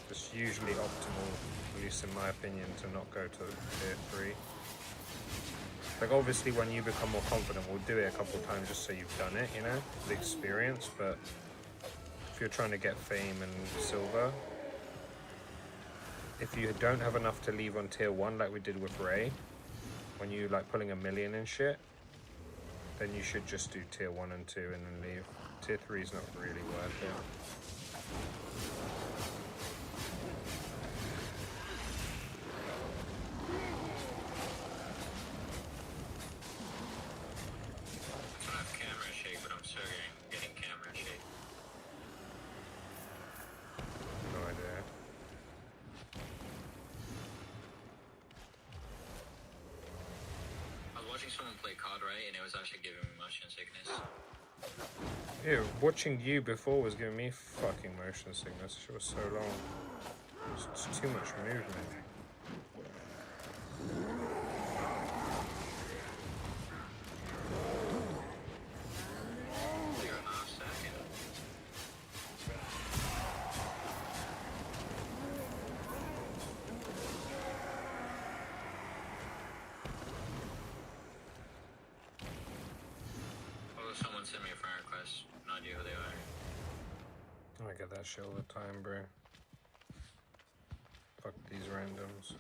It's usually optimal, at least in my opinion, to not go to tier 3. Like, obviously, when you become more confident, we'll do it a couple of times just so you've done it, you know? The experience, but if you're trying to get fame and silver, if you don't have enough to leave on tier 1 like we did with Ray, when you like pulling a million and shit, then you should just do tier 1 and 2 and then leave. Tier 3 is not really worth it. I don't have camera shake, but I'm still getting camera shake. No idea. I was watching someone play COD, right, and it was actually giving me motion sickness. Yeah, watching you before was giving me fucking motion sickness. It was so long. It's too much movement. You're an off second. Oh, someone sent me a friend request. No idea who they are. get that shit all the time, bro. Fuck these randoms.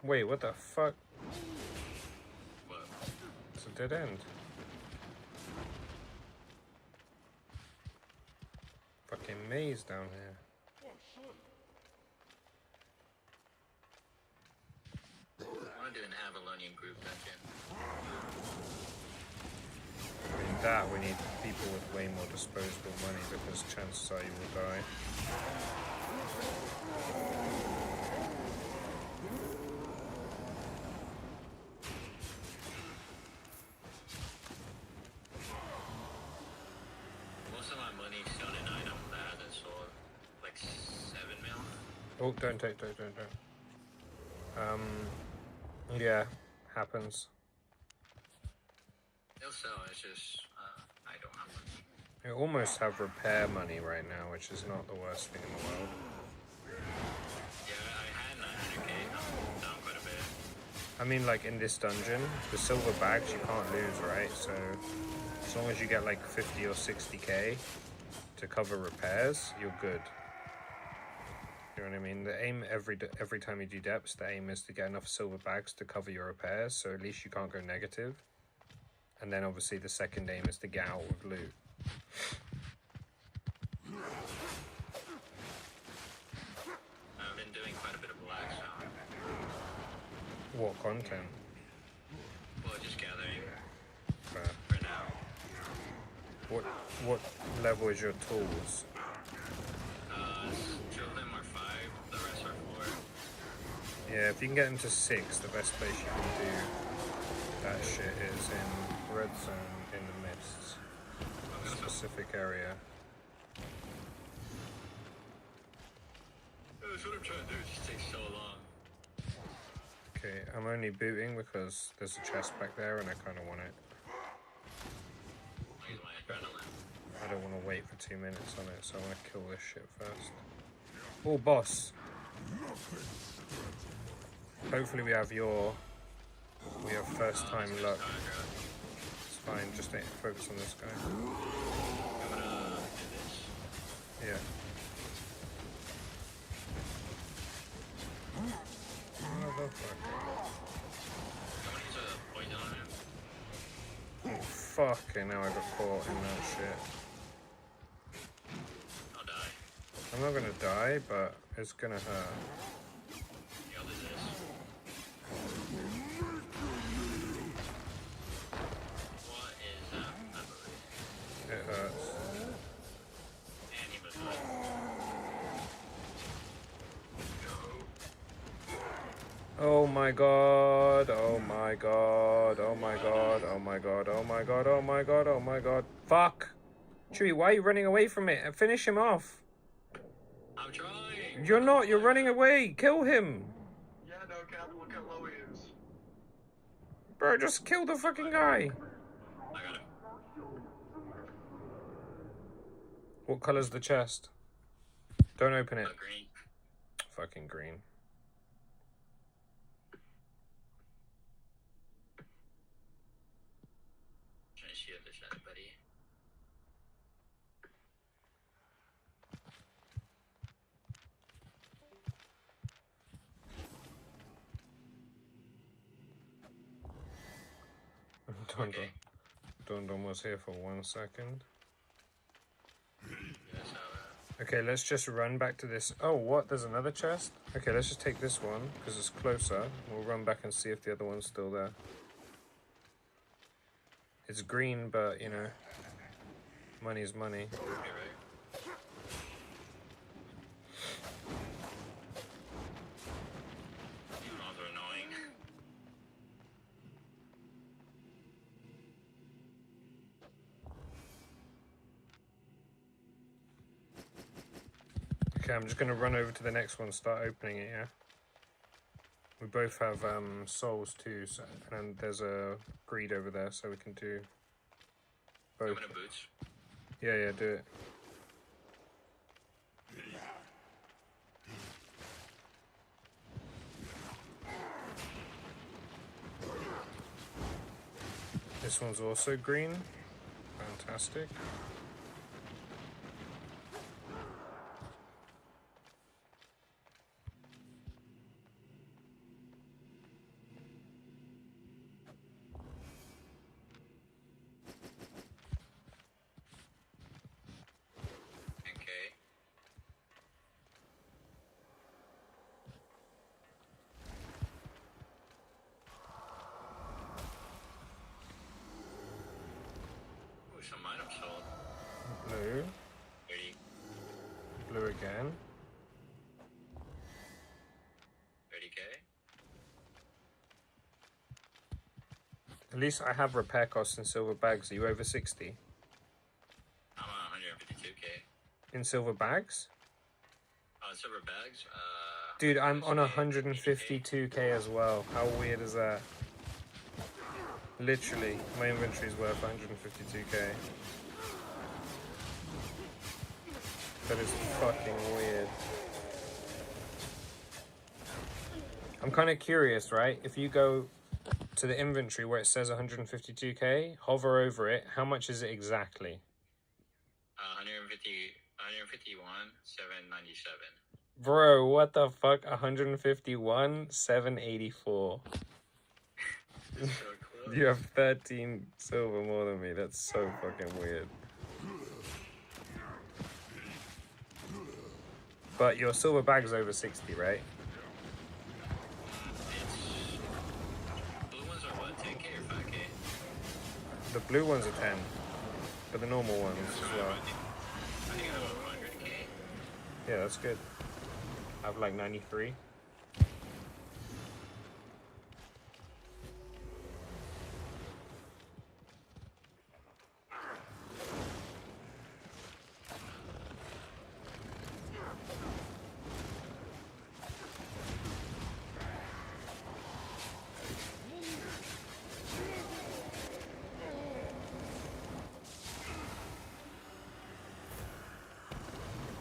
Wait, what the fuck? What? It's a dead end. Fucking maze down here. I want to do an Avalonian group dungeon. I mean, that we need people with way more disposable money because chances are you will die. Most of my money's still in items that I haven't sold. Like 7 mil. Oh, don't. Yeah, happens. They'll sell, it's just, I don't have money. You almost have repair money right now, which is not the worst thing in the world. Yeah, I had 900k, I'm down quite a bit. I mean, like in this dungeon, the silver bags you can't lose, right? So as long as you get like 50 or 60k to cover repairs, you're good. You know what I mean? The aim every time you do depths, the aim is to get enough silver bags to cover your repairs, so at least you can't go negative. And then obviously the second aim is to get out with loot. I've been doing quite a bit of black sound. What content? Well, just gathering For for now. what level is your tools? 2 of them are 5, the rest are 4. Yeah, if you can get into 6, the best place you can do that shit is in red zone in the mists. A specific area. That's what I'm trying to do, it just takes so long. Okay, I'm only booting because there's a chest back there and I kind of want it. I use my adrenaline. I don't want to wait for 2 minutes on it, so I want to kill this shit first. Oh, boss! Hopefully we have first time luck. It's fine, just focus on this guy. I'm gonna do this. Yeah. Motherfucker. I'm gonna use a poison on him. Oh, fucking now I got caught in that shit. I'll die. I'm not gonna die, but it's gonna hurt. Yeah, I'll do this. What is that memory? It hurts. And he was good. Oh my god, oh my god, oh my god, oh my god, oh my god, oh my god, oh my god. Fuck! Chewie, why are you running away from it? Finish him off! I'm trying! You're not, you're running away! Kill him! Yeah, no, Cap, look how low he is. Bro, just kill the fucking guy! I got him. What color's the chest? Don't open it. Green. Fucking green. Trying to shoot the shot, buddy. Dondon was here for 1 second. Yes, Okay, let's just run back to this. Oh, what? There's another chest? Okay, let's just take this one, because it's closer. We'll run back and see if the other one's still there. It's green, but, you know, money's money. you're right. These mobs are annoying. Okay, I'm just going to run over to the next one, start opening it, yeah? We both have souls too, so, and there's a greed over there, so we can do both. I'm gonna boots. Yeah, do it. This one's also green. Fantastic. Okay. Ooh, some items sold. Blue. 30. Blue again. 30k. At least I have repair costs in silver bags. Are you over 60? I'm on 152k. In silver bags? Silver bags. Dude, I'm on 80K. 152k as well. How weird is that? Literally, my inventory is worth 152k. That is fucking weird. I'm kind of curious, right? If you go to the inventory where it says 152k, hover over it, how much is it exactly? 151, 797. Bro, what the fuck? 151, 784. It's so close. You have 13 silver more than me. That's so fucking weird. But your silver bag's over 60, right? Blue ones are what, 10k or 5k? The blue ones are 10, but the normal ones as well. I think I'm about 100k. Yeah, that's good. I have like 93.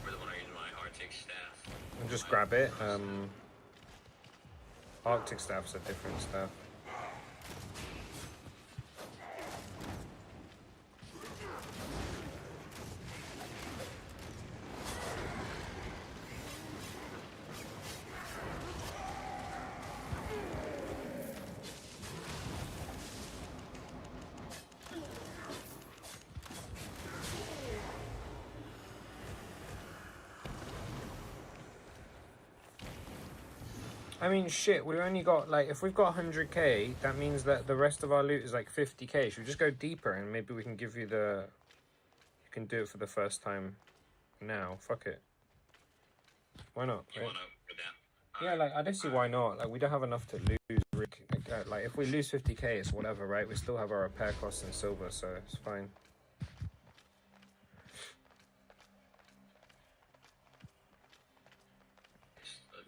We're the one using my Arctic staff. And just grab it. Arctic staffs are different stuff. I mean, shit, we only got, like, if we've got 100k, that means that the rest of our loot is like 50k. Should we just go deeper and maybe we can give you the... You can do it for the first time now. Fuck it. Why not, You right? wanna go down? Yeah, like, I don't see why not. Like, we don't have enough to lose. Like, if we lose 50k, it's whatever, right? We still have our repair costs in silver, so it's fine.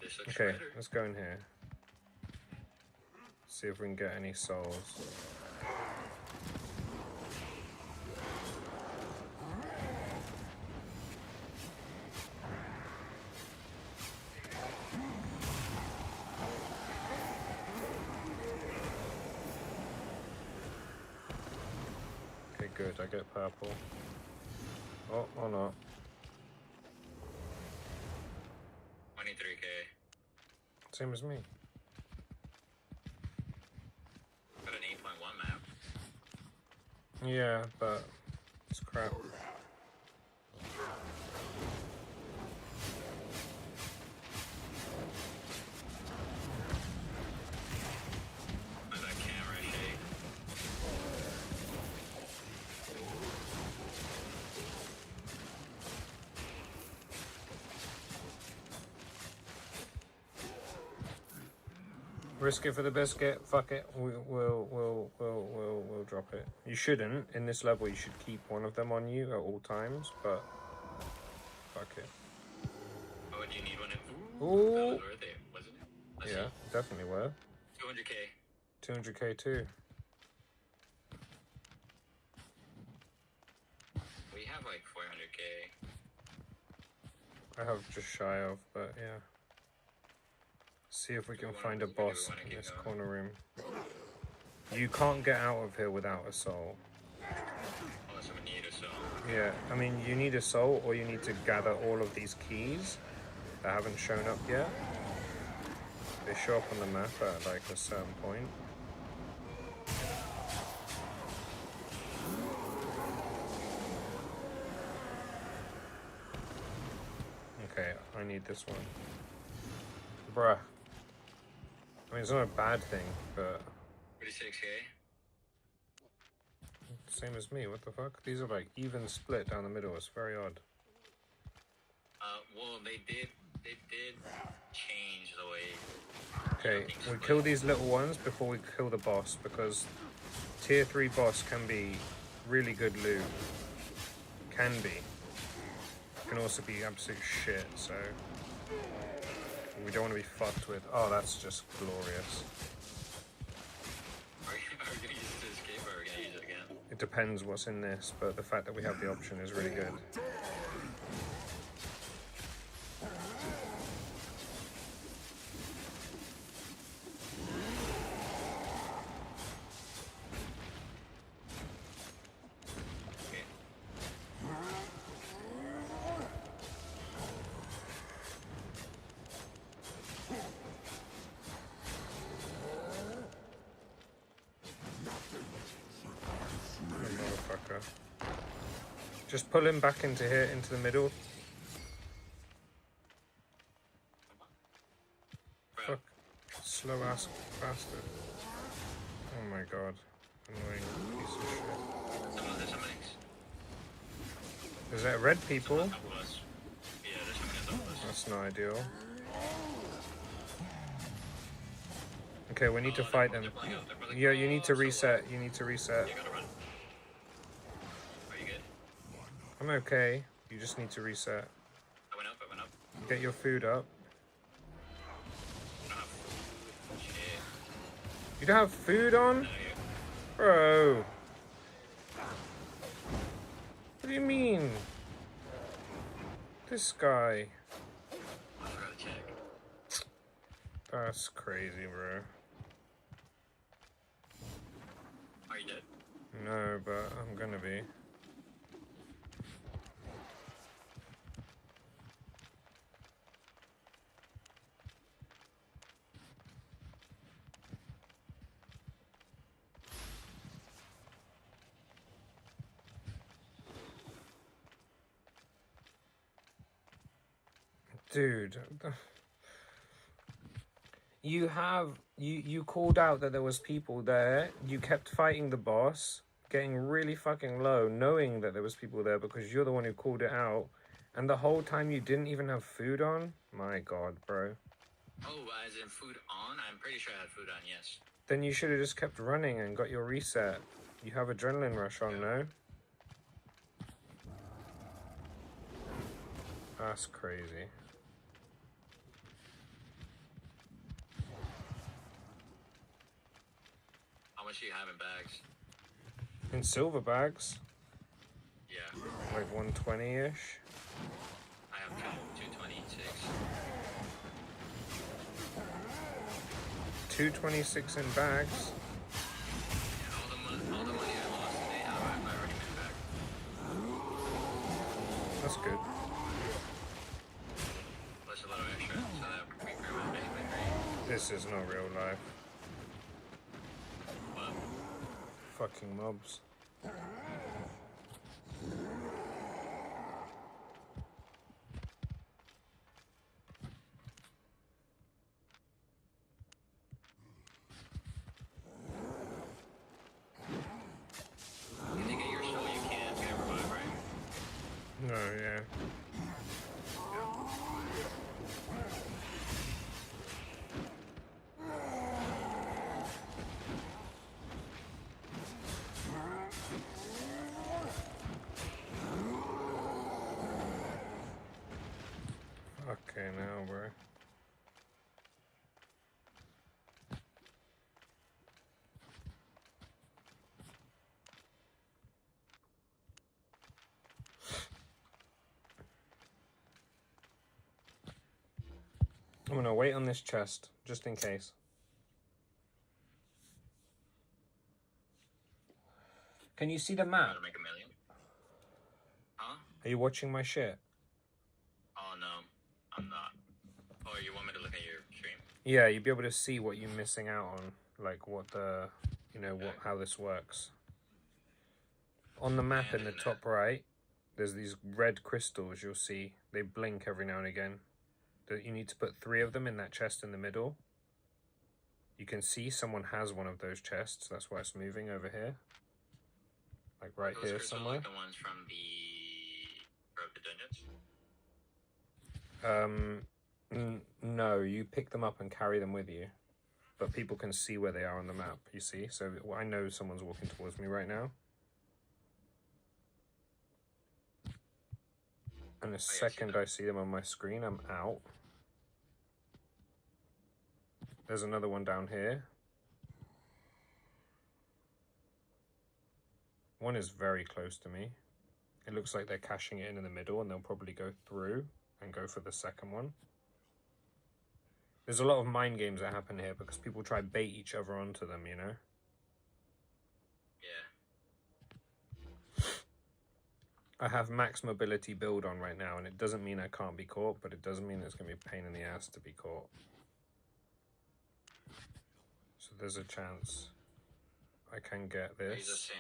This looks Okay, better. let's go in here. See if we can get any souls. Okay, good, I get purple. Oh, or not. 23k. Same as me. Got an 8.1 map. Yeah, but it's crap. My that camera shake. Risk it for the biscuit. Fuck it. We'll drop it. You shouldn't. In this level, you should keep one of them on you at all times, but fuck it. Oh, do you need one? Ooh. That was worth it, wasn't it? Let's Yeah, definitely were. see. 200k. 200k too. We have like 400k. I have just shy of, but yeah. See if we can wanna- find a where do we boss wanna in keep this going? corner room. You can't get out of here without a soul. Oh, so we need a soul. Yeah, I mean, you need a soul, or you need to gather all of these keys that haven't shown up yet. They show up on the map at like a certain point. Okay, I need this one. Bruh. I mean, it's not a bad thing, but 36K. same as me, what the fuck? These are like even split down the middle, it's very odd. Well, they did change the way. Okay, we kill these little ones before we kill the boss, because tier 3 boss can be really good loot. Can be. Can also be absolute shit, so we don't want to be fucked with. Oh, that's just glorious. Are we gonna use it to escape, or are we gonna use it again? It depends what's in this, but the fact that we have the option is really good. Motherfucker. Just pull him back into here, into the middle. Fuck. Slow ass bastard. Oh my god. Annoying piece of shit. There's some enemies. Is that red people? Top of us. Yeah, there's some enemies top of us. That's not ideal. Okay, we need to fight them. Yeah, you need to reset. You need to reset. You gotta run. Are you good? I'm okay. You just need to reset. I went up. Get your food up. I don't have shit. You don't have food on? No, Bro. What do you mean? This guy. I forgot to check. That's crazy, bro. Are you dead? No, but I'm gonna be. Dude. You called out that there was people there. You kept fighting the boss, getting really fucking low, knowing that there was people there because you're the one who called it out. And the whole time you didn't even have food on? My god, bro. Oh, as in food on? I'm pretty sure I had food on, yes. Then you should have just kept running and got your reset. You have adrenaline rush on, no? That's crazy. How much do you have in bags? In silver bags, Yeah. like 120-ish. I have 226. 226 in bags. And all the money I lost today, I already made back. That's good. Plus a little extra, so that we pretty much make great. This is not real life. But Fucking mobs. if you get your soul, you can't get revived, right? No, yeah. Okay, now, bro. I'm gonna wait on this chest, just in case. Can you see the How map? to make $1 million? Huh? Are you watching my shit? Oh no, I'm not. Oh, you want me to look at your stream? Yeah, you'd be able to see what you're missing out on, like what the, you know, what how this works. On the map in the top right, there's these red crystals you'll see. They blink every now and again. You need to put 3 of them in that chest in the middle. You can see someone has one of those chests. That's why it's moving over here. Like right Those here crystals somewhere. like the ones from the dungeons? No, you pick them up and carry them with you. But people can see where they are on the map, you see? So I know someone's walking towards me right now. And the second I see them on my screen, I'm out. There's another one down here. One is very close to me. It looks like they're cashing it in the middle, and they'll probably go through and go for the second one. There's a lot of mind games that happen here because people try bait each other onto them, you know? Yeah. I have max mobility build on right now, and it doesn't mean I can't be caught, but it doesn't mean it's going to be a pain in the ass to be caught. So there's a chance I can get I use this.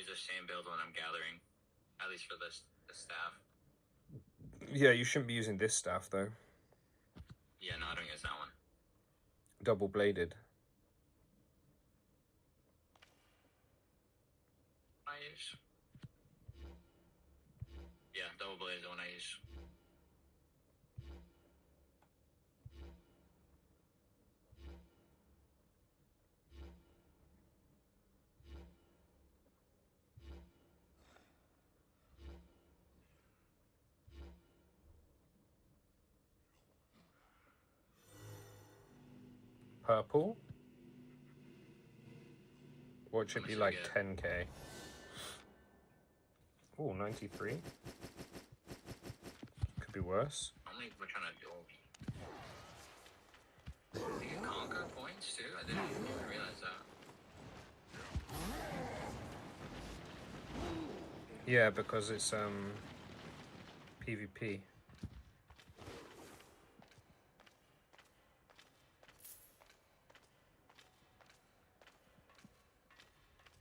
the same build when I'm gathering, at least for the staff. Yeah, you shouldn't be using this staff, though. Yeah, no, I don't use that one. Double-bladed. I use... Yeah, double blade is the one I use. Purple? What should be like get? 10k? Oh, 93. Could be worse. How many we're trying to do? You can conquer points too? I didn't even realize that. Yeah, because it's PvP.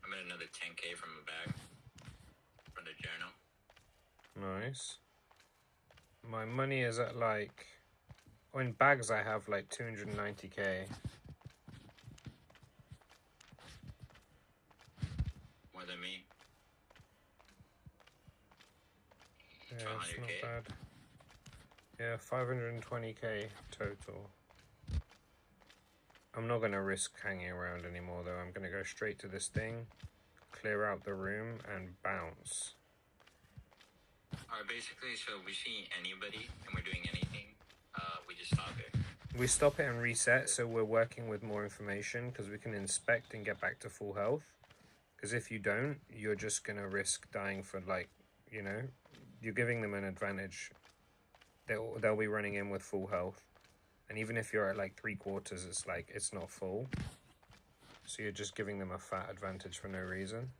I made another 10k from a bag. From the journal. Nice. My money is at like... Oh, in bags I have like 290k. More than me. Yeah, it's not 200K. bad. Yeah, 520k total. I'm not going to risk hanging around anymore though. I'm going to go straight to this thing, clear out the room, and bounce. Alright, basically, so if we see anybody and we're doing anything, we just stop it. We stop it and reset, so we're working with more information because we can inspect and get back to full health. Because if you don't, you're just going to risk dying for, like, you know, you're giving them an advantage. They'll be running in with full health. And even if you're at like 3/4, it's like, it's not full. So you're just giving them a fat advantage for no reason.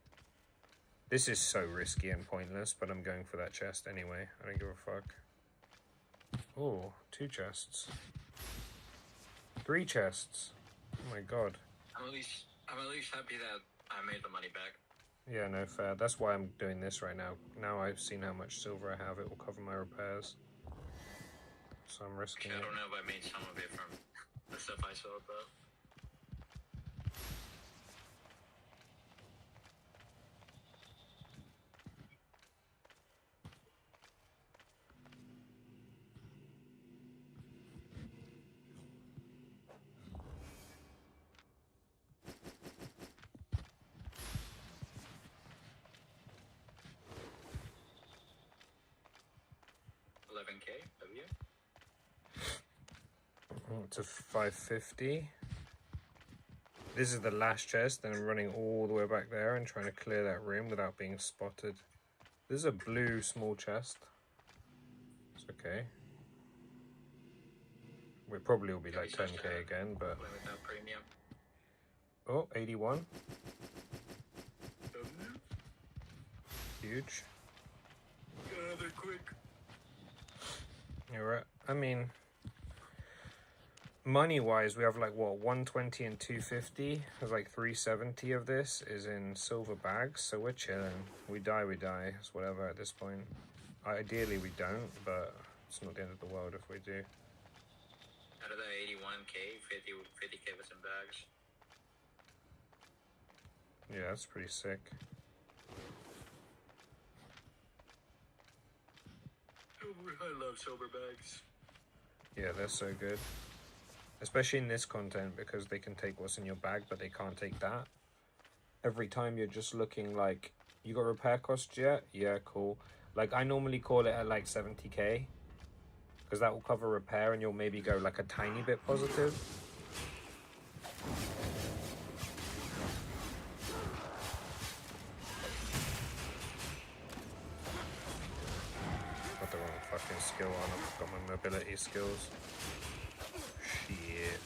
This is so risky and pointless, but I'm going for that chest anyway. I don't give a fuck. Oh, 2 chests. 3 chests. Oh my god. I'm at least happy that I made the money back. Yeah, no, fair. That's why I'm doing this right now. Now I've seen how much silver I have, it will cover my repairs. So I'm risking Actually, it. I don't know if I made some of it from the stuff I sold, though. 11k of you? To 550. This is the last chest, and I'm running all the way back there and trying to clear that room without being spotted. This is a blue small chest. It's okay. We probably will be like 10k again, but... Play without premium. Oh, 81. huge. Yeah, they're quick. You're right. I mean, money-wise, we have like what 120 and 250. There's like 370 of this is in silver bags, so we're chilling. We die, it's whatever at this point. Ideally, we don't, but it's not the end of the world if we do. Out of the 81k, 50k was in bags. Yeah, that's pretty sick. I love silver bags. Yeah, they're so good. Especially in this content, because they can take what's in your bag, but they can't take that. Every time you're just looking like, you got repair costs yet? Yeah, cool. Like, I normally call it at like 70k. Because that will cover repair and you'll maybe go like a tiny bit positive. Got the wrong fucking skill on. I've got my mobility skills. Shit.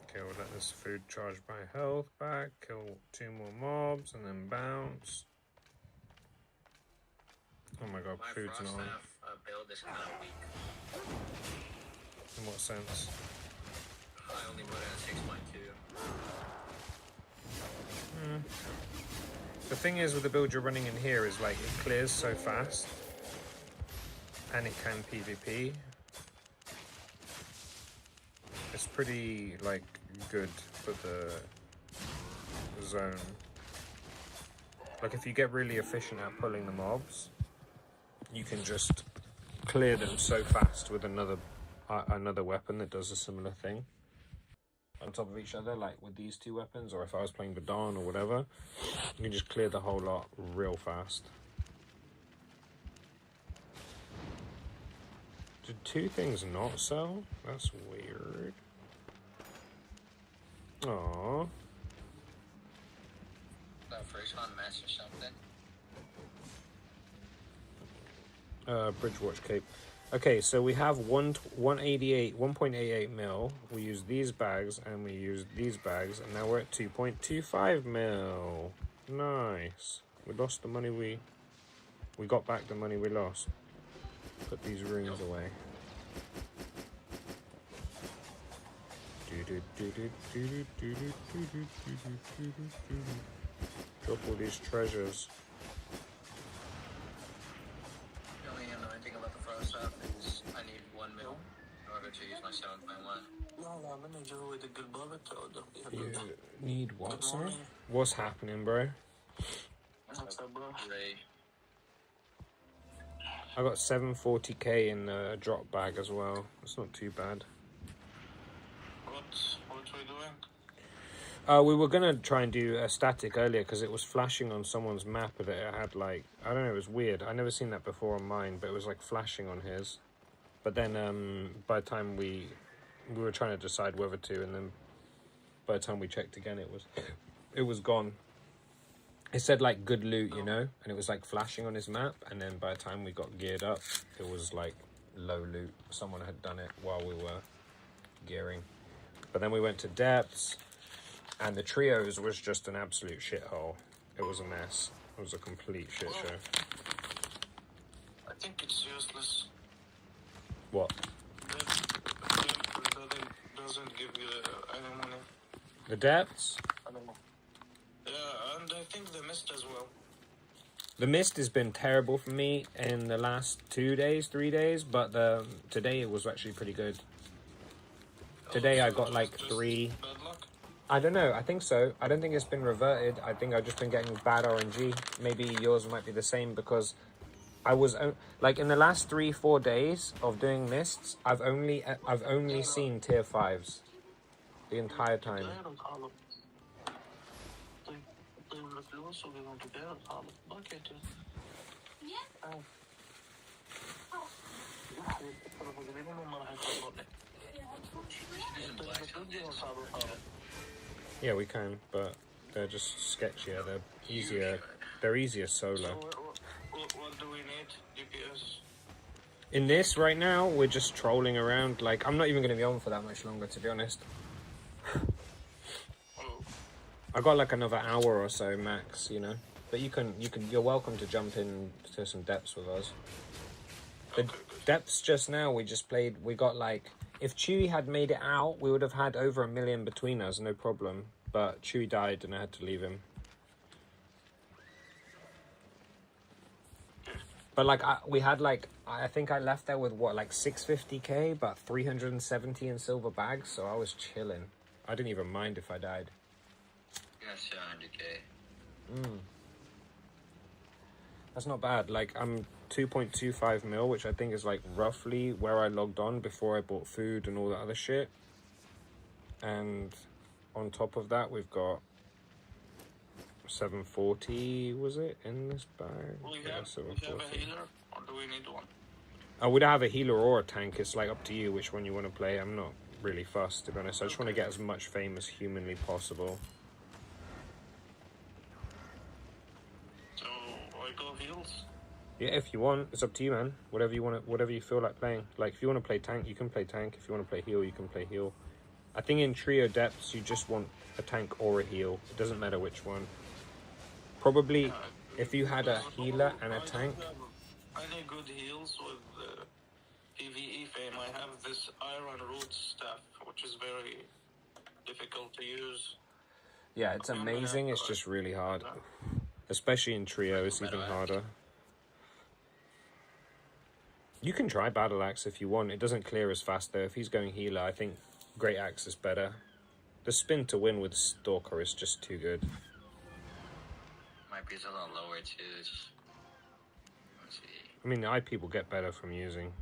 Okay, we'll let this food charge my health back, kill 2 more mobs, and then bounce. Oh my god, My food's frost not on. staff build is kind of weak. In what sense? I only put it at 6.2. The thing is with the build you're running in here is like it clears so fast. And it can PvP. It's pretty like good for the zone. Like if you get really efficient at pulling the mobs, you can just clear them so fast with another weapon that does a similar thing on top of each other, like with these 2 weapons, or if I was playing Badon or whatever, you can just clear the whole lot real fast. Did 2 things not sell? That's weird. Aww. The first one match or something. Bridgewatch cape. Okay, so we have 1.88 mil. We use these bags and we use these bags, and now we're at 2.25 mil. Nice. We lost the money we got back the money we lost. Put these rings away. Drop all these treasures. The only annoying thing about the frost staff is I need 1 mil in order to use my 7.1. You need what, sir? What's happening, bro? Ray. I got 740k in the drop bag as well. It's not too bad. What we doing? We were gonna try and do a static earlier because it was flashing on someone's map that it had like, I don't know, it was weird. I never seen that before on mine, but it was like flashing on his. But then by the time we were trying to decide whether to, and then by the time we checked again, it was gone. It said like good loot, you know, and it was like flashing on his map, and then by the time we got geared up, it was like low loot. Someone had done it while we were gearing. But then we went to depths, and the trios was just an absolute shithole. It was a mess. It was a complete shit show. I think it's useless. What? That doesn't give you any money. The depths? I don't know. Yeah, and I think the mist as well. The mist has been terrible for me in the last 2 days, 3 days, but today it was actually pretty good. Today I got like 3. Bad luck? I don't know, I think so. I don't think it's been reverted. I think I've just been getting bad RNG. Maybe yours might be the same because I was like in the last 3-4 days of doing mists, I've only seen tier 5s the entire time. Yeah, we can, but They're just sketchier. They're easier. They're easier So solo. what do we need? DPS. In this right now, we're just trolling around. Like, I'm not even going to be on for that much longer, to be honest. Oh, I got like another hour or so max, you know. But you're welcome to jump in to some depths with us. The okay, good. depths just now, we got like, if Chewy had made it out, we would have had over 1 million between us, no problem. But Chewy died and I had to leave him. But like, we had like, I think I left there with what, like 650k, but 370 in silver bags, so I was chilling. I didn't even mind if I died. Yeah, 700k. That's not bad. Like, I'm 2.25 mil, which I think is like roughly where I logged on before I bought food and all that other shit. And on top of that, we've got 740, was it, in this bag? We Yeah, have a 740. healer, or do we need one? I would have a healer or a tank. It's like up to you which one you want to play. I'm not really fussed, to be honest. I just want to get as much fame as humanly possible. So I go heals. Yeah, if you want, it's up to you, man. Whatever you want, whatever you feel like playing. Like, if you want to play tank, you can play tank. If you want to play heal, you can play heal. I think in trio depths, you just want a tank or a heal. It doesn't matter which one. Probably, if you had a healer and a tank. I need good heals with PvE fame. I have this iron root staff, which is very difficult to use. Yeah, it's amazing. It's just really hard. Especially in trio, it's even harder. You can try Battle Axe if you want. It doesn't clear as fast though. If he's going healer, I think Great Axe is better. The spin to win with Stalker is just too good. Might be a little lower too. Let's see. I mean, the IP will get better from using.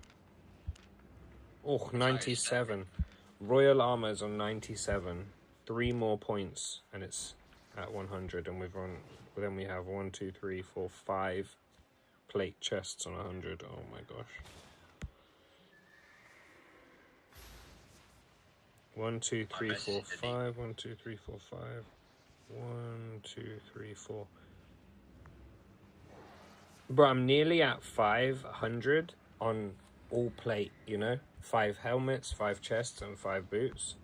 Oh, 97. Royal Armor's on 97. 3 more points, and it's at 100. And then we have 1, 2, 3, 4, 5 plate chests on 100. Oh my gosh. 1, 2, 3, 4, 5. 1, 2, 3, 4, 5. 1, 2, 3, 4. Bro, I'm nearly at 500 on all plate, you know? 5 helmets, 5 chests, and 5 boots.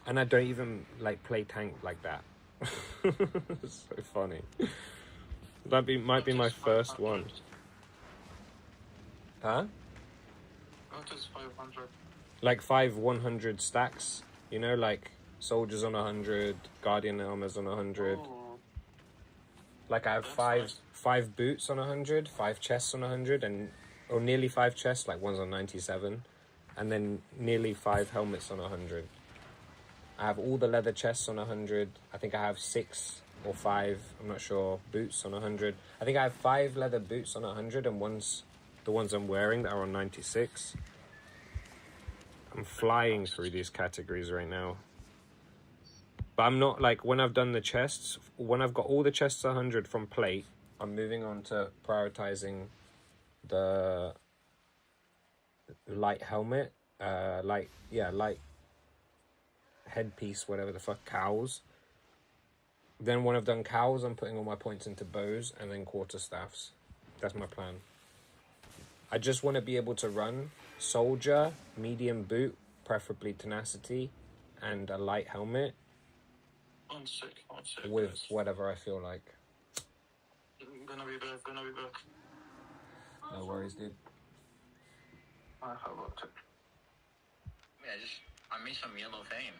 And I don't even, like, play tank like that. It's so funny. Might be my first one. Huh? What is 500? Like 5 100 stacks, you know? Like, soldiers on 100, guardian armors on 100. Oh, Like, I have five boots on 100, 5 chests on 100, or nearly 5 chests, like one's on 97, and then nearly 5 helmets on 100. I have all the leather chests on 100. I think I have 6 or 5, I'm not sure, boots on 100. I think I have 5 leather boots on 100, and the ones I'm wearing that are on 96. I'm flying through these categories right now. But I'm not, like, when I've done the chests, when I've got all the chests 100 from plate, I'm moving on to prioritizing the light helmet, light headpiece, whatever the fuck, cows. Then when I've done cows, I'm putting all my points into bows and then quarterstaffs. That's my plan. I just want to be able to run soldier, medium boot, preferably tenacity, and a light helmet. one sec. With guys. whatever I feel like. Gonna be back. No worries, dude. I have a tip. Yeah, I made some yellow fame.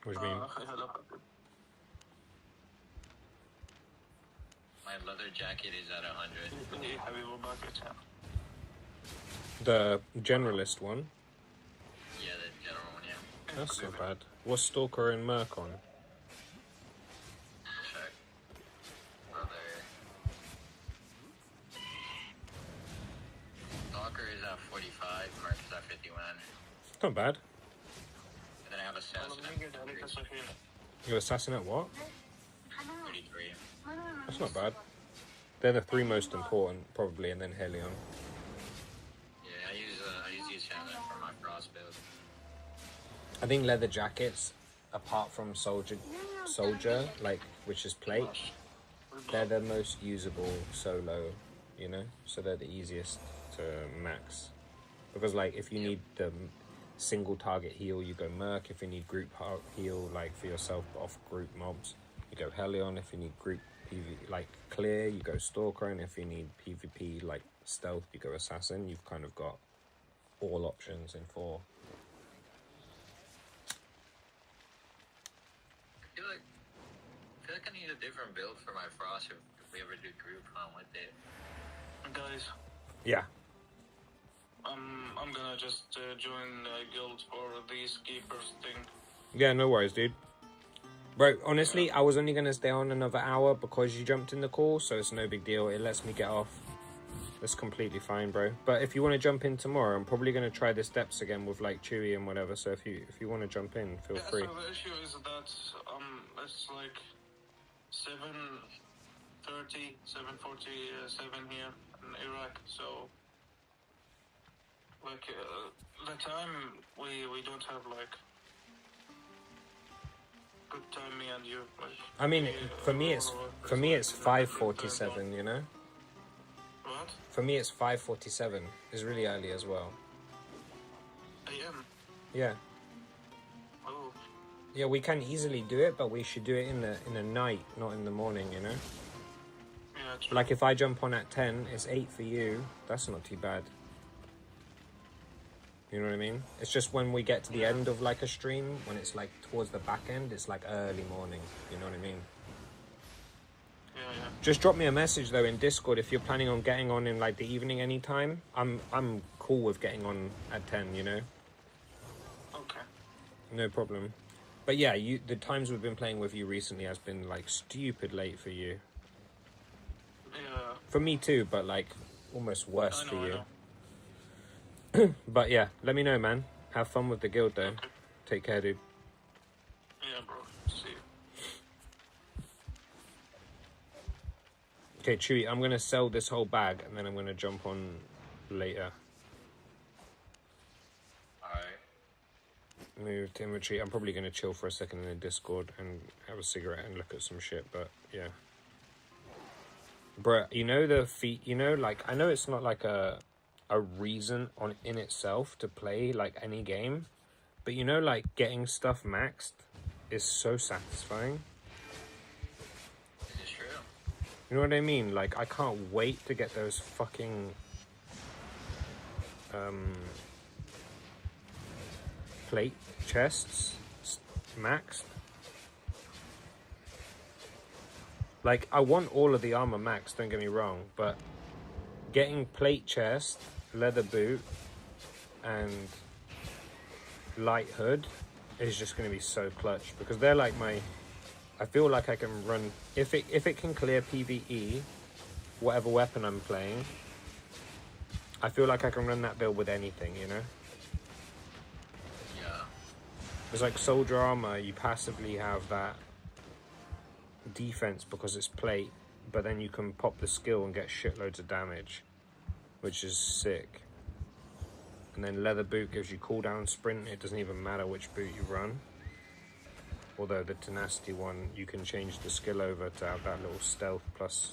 What do you mean? My leather jacket is at 100. The generalist one? Yeah, the general one, yeah. That's not bad. What's Stalker and Merc on? Check. Leather. Stalker is at 45, Merc is at 51. Not bad. And then I have Assassin at 33. You assassinate what? 33. That's not bad. They're the 3 most important, probably, and then Helion. Yeah, I use these helmet for my frost build. I think leather jackets, apart from soldier soldier, like, which is plate, they're the most usable solo, you know? So they're the easiest to max. Because, like, if you need the single target heal, you go Merc. If you need group heal, like, for yourself off group mobs, you go Hellion. If you need group PV, like, clear, you go Stalker. And if you need PvP, like, stealth, you go Assassin. You've kind of got all options in 4. I feel like I need a different build for my Frost if we ever do group hunt with it. Guys, Yeah. I'm gonna just join guild for these keepers thing. Yeah, no worries, dude. Bro, honestly, I was only going to stay on another hour because you jumped in the call, so it's no big deal. It lets me get off. That's completely fine, bro. But if you want to jump in tomorrow, I'm probably going to try the steps again with, like, Chewy and whatever. So if you want to jump in, feel free. So the issue is that it's like 7:30, 7:47 here in Iraq. So like the time we don't have like good time, me and you. Like, I mean, for me it's 5:47, you know? What? For me it's 5:47. It's really early as well. AM? Yeah. Oh. Yeah, we can easily do it, but we should do it in the night, not in the morning, you know? Yeah, true. Like if I jump on at 10, it's 8 for you. That's not too bad. You know what I mean? It's just when we get to the end of like a stream, when it's like towards the back end, it's like early morning. You know what I mean? Yeah. Just drop me a message though in Discord if you're planning on getting on in like the evening anytime. I'm cool with getting on at 10, you know? Okay. No problem. But yeah, the times we've been playing with you recently has been like stupid late for you. Yeah. For me too, but like almost worse for you. I know. But yeah, let me know, man. Have fun with the guild though. Okay. Take care, dude. Yeah, bro. See you. Okay, Chewy, I'm gonna sell this whole bag and then I'm gonna jump on later. Alright. Move to inventory. I'm probably gonna chill for a second in the Discord and have a cigarette and look at some shit, but yeah. Bruh, you know the feat, you know, like, I know it's not like a reason in itself to play like any game, but you know, like getting stuff maxed is so satisfying. This is true. You know what I mean? Like, I can't wait to get those fucking plate chests maxed. Like, I want all of the armor maxed, don't get me wrong, but getting plate chest, leather boot, and light hood is just going to be so clutch, because they're like my... I feel like I can run... If it can clear PvE, whatever weapon I'm playing, I feel like I can run that build with anything, you know? Yeah. It's like soldier armor, you passively have that defense because it's plate, but then you can pop the skill and get shitloads of damage, which is sick. And then leather boot gives you cooldown sprint. It doesn't even matter which boot you run. Although the tenacity one, you can change the skill over to have that little stealth plus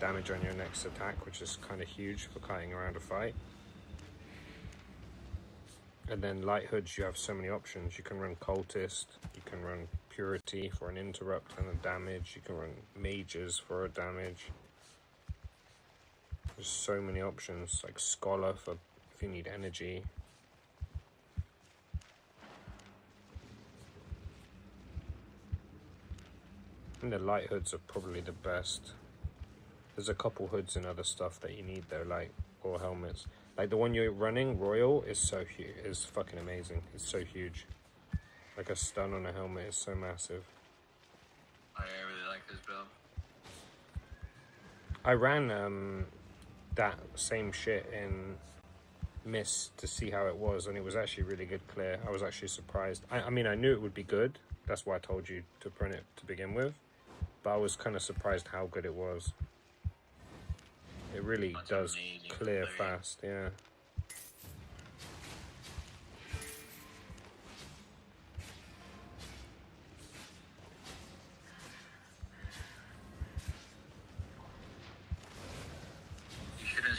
damage on your next attack, which is kind of huge for kiting around a fight. And then light hoods, you have so many options. You can run cultist, you can run purity for an interrupt and a damage, you can run mages for a damage. There's so many options, like scholar for if you need energy. And the light hoods are probably the best. There's a couple hoods and other stuff that you need though, like, or helmets. Like the one you're running, Royal, is so huge, is fucking amazing. It's so huge. Like a stun on a helmet is so massive. I really like this build. I ran that same shit in Miss to see how it was, and it was actually really good clear. I was actually surprised. I mean, I knew it would be good. That's why I told you to print it to begin with. But I was kind of surprised how good it was. It really does clear fast, yeah.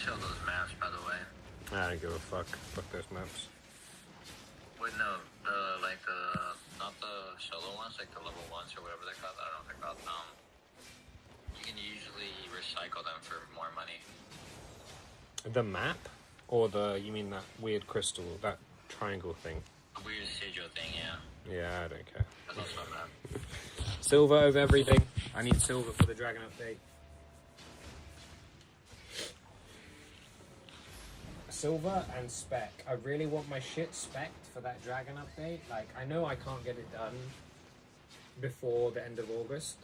show those maps, by the way. I don't give a fuck. Fuck those maps. Wait, no, not the solo ones, like the level ones or whatever they're called. I don't know if they're called. You can usually recycle them for more money. The map? Or you mean that weird crystal, that triangle thing? A weird sigil thing, yeah. Yeah, I don't care. That's also a map. Silver over everything. I need silver for the dragon update. Silver and spec. I really want my shit spec'd for that dragon update. Like, I know I can't get it done before the end of August.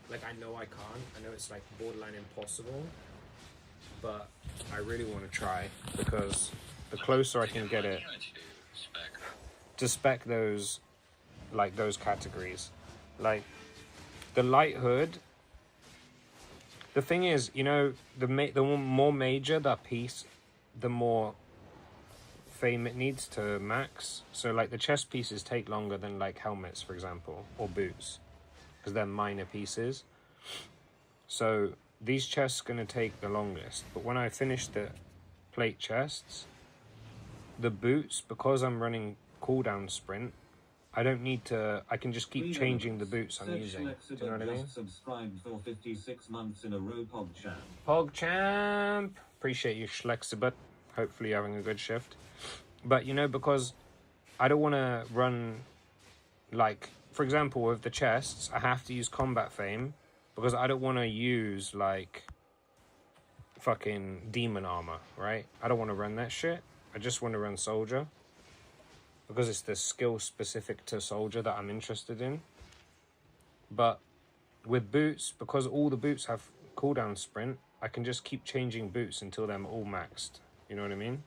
Like, I know I can't. I know it's like borderline impossible. But I really want to try because the closer I can get it to spec those, like those categories. Like, the light hood. The thing is, you know, the more major that piece, the more fame it needs to max. So like the chest pieces take longer than like helmets, for example, or boots, because they're minor pieces. So these chests are going to take the longest. But when I finish the plate chests, the boots, because I'm running cooldown sprint, I don't need to, I can just keep changing the boots I'm using. Do you know what I mean? Subscribed for 56 months in a row, PogChamp. PogChamp! Appreciate you, Schlexibut. Hopefully you're having a good shift. But, you know, because I don't want to run, like, for example, with the chests, I have to use combat fame because I don't want to use, like, fucking demon armor, right? I don't want to run that shit. I just want to run soldier. Because it's the skill specific to soldier that I'm interested in. But with boots, because all the boots have cooldown sprint, I can just keep changing boots until they're all maxed. You know what I mean?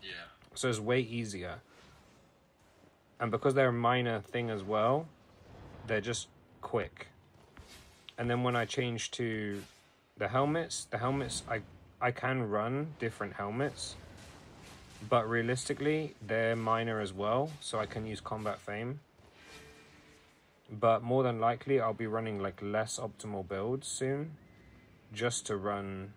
Yeah. So it's way easier. And because they're a minor thing as well, they're just quick. And then when I change to the helmets, I can run different helmets. But realistically, they're minor as well, so I can use combat fame. But more than likely, I'll be running like less optimal builds soon, just to run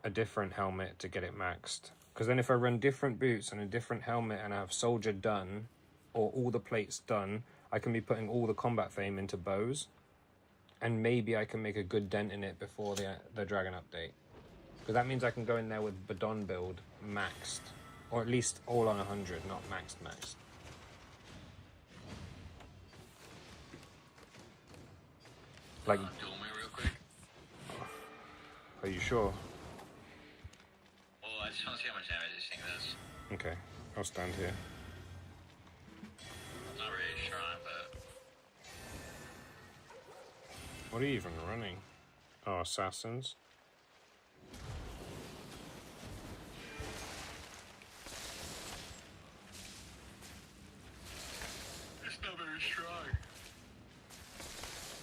a different helmet to get it maxed. Because then if I run different boots and a different helmet and I have soldier done, or all the plates done, I can be putting all the combat fame into bows. And maybe I can make a good dent in it before the dragon update. Because that means I can go in there with Badon build maxed. Or at least all on 100, not maxed. Like, Duel me real quick. are you sure? Well, I just want to see how much damage this thing does. Okay, I'll stand here. I'm not really strong, but... What are you even running? Oh, assassins. It's not very strong.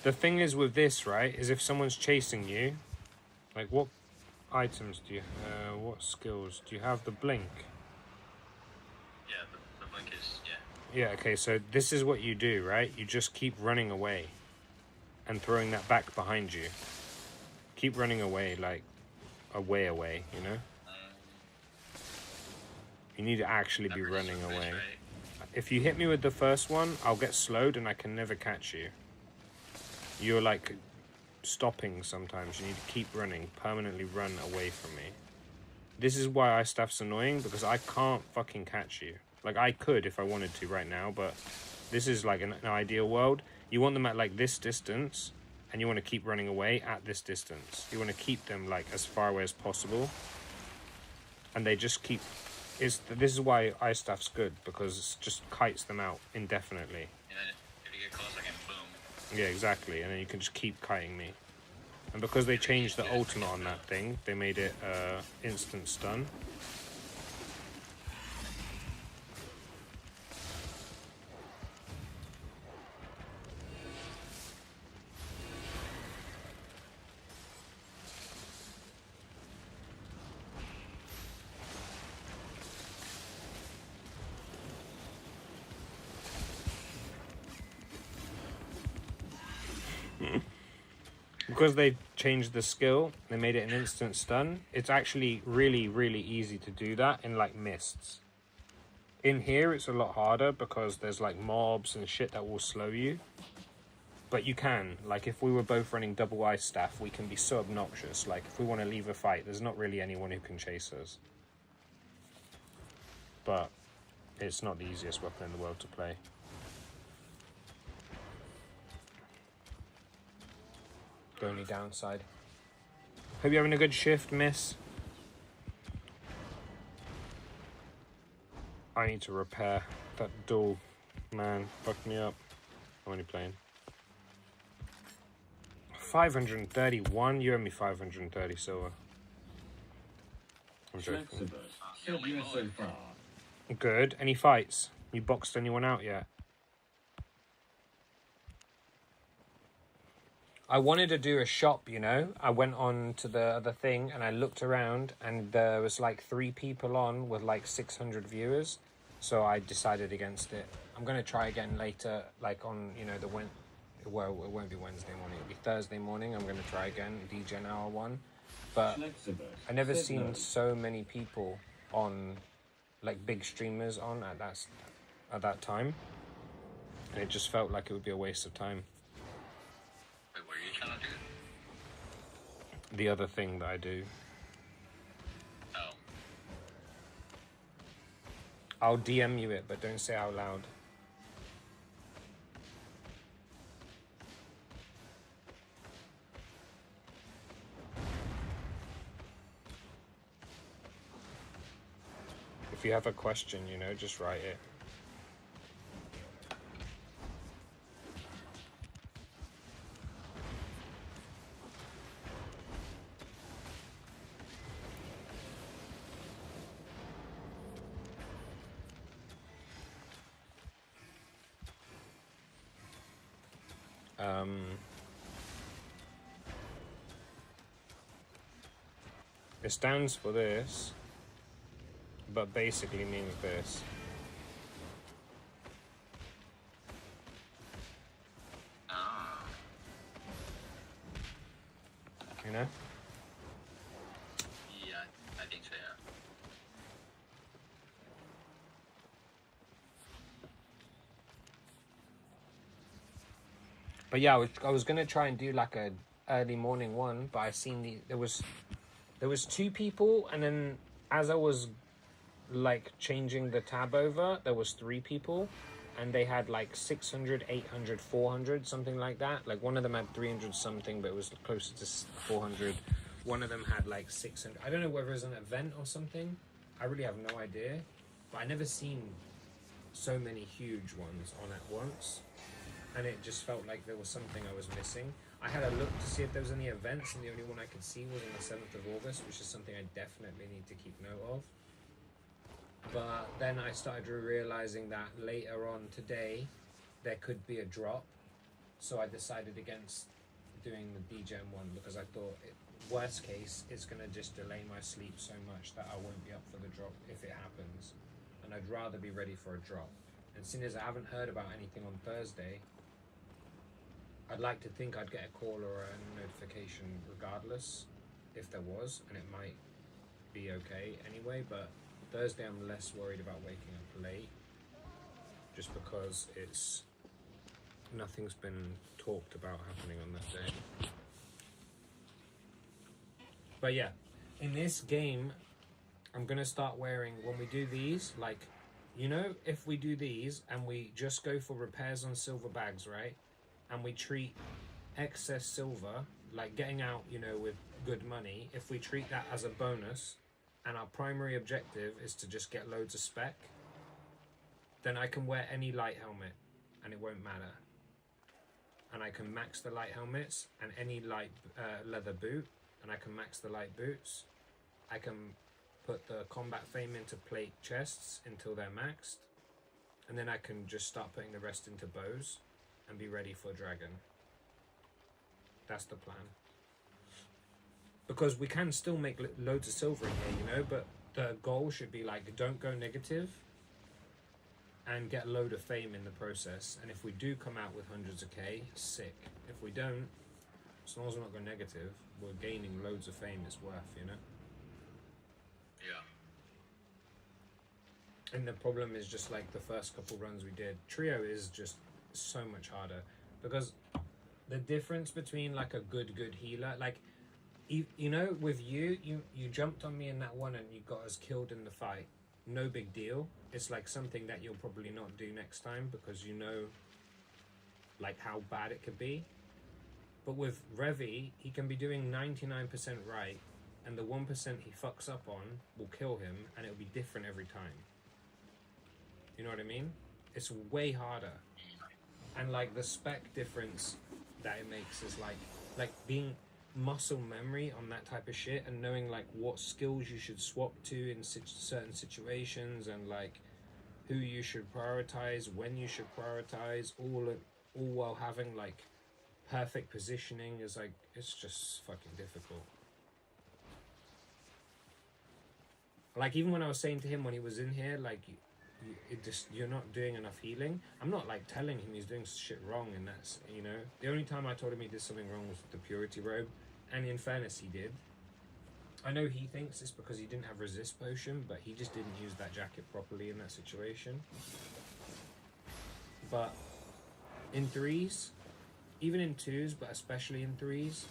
The thing is with this, right, is if someone's chasing you, like what items do you, what skills? Do you have the blink? Yeah, the blink is, Yeah, okay, so this is what you do, right? You just keep running away and throwing that back behind you. Keep running away, like, away, you know? You need to actually be running away. Right? If you hit me with the first one, I'll get slowed and I can never catch you. You're like stopping sometimes. You need to keep running, permanently run away from me. This is why ice staff's annoying, because I can't fucking catch you. Like, I could if I wanted to right now, but this is like an ideal world. You want them at like this distance, and you want to keep running away at this distance. You want to keep them like as far away as possible. And they just keep... This is why ice staff's good, because it just kites them out indefinitely. And then if you get close, I can boom. Yeah, exactly, and then you can just keep kiting me. And because they changed the ultimate on that thing, they made it instant stun. because they changed the skill, they made it an instant stun. It's actually really, really easy to do that in like mists. In here, it's a lot harder because there's like mobs and shit that will slow you. But you can, like if we were both running double ice staff, we can be so obnoxious. Like if we want to leave a fight, there's not really anyone who can chase us. But it's not the easiest weapon in the world to play. The only downside. Hope you're having a good shift, miss. I need to repair that duel. Man, fucked me up. I'm only playing. 531? You owe me 530 silver. I'm joking. Said yes so far. Good. Any fights? You boxed anyone out yet? I wanted to do a shop, you know. I went on to the other thing and I looked around and there was like 3 people on with like 600 viewers. So I decided against it. I'm going to try again later, like on, you know, well, it won't be Wednesday morning. It'll be Thursday morning. I'm going to try again, DGen hour 1. But I never seen so many people on, like big streamers on at that time. And it just felt like it would be a waste of time. Wait, what are you trying to do? The other thing that I do. Oh. I'll DM you it, but don't say out loud. If you have a question, you know, just write it. It stands for this, but basically means this. Ah. You know? Yeah, I think so, yeah. But yeah, I was gonna try and do like a early morning one, but I seen there was 2 people, and then as I was like changing the tab over, there was 3 people, and they had like 600, 800, 400, something like that. Like one of them had 300 something, but it was closer to 400. One of them had like 600. I don't know whether it was an event or something. I really have no idea, but I never seen so many huge ones on at once. And it just felt like there was something I was missing. I had a look to see if there was any events, and the only one I could see was on the 7th of August, which is something I definitely need to keep note of. But then I started realizing that later on today, there could be a drop. So I decided against doing the DGen one, because I thought, worst case, it's going to just delay my sleep so much that I won't be up for the drop if it happens. And I'd rather be ready for a drop. And seeing as I haven't heard about anything on Thursday, I'd like to think I'd get a call or a notification regardless if there was, and it might be okay anyway, but Thursday I'm less worried about waking up late just because nothing's been talked about happening on that day. But yeah, in this game I'm gonna start wearing, when we do these, like, you know, if we do these and we just go for repairs on silver bags, right? And we treat excess silver, like getting out, you know, with good money, if we treat that as a bonus and our primary objective is to just get loads of spec, then I can wear any light helmet and it won't matter. And I can max the light helmets and any light leather boot, and I can max the light boots. I can put the combat fame into plate chests until they're maxed, and then I can just start putting the rest into bows and be ready for dragon. That's the plan. Because we can still make loads of silver in here, you know, but the goal should be like, don't go negative and get a load of fame in the process. And if we do come out with hundreds of K, sick. If we don't, as long as we're not going negative, we're gaining loads of fame. It's worth, you know. Yeah. And the problem is just like the first couple runs we did. Trio is just so much harder because the difference between like a good healer, like you know, with you jumped on me in that one and you got us killed in the fight. No big deal. It's like something that you'll probably not do next time because you know like how bad it could be. But with Revy, he can be doing 99% right, and the 1% he fucks up on will kill him, and it'll be different every time. You know what I mean? It's way harder. And like the spec difference that it makes is like being muscle memory on that type of shit, and knowing like what skills you should swap to in certain situations, and like who you should prioritize, when you should prioritize, all while having like perfect positioning is like, it's just fucking difficult. Like even when I was saying to him when he was in here, like you're not doing enough healing. I'm not like telling him he's doing shit wrong, and that's, you know, the only time I told him he did something wrong was with the purity robe, and in fairness he did. I know he thinks it's because he didn't have resist potion, but he just didn't use that jacket properly in that situation. But in threes, even in twos, but especially in threes,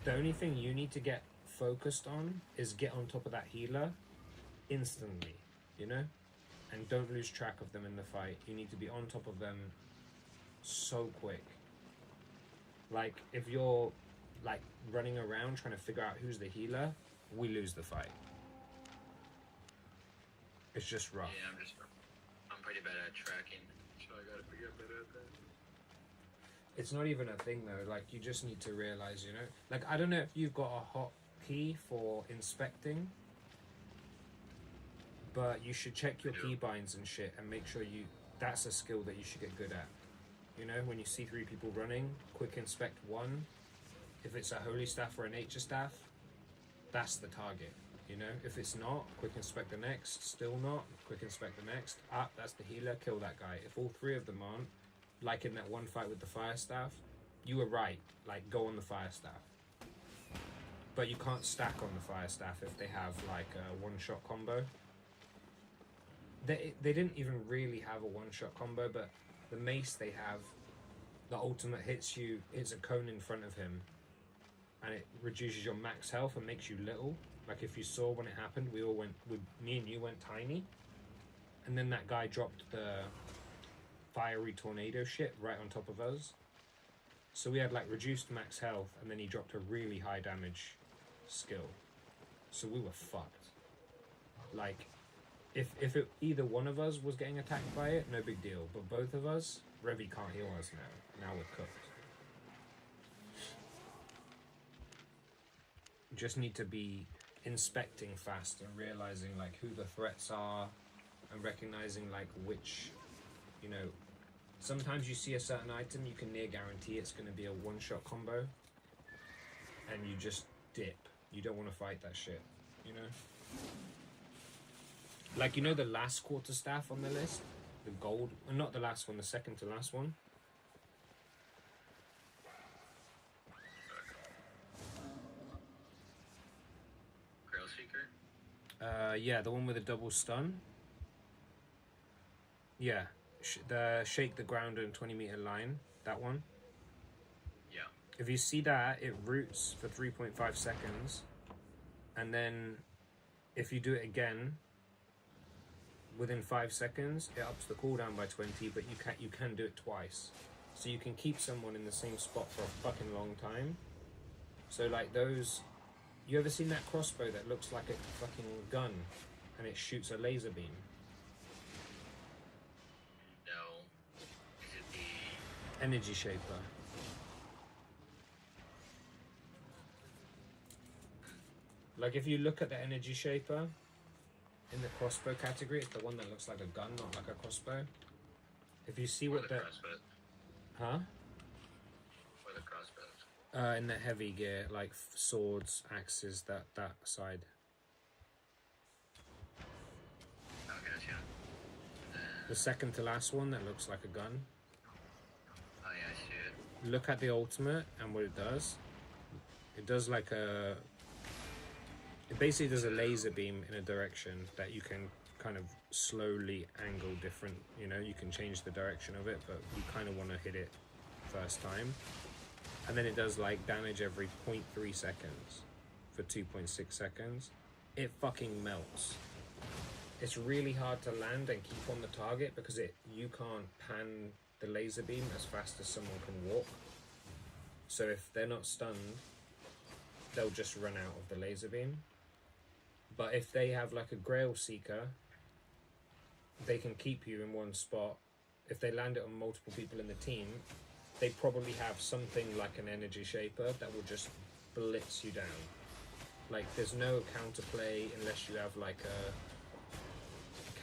the only thing you need to get focused on is get on top of that healer instantly, you know? And don't lose track of them in the fight. You need to be on top of them so quick. Like, if you're like running around trying to figure out who's the healer, we lose the fight. It's just rough. Yeah, I'm pretty bad at tracking, so I gotta get better at that. It's not even a thing though, like you just need to realize, you know, like I don't know if you've got a hotkey for inspecting, but you should check your keybinds and shit and make sure that's a skill that you should get good at. You know, when you see 3 people running, quick inspect one. If it's a holy staff or a nature staff, that's the target. You know, if it's not, quick inspect the next. Still not, quick inspect the next. Ah, that's the healer, kill that guy. If all 3 of them aren't, like in that one fight with the fire staff, you were right, like go on the fire staff. But you can't stack on the fire staff if they have like a one-shot combo. They didn't even really have a one-shot combo, but the mace they have, the ultimate hits you, hits a cone in front of him, and it reduces your max health and makes you little. Like if you saw when it happened, me and you went tiny, and then that guy dropped the fiery tornado shit right on top of us. So we had like reduced max health, and then he dropped a really high damage skill. So we were fucked. Like, if either one of us was getting attacked by it, no big deal. But both of us, Revy can't heal us now. Now we're cooked. Just need to be inspecting fast and realizing like who the threats are, and recognizing like which, you know, sometimes you see a certain item, you can near guarantee it's going to be a one-shot combo, and you just dip. You don't want to fight that shit, you know? Like, you know the last quarterstaff on the list? The gold, not the last one, the second to last one. Grail Seeker? Yeah, the one with a double stun. Yeah, the shake the ground in 20-meter line, that one. Yeah. If you see that, it roots for 3.5 seconds, and then if you do it again, within 5 seconds, it ups the cooldown by 20, but you can do it twice. So you can keep someone in the same spot for a fucking long time. So like those, you ever seen that crossbow that looks like a fucking gun, and it shoots a laser beam? No. Is it the Energy Shaper. Like if you look at the Energy Shaper in the crossbow category, it's the one that looks like a gun, not like a crossbow. If you see what the crossbow? huh? Or the crossbow? In the heavy gear, like swords, axes, that side. Oh, gotcha. The second to last one that looks like a gun. Oh yeah, I see it. look at the ultimate and what it does. It does like a... It basically does a laser beam in a direction that you can kind of slowly angle different, you know, you can change the direction of it, but you kind of want to hit it first time. And then it does like damage every 0.3 seconds for 2.6 seconds. It fucking melts. It's really hard to land and keep on the target because you can't pan the laser beam as fast as someone can walk. So if they're not stunned, they'll just run out of the laser beam. But if they have like a Grail Seeker, they can keep you in one spot. If they land it on multiple people in the team, they probably have something like an Energy Shaper that will just blitz you down. Like there's no counterplay unless you have like a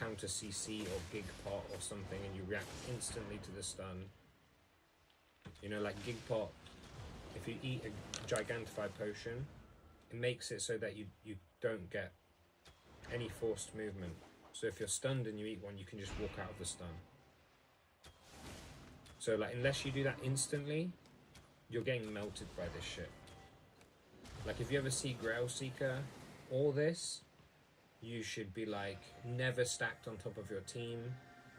counter CC or Gig Pot or something and you react instantly to the stun. You know, like Gig Pot, if you eat a Gigantify potion, it makes it so that you don't get any forced movement. So if you're stunned and you eat one, you can just walk out of the stun. So like unless you do that instantly, you're getting melted by this shit. Like if you ever see Grail Seeker or this, you should be like never stacked on top of your team,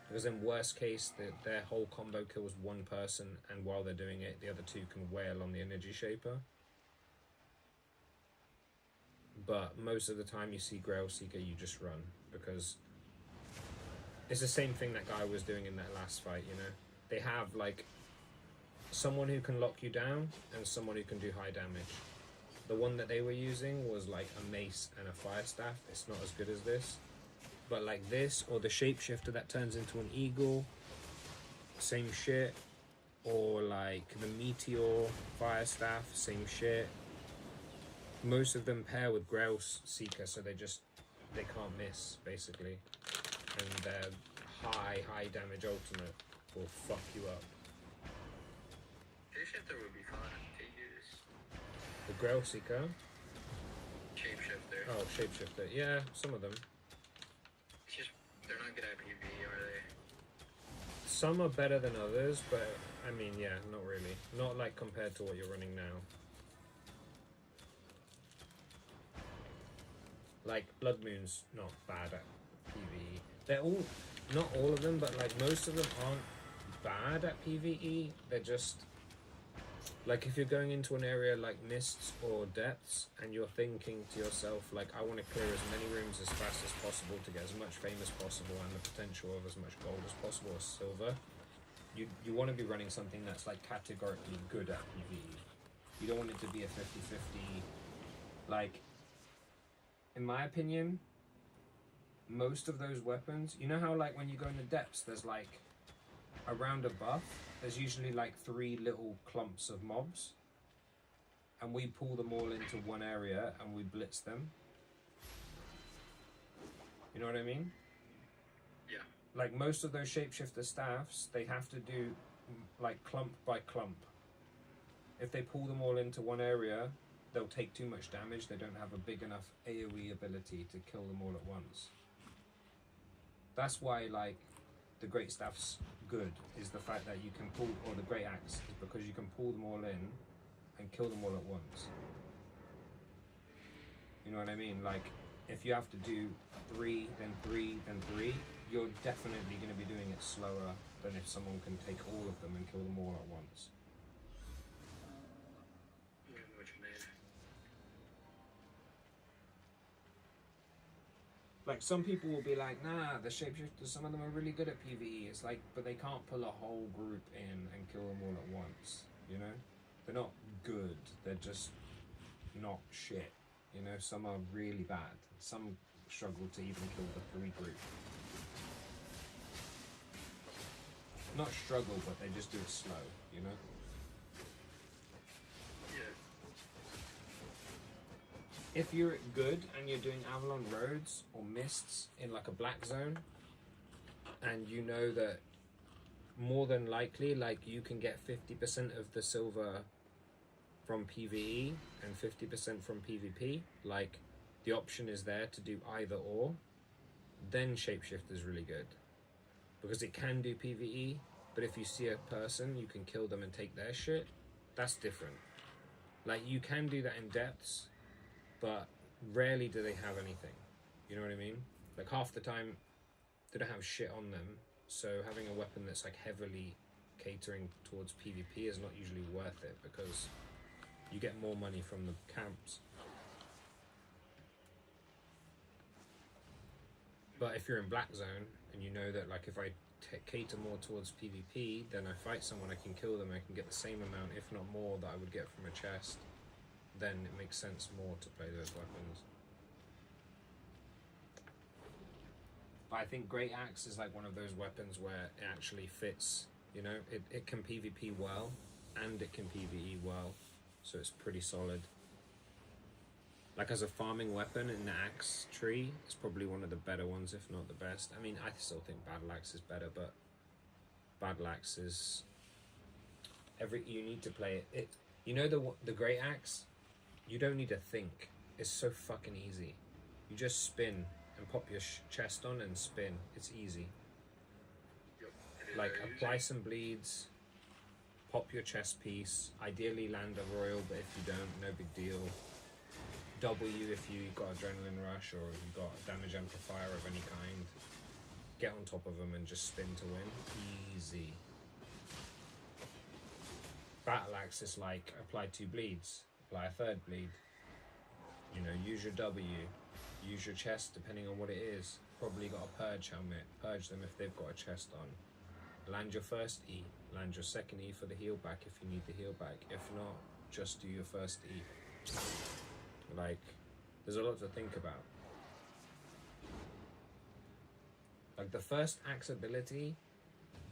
because in worst case their whole combo kills one person, and while they're doing it the other two can wail on the Energy Shaper. But most of the time you see Grail Seeker, you just run, because it's the same thing that guy was doing in that last fight, you know? They have like someone who can lock you down and someone who can do high damage. The one that they were using was like a mace and a fire staff. It's not as good as this. But like this, or the shapeshifter that turns into an eagle, same shit. Or like the meteor fire staff, same shit. Most of them pair with Grail Seeker, so they can't miss, basically. And their high damage ultimate will fuck you up. Shapeshifter would be fun to use. The Grail Seeker? Shapeshifter. Oh, Shapeshifter. Yeah, some of them. It's just, they're not good at PvE, are they? Some are better than others, but I mean, yeah, not really. Not like compared to what you're running now. Like, Blood Moon's not bad at PvE. They're all, not all of them, but like most of them aren't bad at PvE. They're just, like if you're going into an area like Mists or Depths and you're thinking to yourself, like, I want to clear as many rooms as fast as possible to get as much fame as possible and the potential of as much gold as possible or silver, you want to be running something that's like categorically good at PvE. You don't want it to be a 50-50, like, in my opinion, most of those weapons, you know how like when you go in the depths, there's like around a buff, there's usually like 3 little clumps of mobs, and we pull them all into one area and we blitz them. You know what I mean? Yeah. Like most of those shapeshifter staffs, they have to do like clump by clump. If they pull them all into one area, they'll take too much damage. They don't have a big enough AoE ability to kill them all at once. That's why like the Great Staff's good, is the fact that you can pull, or the Great Axe, is because you can pull them all in and kill them all at once. You know what I mean? Like if you have to do 3, then 3, then 3, you're definitely going to be doing it slower than if someone can take all of them and kill them all at once. What you mean? Like some people will be like, nah, the shapeshifters, some of them are really good at PvE. It's like, but they can't pull a whole group in and kill them all at once, you know? They're not good, they're just not shit, you know? Some are really bad. Some struggle to even kill the 3 group. Not struggle, but they just do it slow, you know? If you're good and you're doing Avalon Roads or Mists in like a black zone, and you know that more than likely, like you can get 50% of the silver from PvE and 50% from PvP, like the option is there to do either or, then Shapeshifter is really good. Because it can do PvE But if you see a person, you can kill them and take their shit. That's different. Like, you can do that in depths, but rarely do they have anything. You know what I mean? Like, half the time, they don't have shit on them. So having a weapon that's like heavily catering towards PvP is not usually worth it, because you get more money from the camps. But if you're in Black Zone and you know that, like, if I cater more towards PvP, then I fight someone, I can kill them, I can get the same amount, if not more, that I would get from a chest, then it makes sense more to play those weapons. But I think Great Axe is like one of those weapons where it actually fits, you know? It can PvP well, and it can PvE well, so it's pretty solid. Like, as a farming weapon in the axe tree, it's probably one of the better ones, if not the best. I mean, I still think Battle Axe is better, but Battle Axe is... you need to play it. You know the Great Axe? You don't need to think. It's so fucking easy. You just spin and pop your chest on and spin. It's easy. Like, apply some bleeds, pop your chest piece, ideally land a royal, but if you don't, no big deal. W if you got adrenaline rush or you got a damage amplifier of any kind. Get on top of them and just spin to win. Easy. Battle Axe is like, apply 2 bleeds, apply a 3rd bleed. You know, use your W, use your chest depending on what it is. Probably got a purge helmet, purge them if they've got a chest on. Land your first E, land your second E for the heal back if you need the heal back. If not, just do your first E. Like, there's a lot to think about. Like, the first axe ability,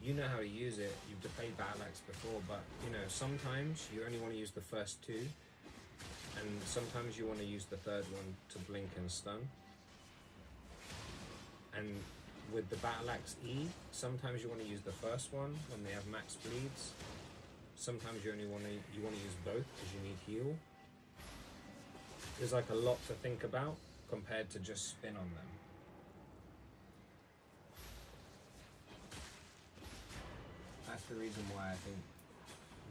you know how to use it. You've played Battle Axe before, but, you know, sometimes you only want to use the first 2, and sometimes you want to use the 3rd one to blink and stun. And with the Battle Axe E, sometimes you want to use the first one when they have max bleeds. Sometimes you want to use both because you need heal. There's like a lot to think about compared to just spin on them. That's the reason why I think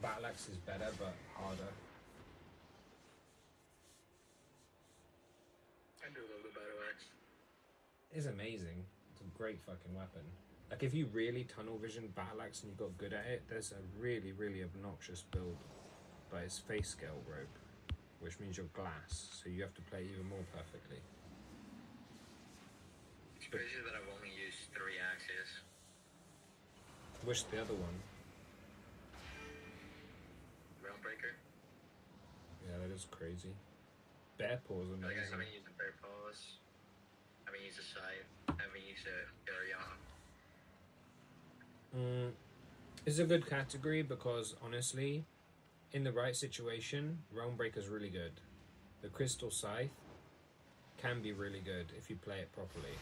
Battle Axe is better but harder. I do love the Battle Axe. It's amazing. It's a great fucking weapon. Like, if you really tunnel vision Battle Axe and you got good at it, there's a really, really obnoxious build, but it's face scale rope, which means you're glass, so you have to play even more perfectly. It's crazy that I've only used 3 axes. Wish the other one. Realmbreaker. Yeah, that is crazy. Bear Paw's Like, I amazing. haven't used the Bear Paws. I haven't used a Scythe. I haven't used a Carrion. It's a good category because, honestly, in the right situation, Realmbreaker's really good. The Crystal Scythe can be really good if you play it properly.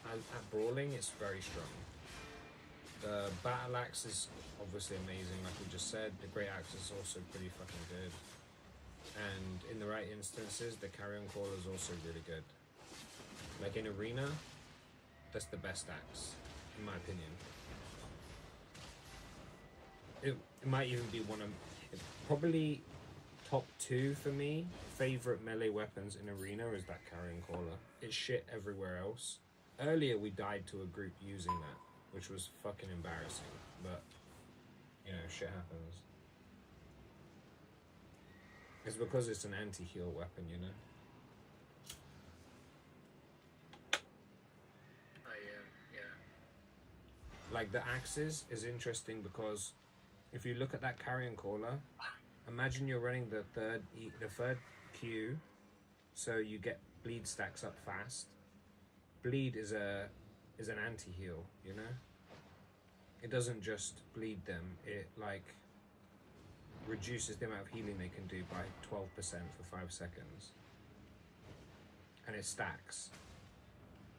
At Brawling, it's very strong. The Battle Axe is obviously amazing, like we just said. The Great Axe is also pretty fucking good. And in the right instances, the Carrion Caller is also really good. Like, in Arena, that's the best axe, in my opinion. It might even be one of, probably top 2 for me, favorite melee weapons in Arena is that Carrion Caller. It's shit everywhere else. Earlier we died to a group using that, which was fucking embarrassing, but, you know, shit happens. It's because it's an anti-heal weapon, you know? Yeah. Like, the axes is interesting because if you look at that Carrion Caller, imagine you're running the third Q, so you get bleed stacks up fast. Bleed is an anti-heal, you know? It doesn't just bleed them, it like reduces the amount of healing they can do by 12% for 5 seconds. And it stacks.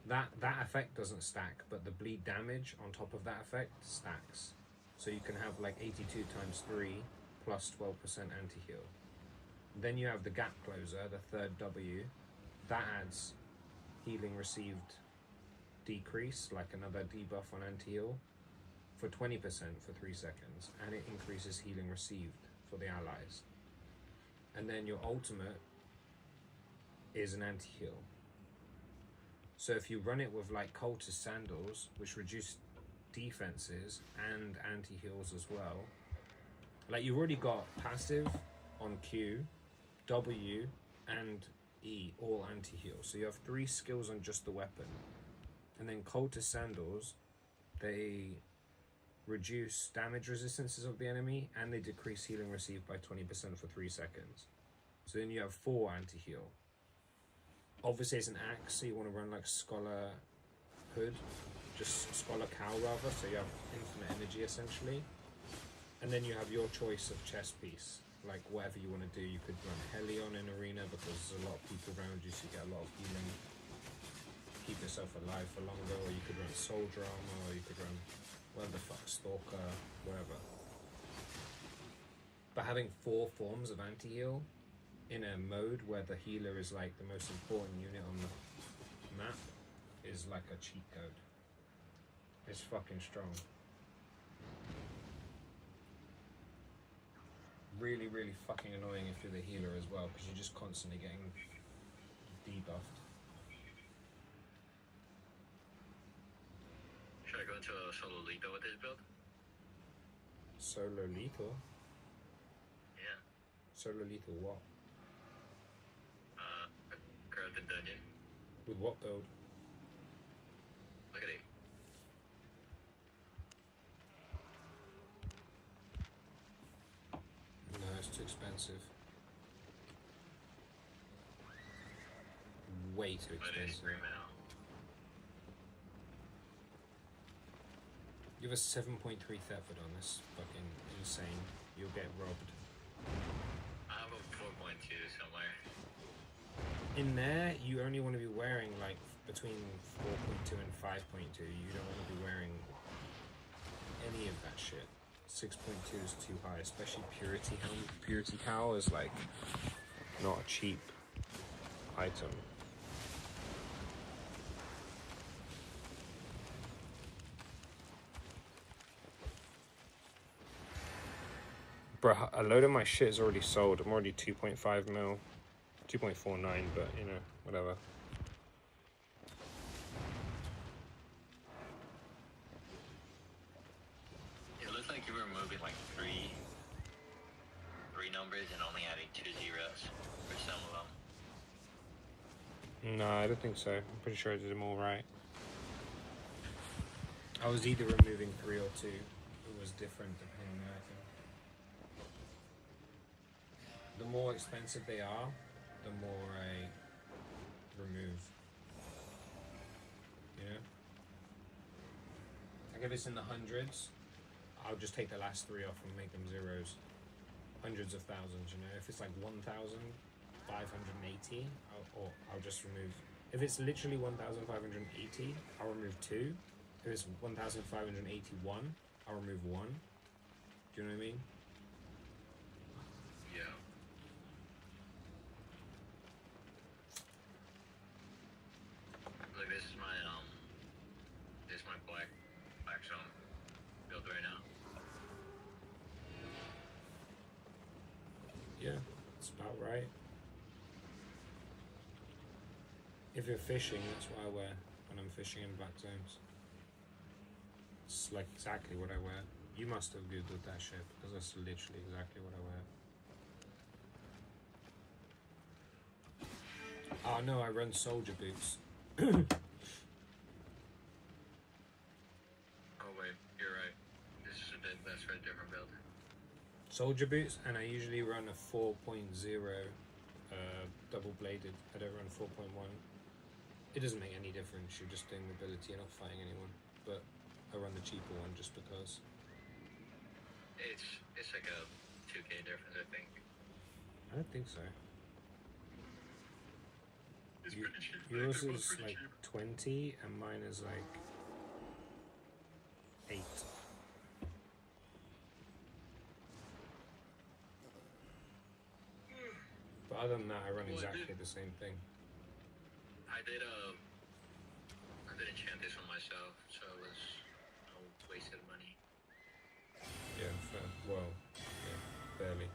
That effect doesn't stack, but the bleed damage on top of that effect stacks. So you can have like 82 times 3 plus 12% anti-heal. Then you have the gap closer, the third W, that adds healing received decrease, like another debuff on anti-heal for 20% for 3 seconds, and it increases healing received for the allies. And then your ultimate is an anti-heal. So if you run it with like cultist sandals, which reduce defenses and anti-heals as well, like you've already got passive on Q, W, and E, all anti-heal. So you have 3 skills on just the weapon. And then cultist sandals, they reduce damage resistances of the enemy, and they decrease healing received by 20% for 3 seconds. So then you have 4 anti-heal. Obviously it's an axe, so you want to run like Scholar Hood, just Scholar Cow rather, so you have infinite energy essentially. And then you have your choice of chess piece, like whatever you want to do. You could run Helion in Arena because there's a lot of people around you, so you get a lot of healing. Keep yourself alive for longer, or you could run Soldier Armor, or you could run whatever the fuck, Stalker, whatever. But having 4 forms of anti-heal in a mode where the healer is like the most important unit on the map is like a cheat code. It's fucking strong. Really, really fucking annoying if you're the healer as well, because you're just constantly getting debuffed. Should I go into a solo lethal with this build? Solo lethal? Yeah. Solo lethal what? Corrupted Dungeon. With what build? Look at it. No, it's too expensive. Way too But it's expensive. screaming out. You have a 7.3 Thetford on this. Fucking insane. You'll get robbed. I have a 4.2 somewhere. In there, you only want to be wearing like between 4.2 and 5.2. You don't want to be wearing any of that shit. 6.2 is too high, especially Purity Helm. Purity Cowl is like not a cheap item. Bruh, a load of my shit is already sold. I'm already 2.5 mil. 2.49, but you know, whatever. It looks like you were moving like three numbers and only adding 2 zeros for some of them. No, I don't think so. I'm pretty sure I did them all right. I was either removing 3 or 2. It was different depending on the item. The more expensive they are, the more I remove. You know? Like if it's in the hundreds, I'll just take the last 3 off and make them zeros. Hundreds of thousands, you know? If it's like 1,580, I'll just remove. If it's literally 1,580, I'll remove 2. If it's 1,581, I'll remove 1. Do you know what I mean? Yeah. Look, this is my black zone build right now. Yeah, that's about right. If you're fishing, that's what I wear when I'm fishing in black zones. It's like exactly what I wear. You must have googled that shit, because that's literally exactly what I wear. Oh no, I run soldier boots. Oh wait, you're right. This is that's for a different build. Soldier boots, and I usually run a 4.0 double bladed. I don't run 4.1. It doesn't make any difference. You're just doing mobility and not fighting anyone. But I run the cheaper one just because. It's like a 2K difference, I think. I don't think so. It's pretty cheap. Yours is like 20 and mine is like 8. But other than that, I run exactly the same thing. I did enchant this on myself, so it was no wasted money. Yeah, fair. Well, yeah, barely.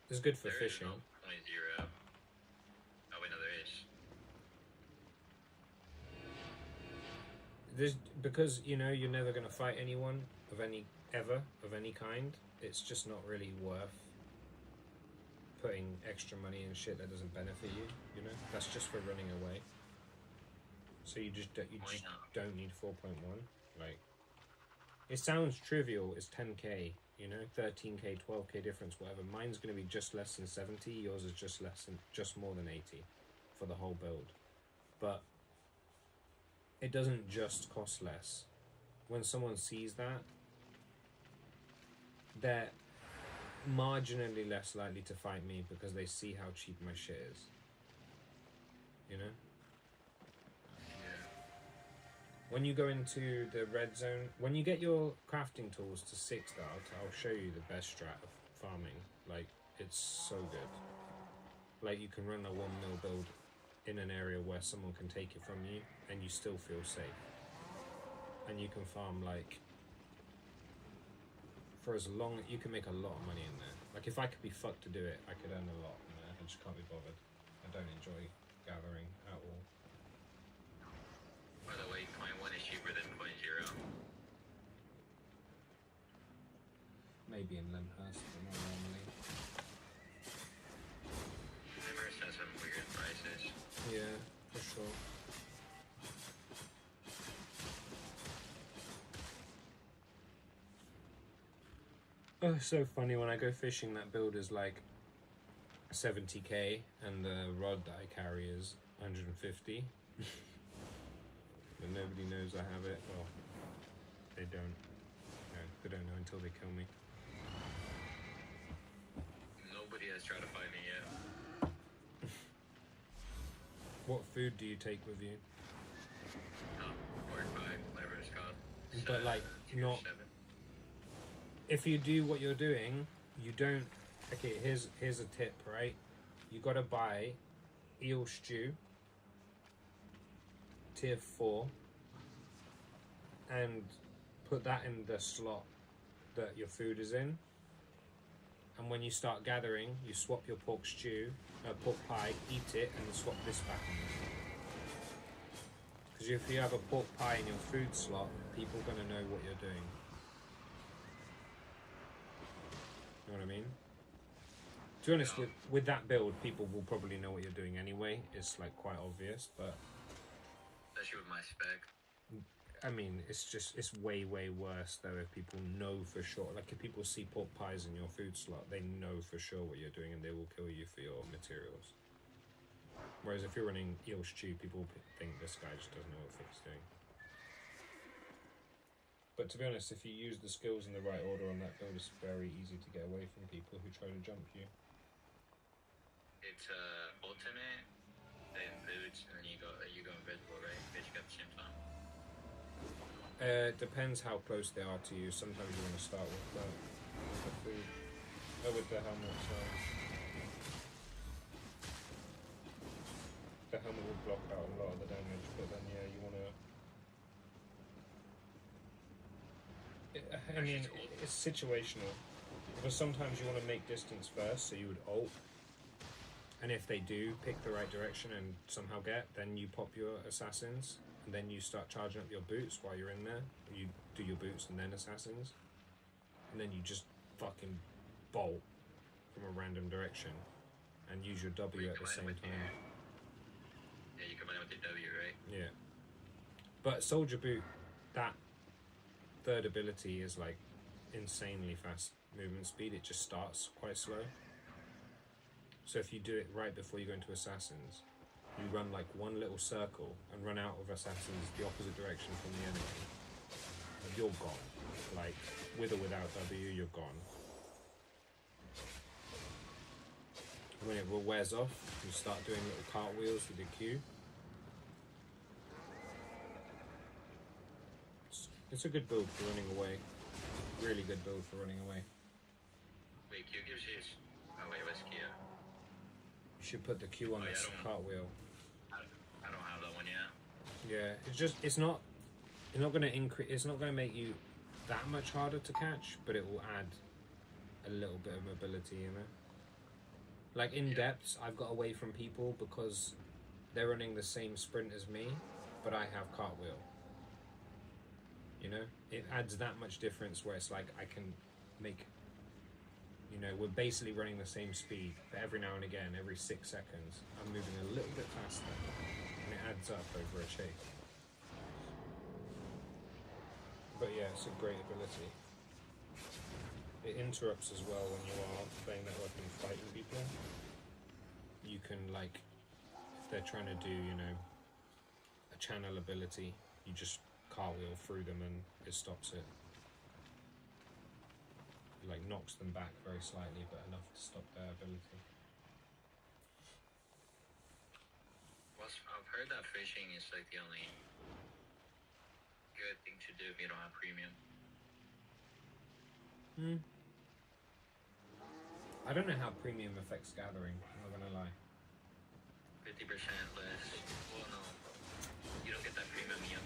It's good for There is fishing. no 0.0. Oh wait, no, there is. There's, because you know you're never gonna fight anyone of any kind. It's just not really worth putting extra money in shit that doesn't benefit you. You know, that's just for running away. So you just don't need 4.1. Like, it sounds trivial. It's 10k. You know, 13k, 12k difference, whatever. Mine's gonna be just less than 70. Yours is just more than 80 for the whole build. But it doesn't just cost less. When someone sees that, they're marginally less likely to fight me because they see how cheap my shit is. You know? When you go into the red zone, when you get your crafting tools to 6 star, I'll show you the best strat of farming. Like, it's so good. Like, you can run a 1 mil build in an area where someone can take it from you and you still feel safe. And you can farm, like, for as long, you can make a lot of money in there. Like, if I could be fucked to do it, I could earn a lot in there. I just can't be bothered. I don't enjoy gathering at all. By the way, 0.1 is cheaper than 0.0. Maybe in Lyndhurst, but not normally. Lyndhurst has some weird prices. Yeah, for sure. Oh, it's so funny when I go fishing, that build is like 70k and the rod that I carry is 150. But nobody knows I have it. Well, they don't. No, they don't know until they kill me. Nobody has tried to find me yet. What food do you take with you? No, 45, whatever it's called. But like, not. 7. If you do what you're doing, you don't. Okay, here's a tip, right? You gotta buy eel stew, tier 4, and put that in the slot that your food is in. And when you start gathering, you swap your pork pie, eat it, and swap this back in. Because if you have a pork pie in your food slot, people are gonna know what you're doing. You know what I mean? To be honest, with that build, people will probably know what you're doing anyway. It's like quite obvious, but Especially with my spec. I mean, it's way worse though if people know for sure. Like, if people see pork pies in your food slot, they know for sure what you're doing and they will kill you for your materials. Whereas if you're running eel stew, people think this guy just doesn't know what he's doing. But to be honest, if you use the skills in the right order on that build, it's very easy to get away from people who try to jump you. It's ultimate, then boots, and then you go invisible, right? Basically at the same time. It depends how close they are to you. Sometimes you want to start with the food. With the helmet, sorry. The helmet will block out a lot of the damage, but then yeah, you want to... I mean, it's situational. Because sometimes you want to make distance first, so you would ult. And if they do pick the right direction and somehow get, then you pop your assassins. And then you start charging up your boots while you're in there. You do your boots and then assassins. And then you just fucking bolt from a random direction. And use your W at the same time. Yeah, you combine it with the W, right? Yeah. But Soldier Boot, that third ability is like insanely fast movement speed. It just starts quite slow. So if you do it right before you go into assassins, you run like one little circle and run out of assassins the opposite direction from the enemy. And you're gone. Like, with or without W, you're gone. And when it wears off, you start doing little cartwheels with the Q. It's a good build for running away. Really good build for running away. Wait, Q gives you... Oh wait, what's Q? You should put the Q on this cartwheel. I don't have that one yet. Yeah, it's not going to increase. It's not going to make you that much harder to catch, but it will add a little bit of mobility, you know. Like in depths, I've got away from people because they're running the same sprint as me, but I have cartwheel. You know, it adds that much difference where it's like I can make. You know, we're basically running the same speed, but every now and again, every 6 seconds, I'm moving a little bit faster, and it adds up over a chase. But yeah, it's a great ability. It interrupts as well when you are playing network and fighting people. You can, like, if they're trying to do, you know, a channel ability, you just cartwheel through them and it stops it. Like knocks them back very slightly, but enough to stop their ability. Well, I've heard that fishing is like the only good thing to do if you don't have premium. I don't know how premium affects gathering, I'm not gonna lie. 50% less. Well, no, you don't get that premium yet.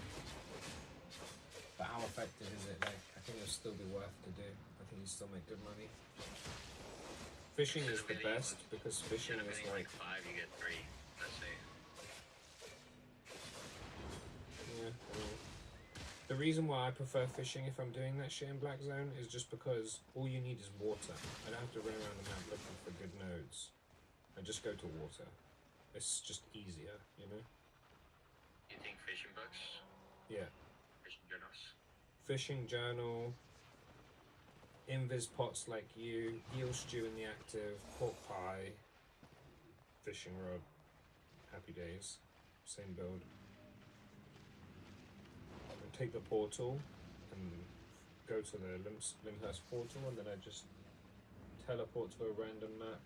But how effective is it? Like, I think it'll still be worth to do. I think you still make good money. Fishing is the best because fishing is like 5, you get 3. Let's say. Yeah. The reason why I prefer fishing if I'm doing that shit in Black Zone is just because all you need is water. I don't have to run around the map looking for good nodes. I just go to water. It's just easier, you know? You think fishing books? Yeah. Fishing journals? Fishing journal, invis pots like you, eel stew in the active, pork pie, fishing rod, happy days, same build. I take the portal and go to the Limhurst portal, and then I just teleport to a random map.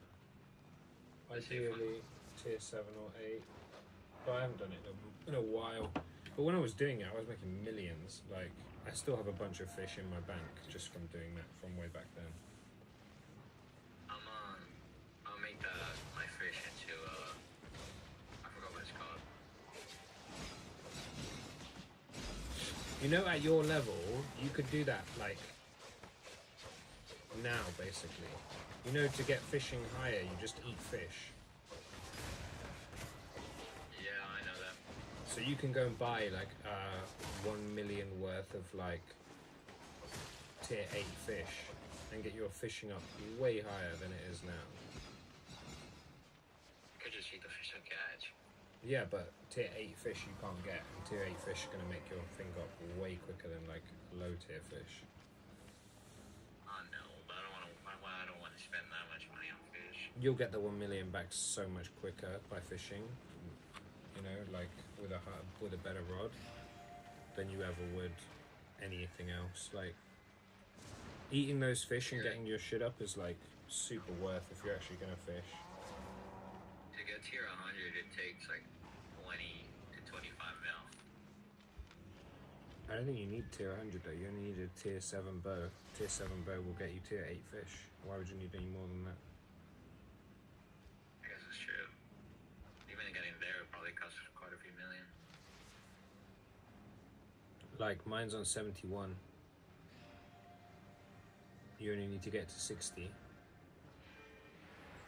Ideally tier 7 or 8, but I haven't done it in a while. But when I was doing it, I was making millions. Like, I still have a bunch of fish in my bank just from doing that from way back then. I'll make that my fish into I forgot what it's called. You know, at your level, you could do that, like, now, basically. You know, to get fishing higher, you just eat fish. Yeah, I know that. So you can go and buy, like, 1 million worth of, like, tier 8 fish and get your fishing up way higher than it is now. You could just eat the fish and catch. Yeah, but tier 8 fish you can't get, and tier 8 fish are going to make your thing go up way quicker than, like, low tier fish. No, but I don't want to spend that much money on fish. You'll get the 1 million back so much quicker by fishing, you know, like with a better rod than you ever would anything else. Like, eating those fish and getting your shit up is like super worth if you're actually gonna fish. To get tier 100, it takes like 20 to 25 mil. I don't think you need tier 100 though, you only need a tier 7 bow. Tier 7 bow will get you tier 8 fish. Why would you need any more than that? I guess it's true. Even getting there would probably cost quite a few million. Like, mine's on 71. You only need to get to 60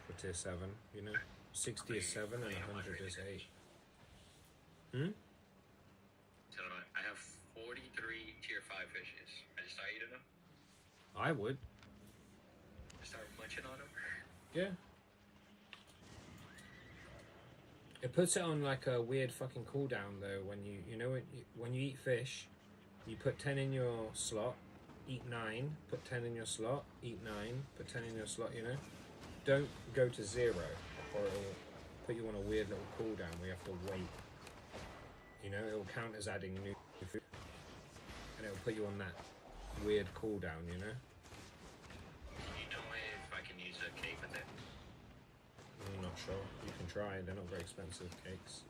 for tier 7, you know? 60 is 7 and 100 is 8. So I have 43 tier 5 fishes. I just start eating them. I would. Start munching on them. Yeah. It puts it on like a weird fucking cooldown though. When when you eat fish, you put 10 in your slot, eat 9, put 10 in your slot, eat 9, put 10 in your slot. You know, don't go to 0 or it'll put you on a weird little cooldown where you have to wait. You know, it'll count as adding new food, and it'll put you on that weird cooldown. You know. You know if I can use a cake with it? I'm not sure. You can try. They're not very expensive cakes.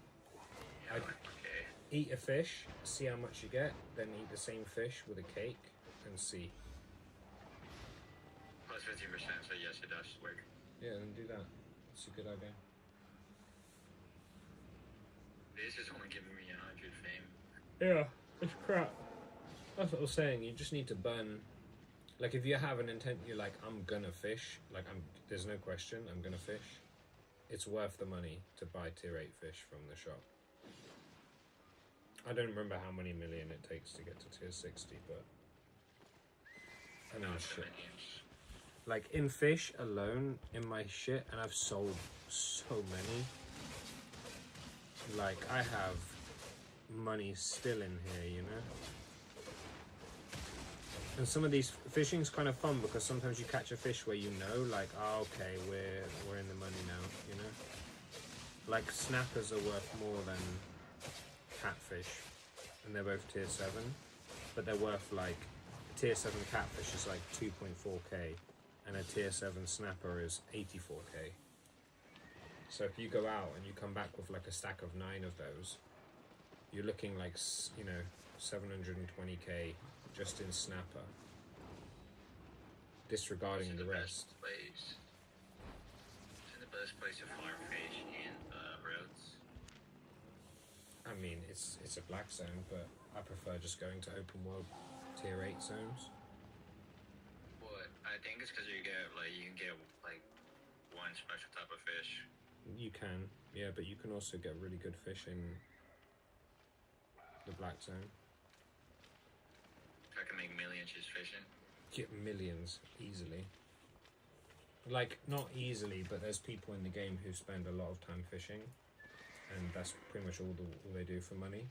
Yeah, okay. Eat a fish, see how much you get, then eat the same fish with a cake and see. Plus 15%, so yes, it does work. Yeah, then do that. It's a good idea. This is only giving me 100 fame. Yeah, it's crap. That's what I was saying. You just need to burn. Like, if you have an intent, you're like, I'm gonna fish. Like, there's no question, I'm gonna fish. It's worth the money to buy tier 8 fish from the shop. I don't remember how many million it takes to get to tier 60, but I know shit. Like, in fish alone, in my shit, and I've sold so many. Like, I have money still in here, you know? And some of these fishing's kind of fun because sometimes you catch a fish where you know, like, oh, okay, we're in the money now, you know? Like, snappers are worth more than catfish, and they're both tier 7, but they're worth, like, tier 7 catfish is like 2.4k, and a tier 7 snapper is 84k. So if you go out and you come back with like a stack of 9 of those, you're looking like, you know, 720k just in snapper, disregarding the rest. It's in the best place to farm fish in roads. I mean, it's a black zone, but I prefer just going to open world tier 8 zones. What I think it's because you can get like one special type of fish. You can, yeah, but you can also get really good fish in the black zone. I can make millions just fishing. Get millions easily. Like, not easily, but there's people in the game who spend a lot of time fishing, and that's pretty much all they do for money.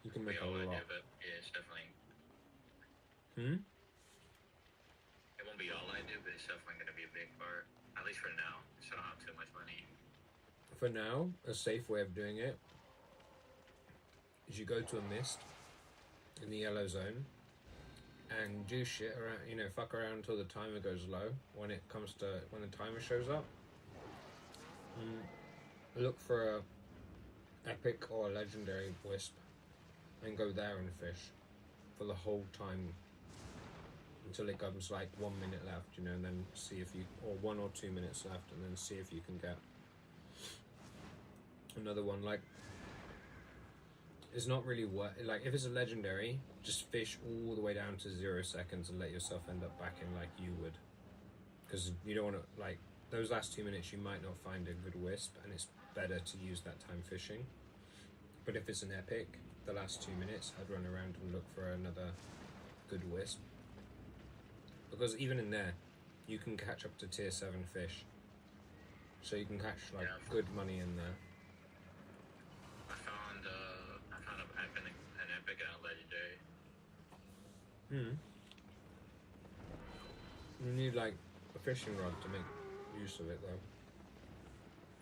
You can make a lot. But yeah, it's definitely. It won't be all I do, but it's definitely going to be a big part. At least for now, so I don't have too much money. For now, a safe way of doing it is you go to a mist in the yellow zone and do shit around, you know, fuck around until the timer goes low. When the timer shows up, look for a epic or a legendary wisp and go there and fish for the whole time until it comes like 1 minute left, you know, and then see if you, or 1 or 2 minutes left, and then see if you can get another one. Like, it's not really worth, like, if it's a legendary, just fish all the way down to 0 seconds and let yourself end up back in like you would, because you don't want to, like, those last 2 minutes you might not find a good wisp, and it's better to use that time fishing. But if it's an epic, the last 2 minutes I'd run around and look for another good wisp, because even in there you can catch up to tier 7 fish, so you can catch like good money in there. I found an epic and a legendary. You need like a fishing rod to make use of it though.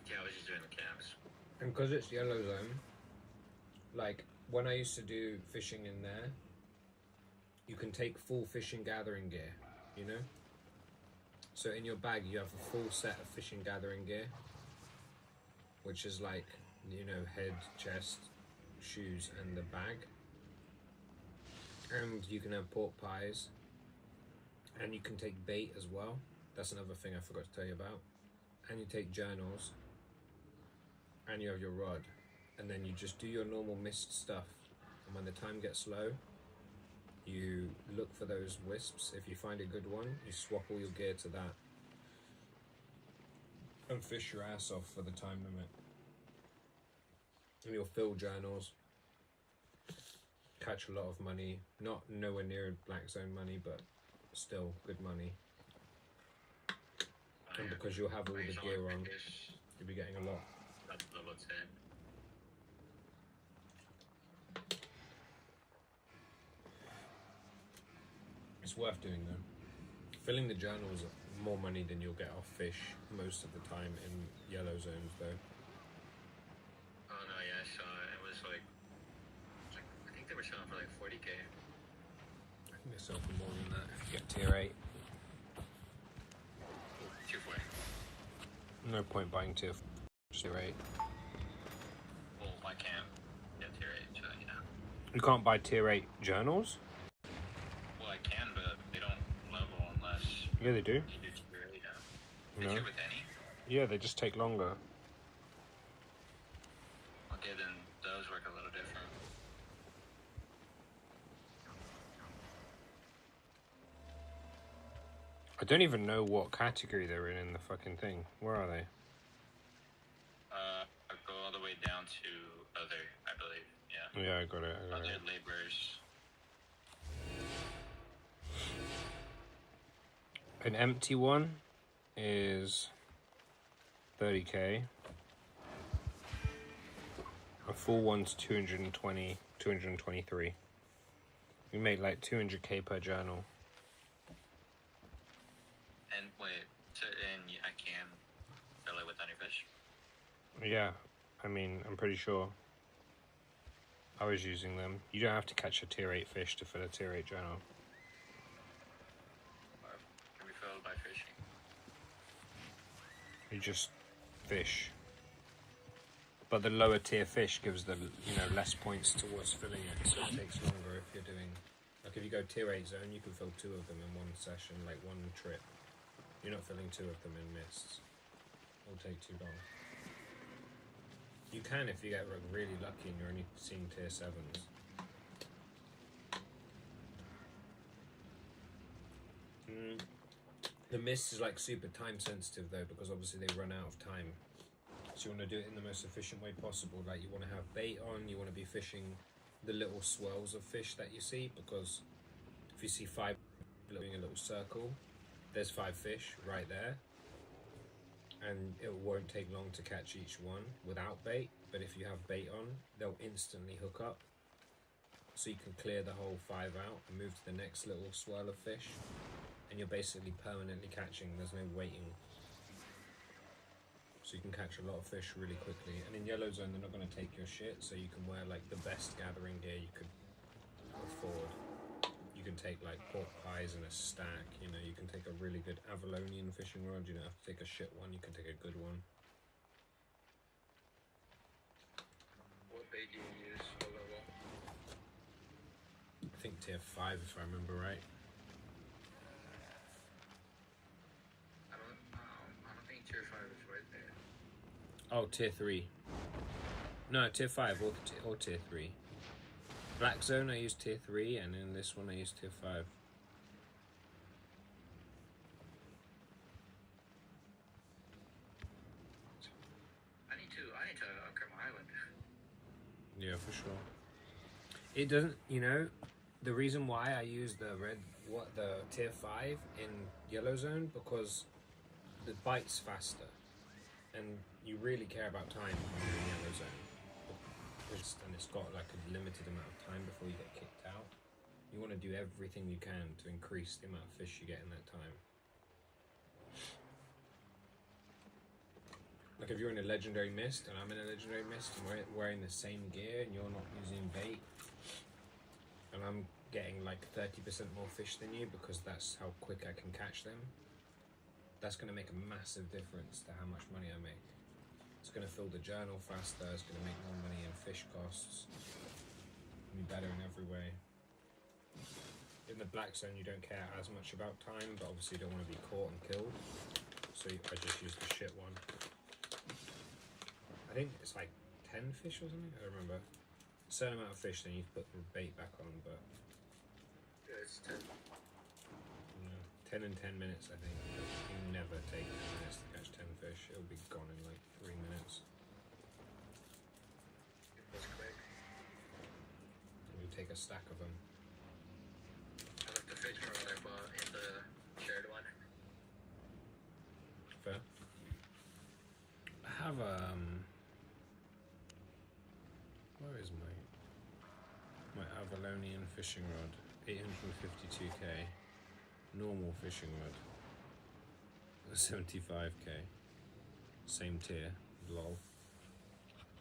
Yeah, I was just doing the camps. And because it's yellow zone, like when I used to do fishing in there, you can take full fishing gathering gear, you know? So in your bag you have a full set of fishing gathering gear, which is like, you know, head, chest, shoes, and the bag. And you can have pork pies, and you can take bait as well. That's another thing I forgot to tell you about. And you take journals, and you have your rod, and then you just do your normal mist stuff. And when the time gets low, you look for those wisps. If you find a good one, you swap all your gear to that and fish your ass off for the time limit. And you'll fill journals, catch a lot of money, not nowhere near black zone money, but still good money. And because you'll have all the gear on, you'll be getting a lot. That's level 10. It's worth doing though. Filling the journals are more money than you'll get off fish most of the time in yellow zones though. Oh no, yeah, I saw it. It was like I think they were selling for like 40k. I think they sell for more than that if you get tier 8. 240. No point buying tier 8. Well, I can't get tier 8, so yeah. You can't buy tier 8 journals? Well, I can, but they don't level unless Yeah, they do. you do tier 8, yeah. No. Is it with any? Yeah, they just take longer. Okay, then those work a little different. don't even know what category they're in the fucking thing. Where are they? Go all the way down to other, I believe. Yeah. Yeah, I got it. Other laborers. An empty one is 30k. A full one's 220, 223. We make like 200k per journal. And wait, and I can fill it with honeyfish. Yeah, I mean, I'm pretty sure. I was using them. You don't have to catch a tier 8 fish to fill a tier 8 journal. Can we fill it by fishing? You just fish. But the lower tier fish gives the, you know, less points towards filling it, so it takes longer if you're doing... Like if you go tier 8 zone, you can fill 2 of them in one session, like one trip. You're not filling 2 of them in mists. It'll take too long. You can if you get really lucky and you're only seeing tier 7s. The mist is like super time sensitive though, because obviously they run out of time. So you want to do it in the most efficient way possible. Like you want to have bait on, you want to be fishing the little swirls of fish that you see, because if you see 5 doing a little circle, there's 5 fish right there. And it won't take long to catch each one without bait, but if you have bait on, they'll instantly hook up. So you can clear the whole 5 out and move to the next little swirl of fish, and you're basically permanently catching, there's no waiting. So you can catch a lot of fish really quickly. And in yellow zone, they're not going to take your shit, so you can wear like the best gathering gear you could afford. You can take like pork pies and a stack, you know, you can take a really good Avalonian fishing rod, you don't have to take a shit one, you can take a good one. What bait do you use for level? I think tier 5 if I remember right. I don't think tier 5 is right there. Oh, tier 3. No, tier 5 or tier 3. Black zone I use tier 3, and in this one I use tier 5. I need to upgrade my island. Yeah, for sure. It doesn't, you know, the reason why I use the tier 5 in yellow zone, because the bite's faster, and you really care about time when you're in yellow zone. And it's got like a limited amount of time before you get kicked out. You want to do everything you can to increase the amount of fish you get in that time. Like if you're in a legendary mist and I'm in a legendary mist and we're wearing the same gear and you're not using bait, and I'm getting like 30% more fish than you because that's how quick I can catch them, that's going to make a massive difference to how much money I make. It's going to fill the journal faster, it's going to make more money in fish costs, be better in every way. In the black zone you don't care as much about time, but obviously you don't want to be caught and killed, so I just use the shit one. I think it's like 10 fish or something, I don't remember. A certain amount of fish, then you put the bait back on, but... Yeah, it's 10. 10 and 10 minutes, I think. You never take 10 minutes to catch 10 fish. It'll be gone in like 3 minutes. It was quick. And you take a stack of them. I left the fish rod I bought in the shared one. Fair. I have where is my Avalonian fishing rod? 852k. Normal fishing rod. 75k. Same tier. Lol.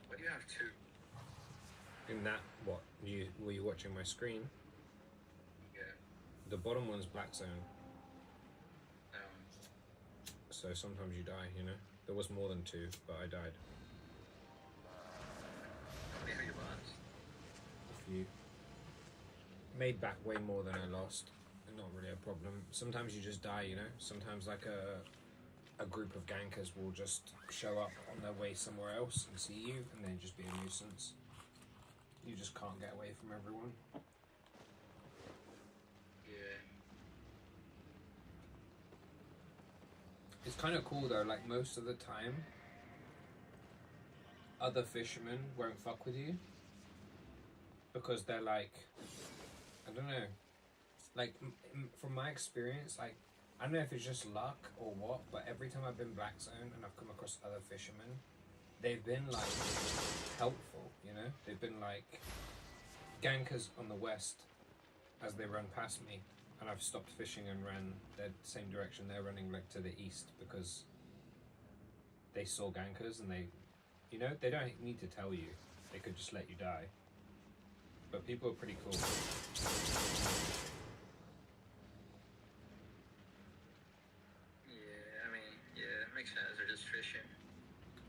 Why do you have 2? In that, what? Were you watching my screen? Yeah. The bottom one's black zone. Um, So sometimes you die, you know? There was more than 2, but I died. how many have you lost? A few. Made back way more than I lost. Not really a problem. Sometimes you just die, you know? Sometimes like a group of gankers will just show up on their way somewhere else and see you, and then just be a nuisance. You just can't get away from everyone. Yeah. It's kind of cool though, like most of the time, other fishermen won't fuck with you because they're like, I don't know, like from my experience, like I don't know if it's just luck or what, but every time I've been black zone and I've come across other fishermen, they've been like helpful, you know? They've been like gankers on the west as they run past me, and I've stopped fishing and ran the same direction they're running, like to the east, because they saw gankers and they, you know, they don't need to tell you. They could just let you die. But people are pretty cool. Yeah, I mean, yeah, it makes sense. They're just fishing.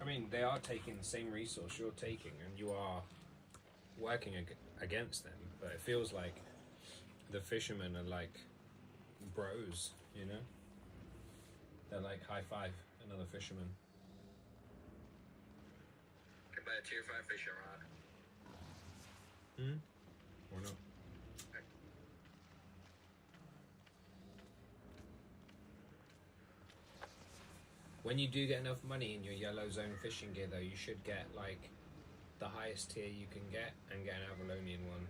I mean, they are taking the same resource you're taking, and you are working against them. But it feels like the fishermen are like bros, you know? They're like high five another fisherman. Could buy a tier 5 fishing rod. Or not? When you do get enough money in your yellow zone fishing gear though, you should get like the highest tier you can get and get an Avalonian one.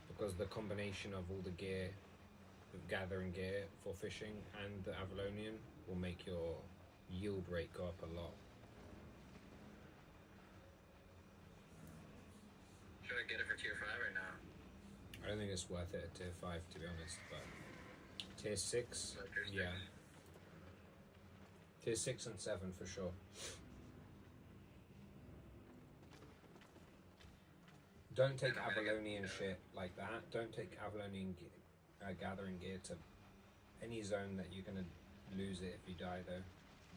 Because the combination of all the gear, the gathering gear for fishing and the Avalonian will make your yield rate go up a lot. Should I get it for tier 5 or no? I don't think it's worth it at tier 5 to be honest, but tier 6, yeah. Tier 6 and 7 for sure. Don't take Avalonian shit like that. Don't take Avalonian gathering gear to any zone that you're gonna lose it if you die though.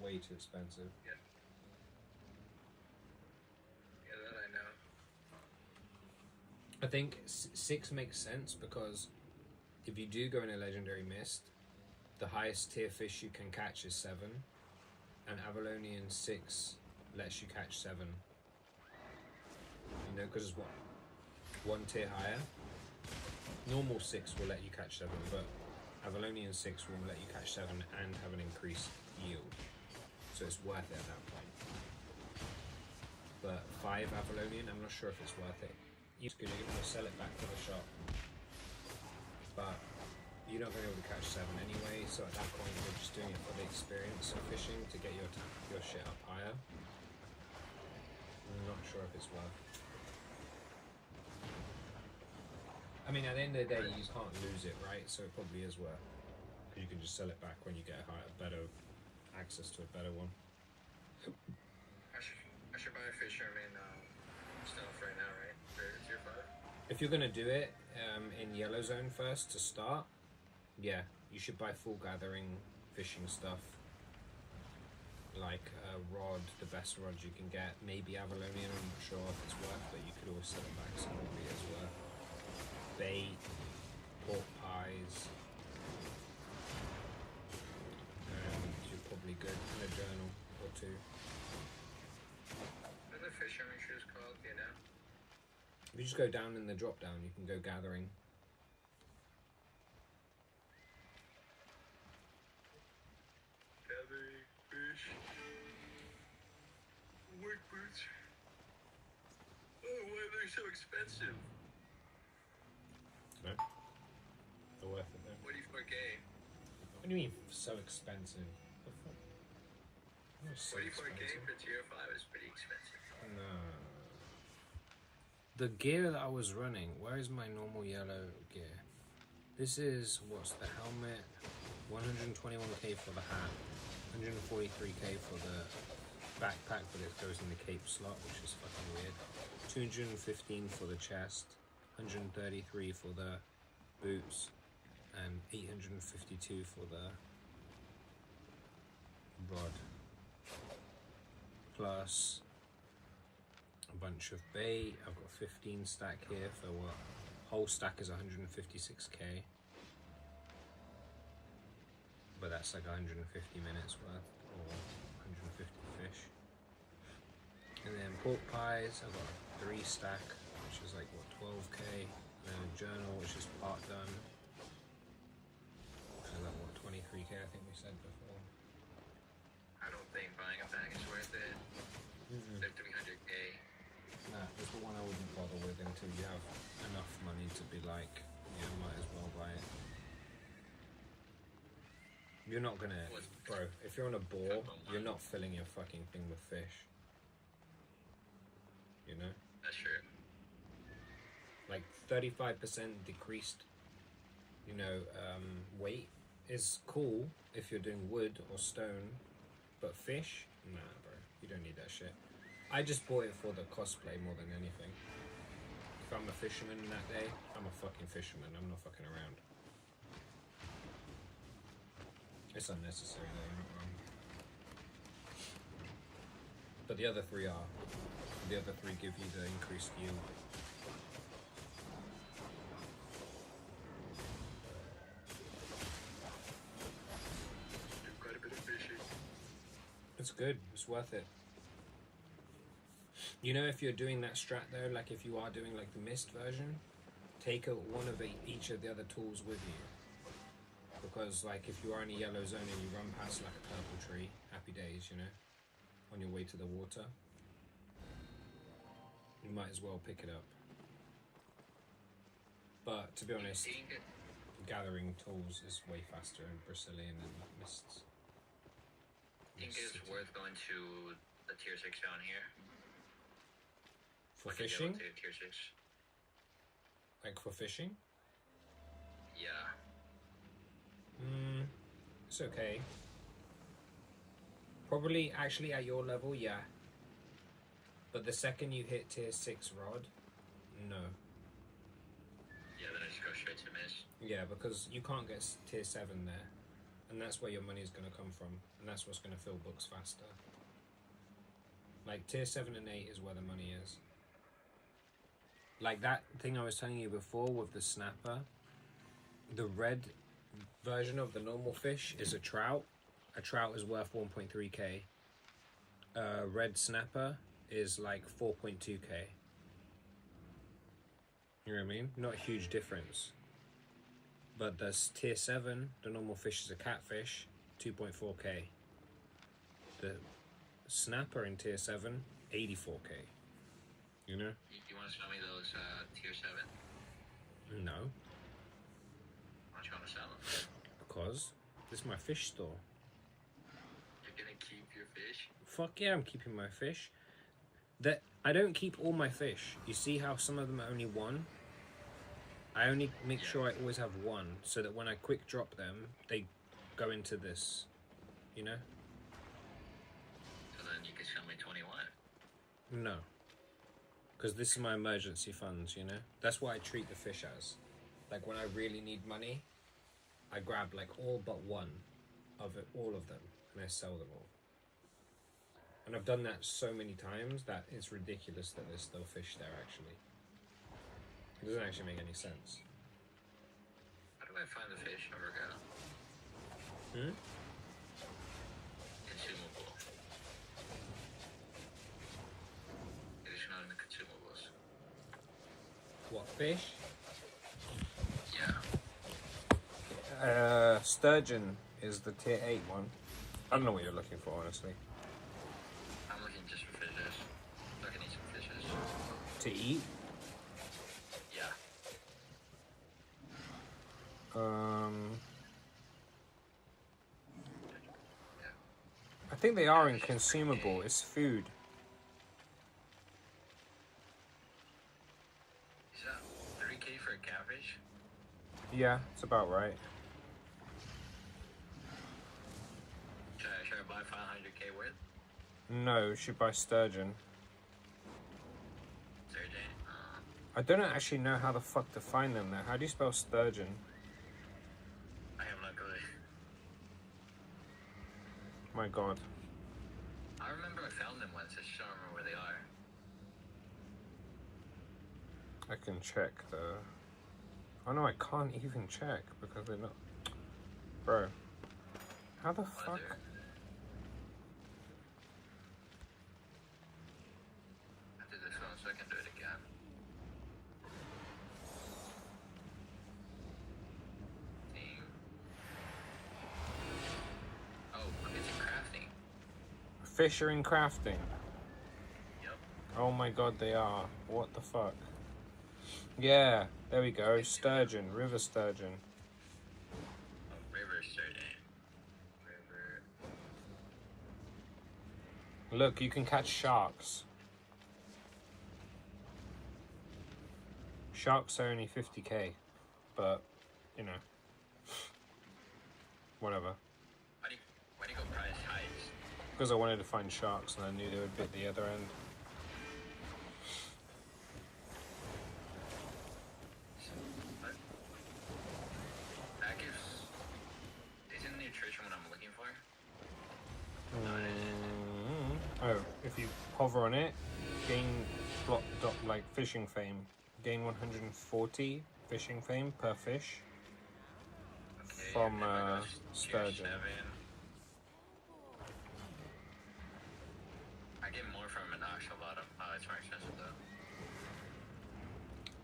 Way too expensive. Yeah. Yeah, that I know. I think 6 makes sense because if you do go in a legendary mist, the highest tier fish you can catch is 7, and Avalonian 6 lets you catch 7. You know, because it's what? 1 tier higher. Normal 6 will let you catch 7, but Avalonian 6 will let you catch 7 and have an increased yield. So it's worth it at that point. But 5 Avalonian, I'm not sure if it's worth it. Because you're going to sell it back to the shop. But you're not going to be able to catch 7 anyway, so at that point you're just doing it for the experience of fishing to get your shit up higher. I'm not sure if it's worth. I mean, at the end of the day, you can't lose it, right? So it probably is worth. Because you can just sell it back when you get better access to a better one. I should buy a fisherman stuff right now, right? For tier 5. If you're gonna do it in yellow zone first to start, yeah, you should buy full gathering fishing stuff. Like a rod, the best rod you can get. Maybe Avalonian, I'm not sure if it's worth, but you could always sell it back, so probably it's worth. Bait, pork pies, and you're probably good in a journal or 2. What are the fisherman shoes called, you know? If you just go down in the drop down, you can go gathering. Gathering fish. Work boots. Oh, why are they so expensive? No? They're worth it though. 44k. What do you mean so expensive? What the fuck? They're so 44k expensive. for tier 5 is pretty expensive. No. The gear that I was running, where is my normal yellow gear? This is, what's the helmet? 121k for the hat. 143k for the backpack, but it goes in the cape slot, which is fucking weird. 215 for the chest. 133 for the boots. And 852 for the rod. Plus a bunch of bait. I've got 15 stack here for what? Whole stack is 156k. But that's like 150 minutes worth, or 150 fish. And then pork pies, I've got a 3 stack, which is like what, 12k. And then a journal, which is part done. Which is like what, 23k I think we said before. the one I wouldn't bother with until you have enough money to be like, yeah, might as well buy it. You're not gonna, bro, if you're on a bore, you're not filling your fucking thing with fish. You know? That's true. Like 35% decreased, you know, weight is cool if you're doing wood or stone, but fish? Nah, bro, you don't need that shit. I just bought it for the cosplay more than anything. If I'm a fisherman that day, I'm a fucking fisherman. I'm not fucking around. It's unnecessary though, you're not wrong. But the other three are. The other three give you the increased yield. Do quite a bit of fishing. It's good. It's worth it. You know, if you're doing that strat though, like if you are doing like the mist version, take one of each of the other tools with you. Because like if you are in a yellow zone and you run past like a purple tree, happy days, you know, on your way to the water, you might as well pick it up. But to be honest, gathering tools is way faster in Brazilian than mists. I think it's worth going to the tier 6 down here. For Like a fishing? yellow tier 6. Like for fishing? Yeah. It's okay. Probably actually at your level, yeah. But the second you hit tier 6 rod, no. Yeah, then I just go straight to miss. Yeah, because you can't get tier 7 there. And that's where your money is going to come from. And that's what's going to fill books faster. Like tier 7 and 8 is where the money is. Like that thing I was telling you before with the snapper. The red version of the normal fish is a trout. A trout is worth 1.3k. Red snapper is like 4.2k. You know what I mean? Not a huge difference. But the tier 7, the normal fish is a catfish, 2.4k. The snapper in tier 7, 84k. You know? You want to show me those tier 7? No. Why don't you want to sell them? Because this is my fish store. You're gonna keep your fish? Fuck yeah, I'm keeping my fish. I don't keep all my fish. You see how some of them are only one? I only make sure I always have one, so that when I quick drop them, they go into this, you know? So then you can sell me 21. No. Because this is my emergency funds, you know? That's what I treat the fish as. Like when I really need money, I grab like all but one of it, all of them, and I sell them all. And I've done that so many times that it's ridiculous that there's still fish there actually. It doesn't actually make any sense. How do I find the fish? I forgot. Consumable. It is not in the consumables. What, fish? Yeah. Sturgeon is the tier 8 one. I don't know what you're looking for, honestly. I'm looking just for fishes. I can eat some fishes. To eat? Yeah. I think they are in consumable. It's food. Is that 3k for a catfish? Yeah, it's about right. Should I buy 500k worth? No, you should buy sturgeon. Sturgeon? I don't actually know how the fuck to find them there. How do you spell sturgeon? I have no clue. My god. I remember I found them once. I just don't remember where they are. I can check the... Oh no, I can't even check because they're not... Bro. How the fuck? I did this one so I can do it again. Team. Oh, it's crafting. Fish are in crafting. Yep. Oh my god, they are. What the fuck? Yeah, there we go. Sturgeon, river sturgeon. Oh, river sturgeon. River. Look, you can catch sharks. Sharks are only 50k, but, you know, whatever. Why do you go price heights? Because I wanted to find sharks and I knew they would bit the other end. What? That gives decent nutrition what I'm looking for. Oh, if you hover on it, gain like fishing fame. Gain 140 fishing fame per fish Okay, from and then that goes tier sturgeon. 7. I get more from an actual bottom. Oh, it's more expensive though.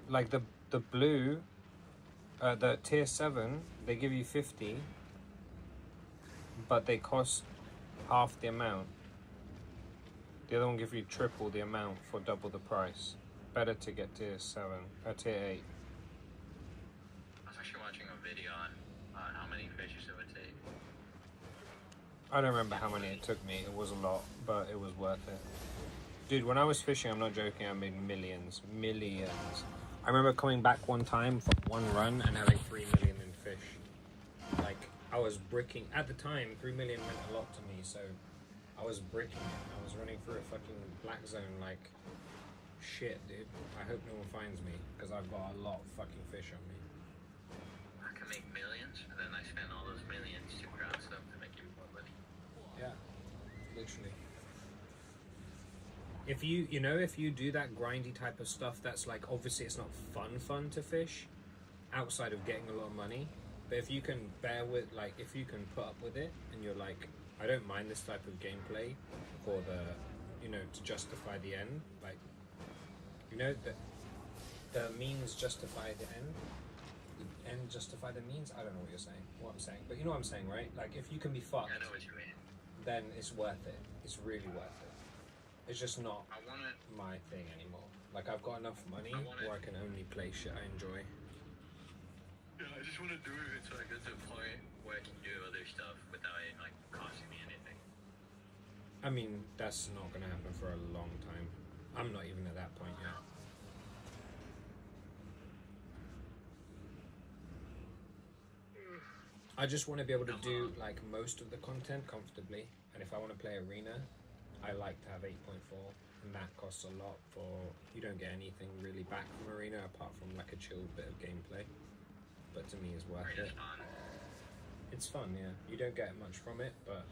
Like the blue, the tier 7, they give you 50, but they cost half the amount. The other one gives you triple the amount for double the price. Better to get tier 7, tier 8. I was actually watching a video on how many fishes it would take. I don't remember how many it took me. It was a lot, but it was worth it. Dude, when I was fishing, I'm not joking, I made millions. Millions. I remember coming back one time for one run and having 3 million in fish. Like, I was bricking. At the time, 3 million meant a lot to me, so I was bricking it. I was running through a fucking black zone like shit, dude. I hope no one finds me, because I've got a lot of fucking fish on me. I can make millions, and then I spend all those millions to ground stuff to make even more money. Yeah, literally. If if you do that grindy type of stuff, that's like, obviously it's not fun to fish, outside of getting a lot of money. But if you can bear with, like, if you can put up with it, and you're like, I don't mind this type of gameplay for the, to justify the end, like, the means justify the end. The end justify the means. I don't know what I'm saying, but you know what I'm saying, right? Like, if you can be fucked, I know what you mean. then it's worth it. It's really worth it. It's just not I wanna. my thing anymore. Like, I've got enough money where I can only play shit I enjoy. Yeah, I just want to do it so I get to a point where I can do other stuff without it like costing me anything. I mean, that's not gonna happen for a long time. I'm not even at that point yet. I just want to be able to do like most of the content comfortably, and if I want to play arena, I like to have 8.4, and that costs a lot for, you don't get anything really back from arena apart from like a chilled bit of gameplay, but to me it's worth it. It's fun, yeah. You don't get much from it, but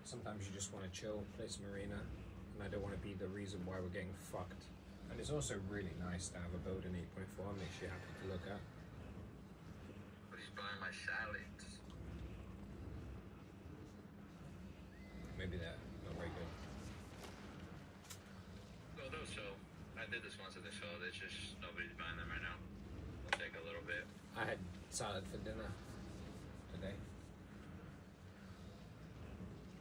sometimes you just want to chill, play some arena, and I don't want to be the reason why we're getting fucked. And it's also really nice to have a build in 8.4, makes you happy to look at. Buying my salads. Maybe they're not very good. Well, those show. I did this once at the show. There's just nobody's buying them right now. It'll take a little bit. I had salad for dinner today.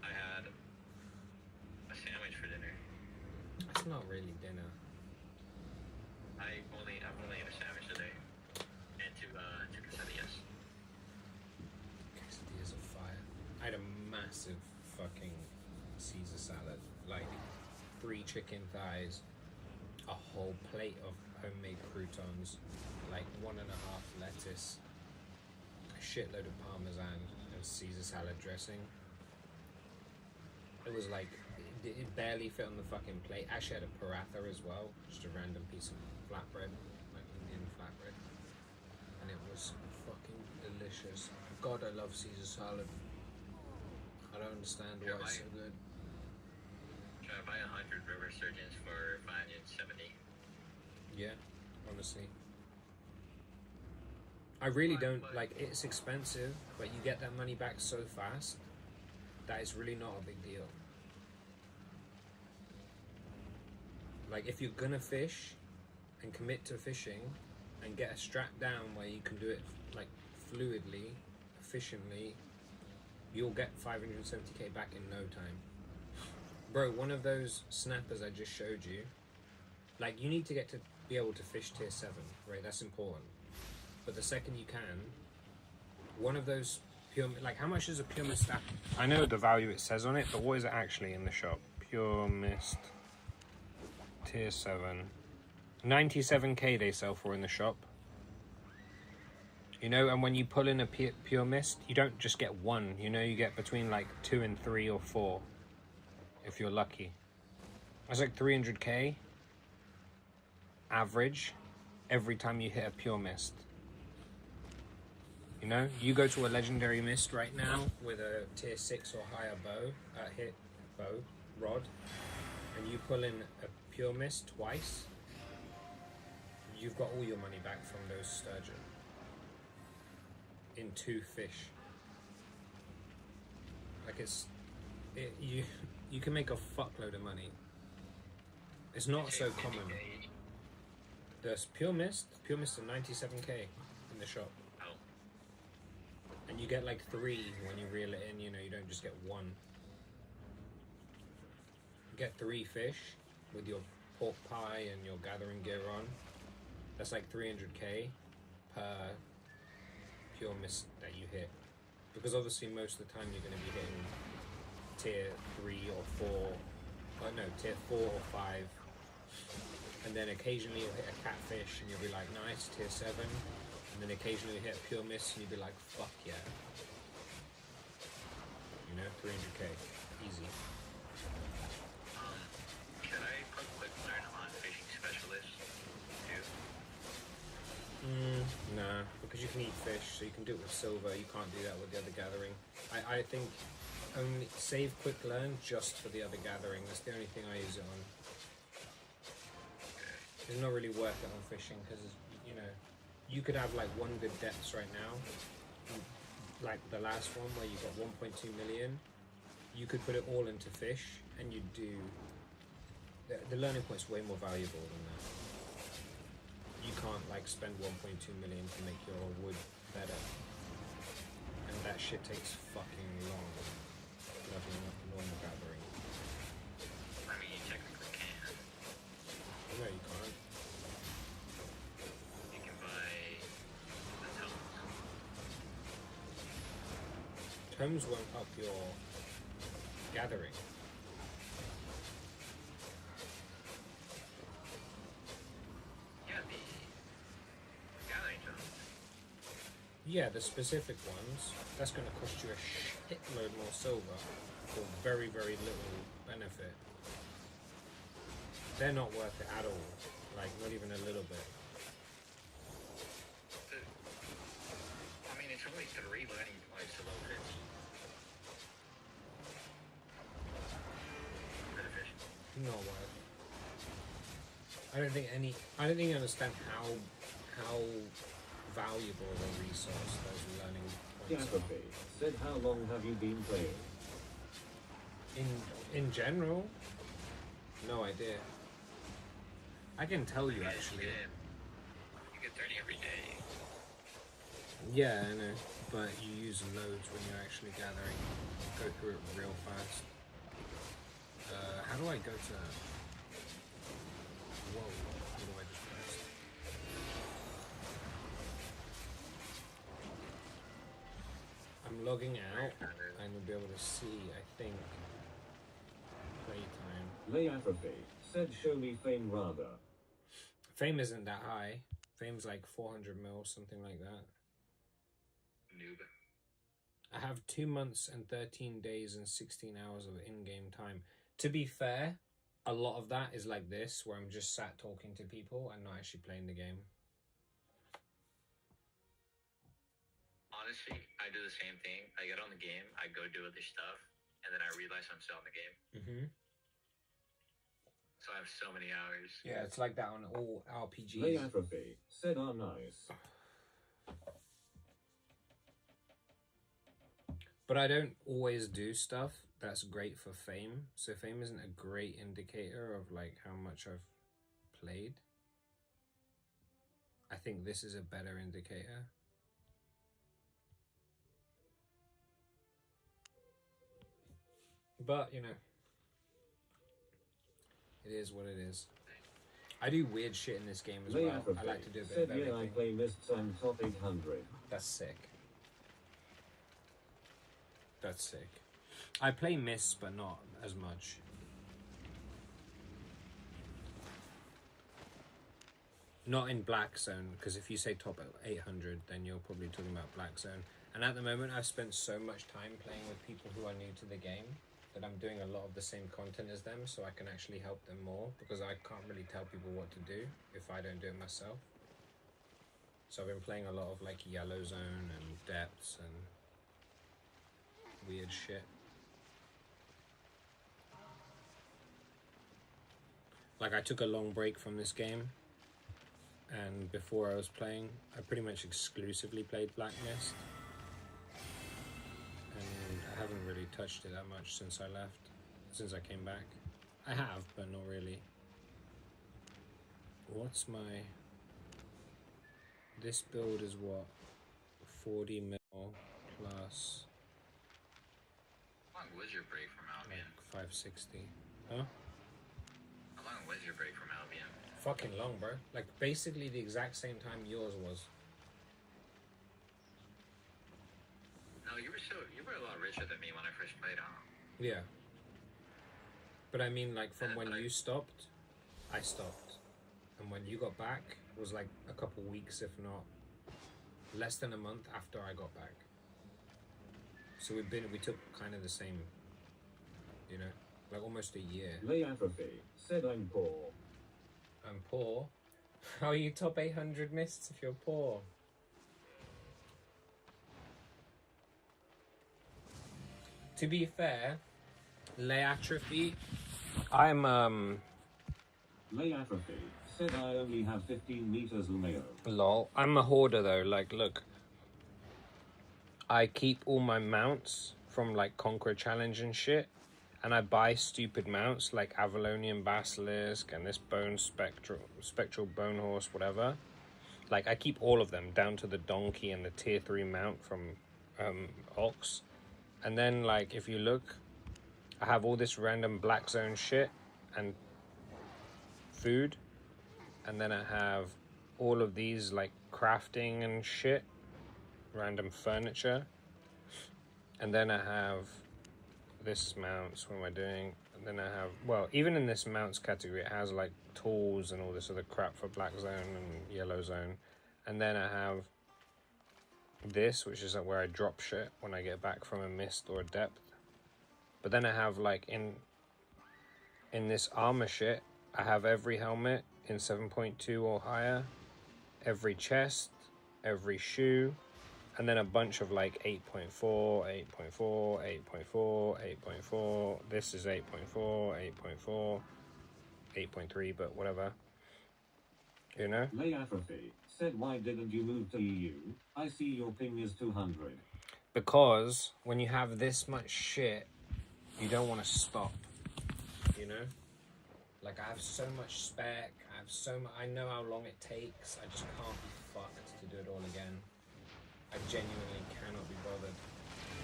I had a sandwich for dinner. It's not really dinner. I've only ate a sandwich today. And two quesadillas. Quesadillas are fire. I had a massive fucking Caesar salad. Like 3 chicken thighs, a whole plate of homemade croutons, like 1.5 lettuce, a shitload of parmesan, and Caesar salad dressing. It was like, it barely fit on the fucking plate. Actually had a paratha as well, just a random piece of flatbread, like Indian flatbread. And it was fucking delicious. God, I love Caesar salad. I don't understand why it's so good. Should I buy 100 river sturgeons for 570? Yeah, honestly. I really don't, like, it's expensive, but you get that money back so fast that it's really not a big deal. Like, if you're gonna fish and commit to fishing and get a strap down where you can do it, like, fluidly, efficiently, you'll get 570k back in no time. Bro, one of those snappers I just showed you, like, you need to get to be able to fish tier 7, right? That's important. But the second you can, one of those pure, like, how much is a pure mist stack? I know the value it says on it, but what is it actually in the shop? Pure mist tier 7. 97k they sell for in the shop. You know, and when you pull in a pure mist, you don't just get one, you know, you get between like 2 and 3 or 4 if you're lucky. That's like 300k average every time you hit a pure mist. You know, you go to a legendary mist right now with a tier 6 or higher bow rod, and you pull in a pure mist twice, you've got all your money back from those sturgeon in 2 fish. Like, you can make a fuckload of money. It's not so common. There's pure mist are 97k in the shop. And you get like 3 when you reel it in, you know, you don't just get 1. You get 3 fish with your pork pie and your gathering gear on. That's like 300k per pure mist that you hit. Because obviously most of the time you're going to be hitting tier 3 or 4, oh no, tier 4 or 5. And then occasionally you'll hit a catfish and you'll be like, nice, tier 7. And then occasionally you hit a pure mist and you'll be like, fuck yeah. You know, 300k, easy. Can I quick learn on fishing specialist too? Nah, because you can eat fish, so you can do it with silver. You can't do that with the other gathering. I think only save quick learn just for the other gathering. That's the only thing I use it on. It's not really worth it on fishing because, you know, you could have like 1 good depths right now, like the last one where you got 1.2 million. You could put it all into fish and you'd do, the learning point's way more valuable than that. You can't like spend 1.2 million to make your wood better, and that shit takes fucking long. Nothing normal gathering. I mean, you technically can. No, you can't. You can buy the tomes. Tomes won't up your gathering. Yeah, the gathering tomes. Yeah, the specific ones, that's going to cost you a shitload more silver for very, very little benefit. They're not worth it at all. Like, not even a little bit. I mean, it's only 3 learning points to low fish. For the fish. Not worth it. I don't think you understand how valuable a resource those learning points are. Jaffe said, how long have you been playing? In general, no idea. I can tell you actually. You get 30 every day. Yeah, I know, but you use loads when you're actually gathering. Go through it real fast. How do I go to? Whoa! What do I just press? I'm logging out, and you'll be able to see. I think playtime. Layatrophy said, show me fame rather. Fame isn't that high. Fame's like 400 mil, something like that. Noob. I have 2 months and 13 days and 16 hours of in-game time. To be fair, a lot of that is like this, where I'm just sat talking to people and not actually playing the game. Honestly, I do the same thing. I get on the game, I go do other stuff, and then I realize I'm still in the game. Mm-hmm. So I have so many hours. Yeah, it's like that on all RPGs. Layatrophy said, oh nice. But I don't always do stuff that's great for fame. So fame isn't a great indicator of like how much I've played. I think this is a better indicator. But, you know, It is what it is. I do weird shit in this game as Lay well. I Atrophy like to do a bit said, of yeah, I everything. play Mists, I'm top 800. That's sick. That's sick. I play Mists, but not as much. Not in Black Zone, because if you say top 800, then you're probably talking about Black Zone. And at the moment, I've spent so much time playing with people who are new to the game that I'm doing a lot of the same content as them, so I can actually help them more, because I can't really tell people what to do if I don't do it myself. So I've been playing a lot of like Yellow Zone and Depths and weird shit. Like I took a long break from this game, and before I was playing, I pretty much exclusively played Black Mist. And I haven't really touched it that much since I left, since I came back. I have, but not really. What's my... This build is what? 40 mil plus... How long was your break from Albion? Like 560. Huh? How long was your break from Albion? Fucking long, bro. Like basically the exact same time yours was. No, you were a lot richer than me when I first played, huh? Yeah. But I mean, like, from when But you stopped, I stopped. And when you got back, it was like a couple weeks, if not less than a month after I got back. So we took kind of the same, you know, like almost a year. Lay Atrophy said, I'm poor. I'm poor. How are you top 800 mists if you're poor? To be fair, Lay Atrophy, I'm Lay Atrophy said, I only have 15 meters Umeo. lol. I'm a hoarder though, like look. I keep all my mounts from like Conqueror Challenge and shit. And I buy stupid mounts like Avalonian Basilisk and this Spectral Bone Horse, whatever. Like I keep all of them down to the donkey and the tier 3 mount from Ox. And then like if you look, I have all this random Black Zone shit and food. And then I have all of these like crafting and shit, random furniture. And then I have this mounts, what am I doing? And then I have, well, even in this mounts category, it has like tools and all this other crap for Black Zone and Yellow Zone. And then I have this, which is where I drop shit when I get back from a mist or a depth. But then I have like in this armor shit, I have every helmet in 7.2 or higher, every chest, every shoe, and then a bunch of like 8.4, 8.4, 8.4, 8.4. This is 8.4, 8.4, 8.3, but whatever. You know? Lay Atrophy said, why didn't you move to EU? I see your ping is 200. Because when you have this much shit, you don't want to stop. You know? Like I have so much spec, I know how long it takes, I just can't be fucked to do it all again. I genuinely cannot be bothered.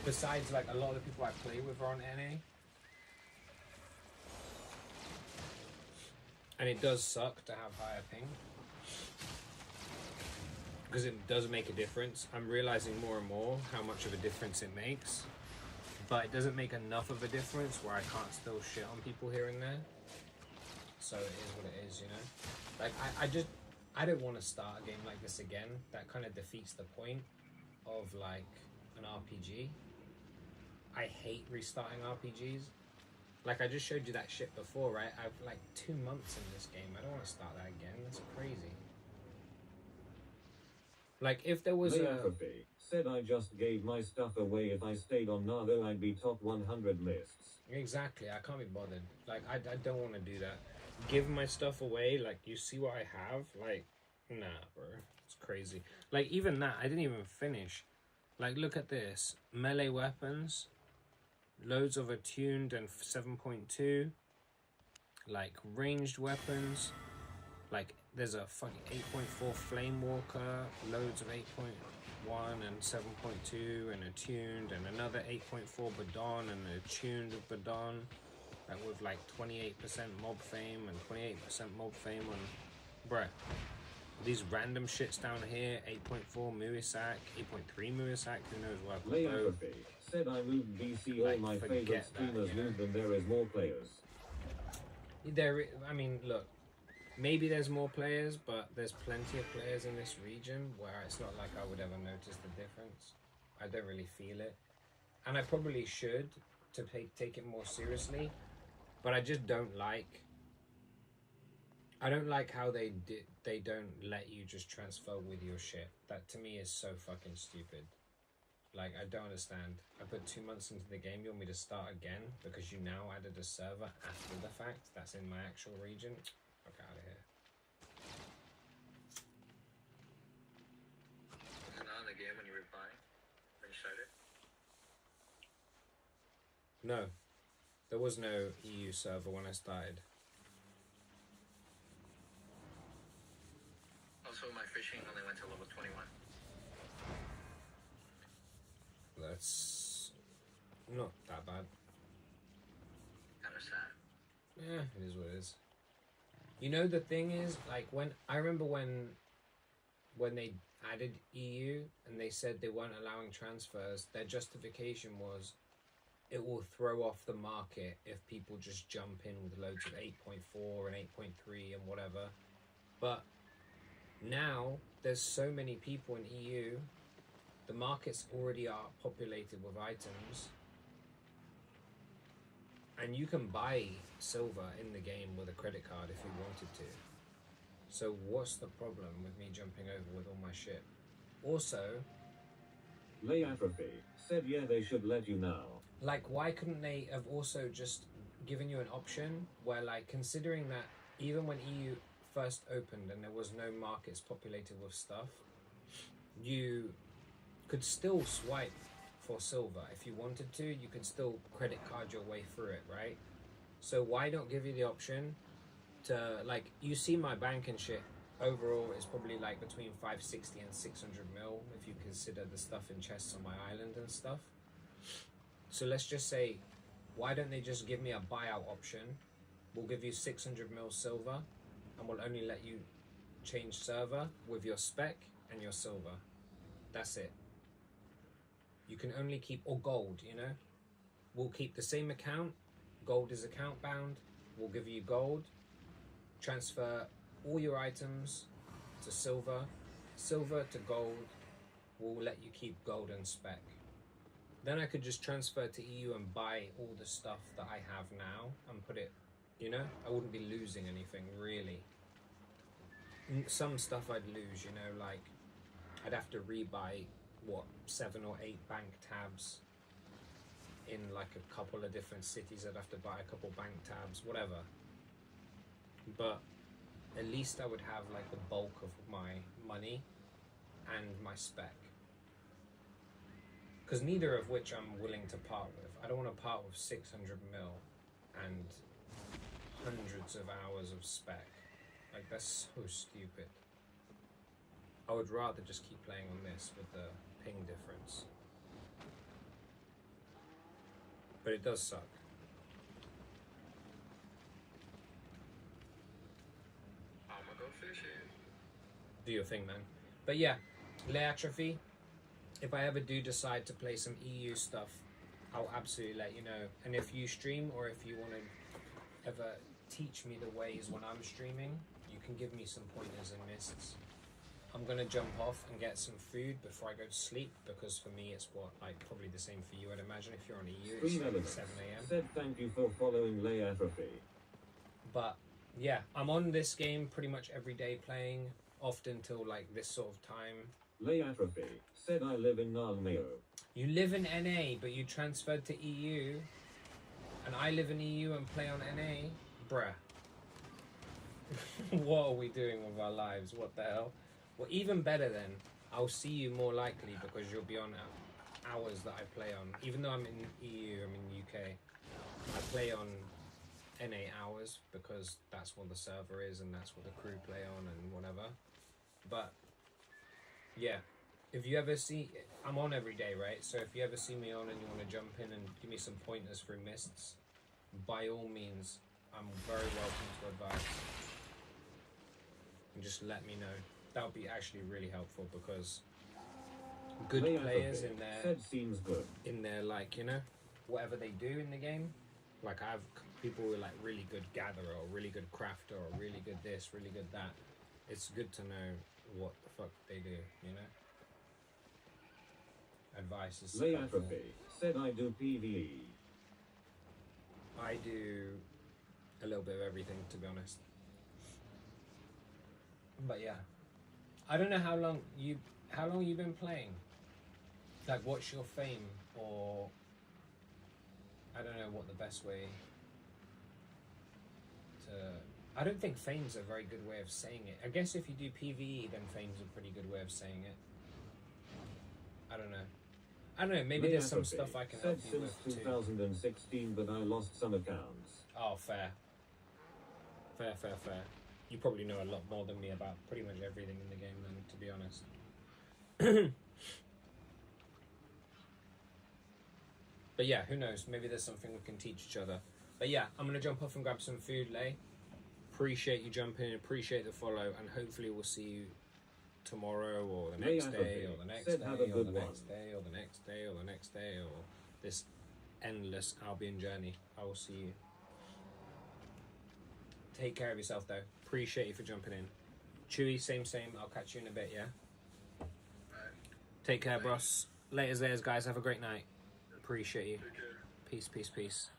Besides, like, a lot of the people I play with are on NA. And it does suck to have higher ping. Because it does make a difference. I'm realizing more and more how much of a difference it makes. But it doesn't make enough of a difference where I can't still shit on people here and there. So it is what it is, you know? Like, I don't want to start a game like this again. That kind of defeats the point of like an RPG. I hate restarting RPGs. Like I just showed you that shit before, right? I've like 2 months in this game. I don't want to start that again. That's crazy. Like if there was Lay Atrophy said, I just gave my stuff away. If I stayed on Nardo, I'd be top 100 lists. Exactly, I can't be bothered. Like I don't want to do that. Give my stuff away. Like you see what I have. Like nah, bro. It's crazy. Like even that, I didn't even finish. Like look at this. Melee weapons. Loads of attuned and 7.2. Like ranged weapons. Like there's a fucking 8.4 flame walker. Loads of 8.1 and 7.2 and attuned, and another 8.4 Badon and attuned Badon. Like with like 28% mob fame and 28% mob fame on, bruh. These random shits down here, 8.4 Muisak, 8.3 Muisak, who knows what. Lay Atrophy said I moved BC, all Like, my forget favorite that, streamers you know? moved and there is more players. I mean, look, maybe there's more players, but there's plenty of players in this region where it's not like I would ever notice the difference. I don't really feel it. And I probably should to take it more seriously, but I just don't like... I don't like how they don't let you just transfer with your shit. That to me is so fucking stupid. Like, I don't understand. I put 2 months into the game, you want me to start again because you now added a server after the fact that's in my actual region? Fuck out of here. Is it not in the game when you reply? When you started? No. There was no EU server when I started. Also, my fishing only went to level 21. That's not that bad. Kind of sad. Yeah, it is what it is. You know, the thing is, like, I remember when they added EU and they said they weren't allowing transfers, their justification was it will throw off the market if people just jump in with loads of 8.4 and 8.3 and whatever. But now there's so many people in EU, the markets already are populated with items, and you can buy silver in the game with a credit card if you wanted to. So what's the problem with me jumping over with all my shit? Also, Lay Atrophy said yeah they should let you now. like, why couldn't they have also just given you an option where, like, considering that even when EU first opened and there was no markets populated with stuff, you could still swipe for silver if you wanted to. You could still credit card your way through it, right? So why don't give you the option to, like, you see my bank and shit overall is probably like between 560 and 600 mil if you consider the stuff in chests on my island and stuff. So let's just say, why don't they just give me a buyout option? We'll give you 600 mil silver and we'll only let you change server with your spec and your silver. That's it. You can only keep, or gold, you know? We'll keep the same account. Gold is account bound. We'll give you gold. Transfer all your items to silver. Silver to gold. We'll let you keep gold and spec. Then I could just transfer to EU and buy all the stuff that I have now and put it, you know? I wouldn't be losing anything, really. Some stuff I'd lose, you know, like I'd have to rebuy, what, 7 or 8 bank tabs in like a couple of different cities. I'd have to buy a couple bank tabs, whatever. But at least I would have like the bulk of my money and my spec. Because neither of which I'm willing to part with. I don't want to part with 600 mil and hundreds of hours of spec. Like, that's so stupid. I would rather just keep playing on this with the ping difference. But it does suck. I'ma go fishing. Do your thing, man. But yeah, Lay Atrophy. If I ever do decide to play some EU stuff, I'll absolutely let you know. And if you stream, or if you want to ever teach me the ways when I'm streaming, you can give me some pointers and mists. I'm gonna jump off and get some food before I go to sleep, because for me it's what, like, probably the same for you, I'd imagine. If you're on EU, it's like 7 AM. Said thank you for following Lay Atrophy. But yeah, I'm on this game pretty much every day playing, often till like this sort of time. Lay Atrophy said I live in Nalmeo. You live in NA, but you transferred to EU, and I live in EU and play on NA? Bruh. What are we doing with our lives? What the hell? Well, even better then, I'll see you more likely because you'll be on hours that I play on. Even though I'm in EU, I'm in UK, I play on NA hours because that's what the server is and that's what the crew play on and whatever. But yeah, if you ever see, I'm on every day, right? So if you ever see me on and you want to jump in and give me some pointers through mists, by all means, I'm very welcome to advice. And just let me know. That would be actually really helpful because good players in their said seems good. in their, like, you know, whatever they do in the game. Like, I have people who are like really good gatherer or really good crafter or really good this, really good that. It's good to know what the fuck they do, you know? Advice is helpful. Atrophy said I do PvE. I do a little bit of everything, to be honest. But yeah, I don't know how long you've been playing. Like, what's your fame, or I don't know what the best way to. I don't think fame's a very good way of saying it. I guess if you do PvE, then fame's a pretty good way of saying it. I don't know. Maybe there's some stuff I can help you since with too. 2016, but I lost some accounts. Oh, fair. You probably know a lot more than me about pretty much everything in the game then, to be honest. But yeah, who knows? Maybe there's something we can teach each other. But yeah, I'm going to jump off and grab some food, Lay. Appreciate you jumping in, appreciate the follow, and hopefully we'll see you tomorrow or the next day or the next day or the next day or the next day or the next day or this endless Albion journey. I will see you. Take care of yourself though. Appreciate you for jumping in. Chewy, same. I'll catch you in a bit, yeah? Take care, bros. Laters, guys. Have a great night. Appreciate you. Peace.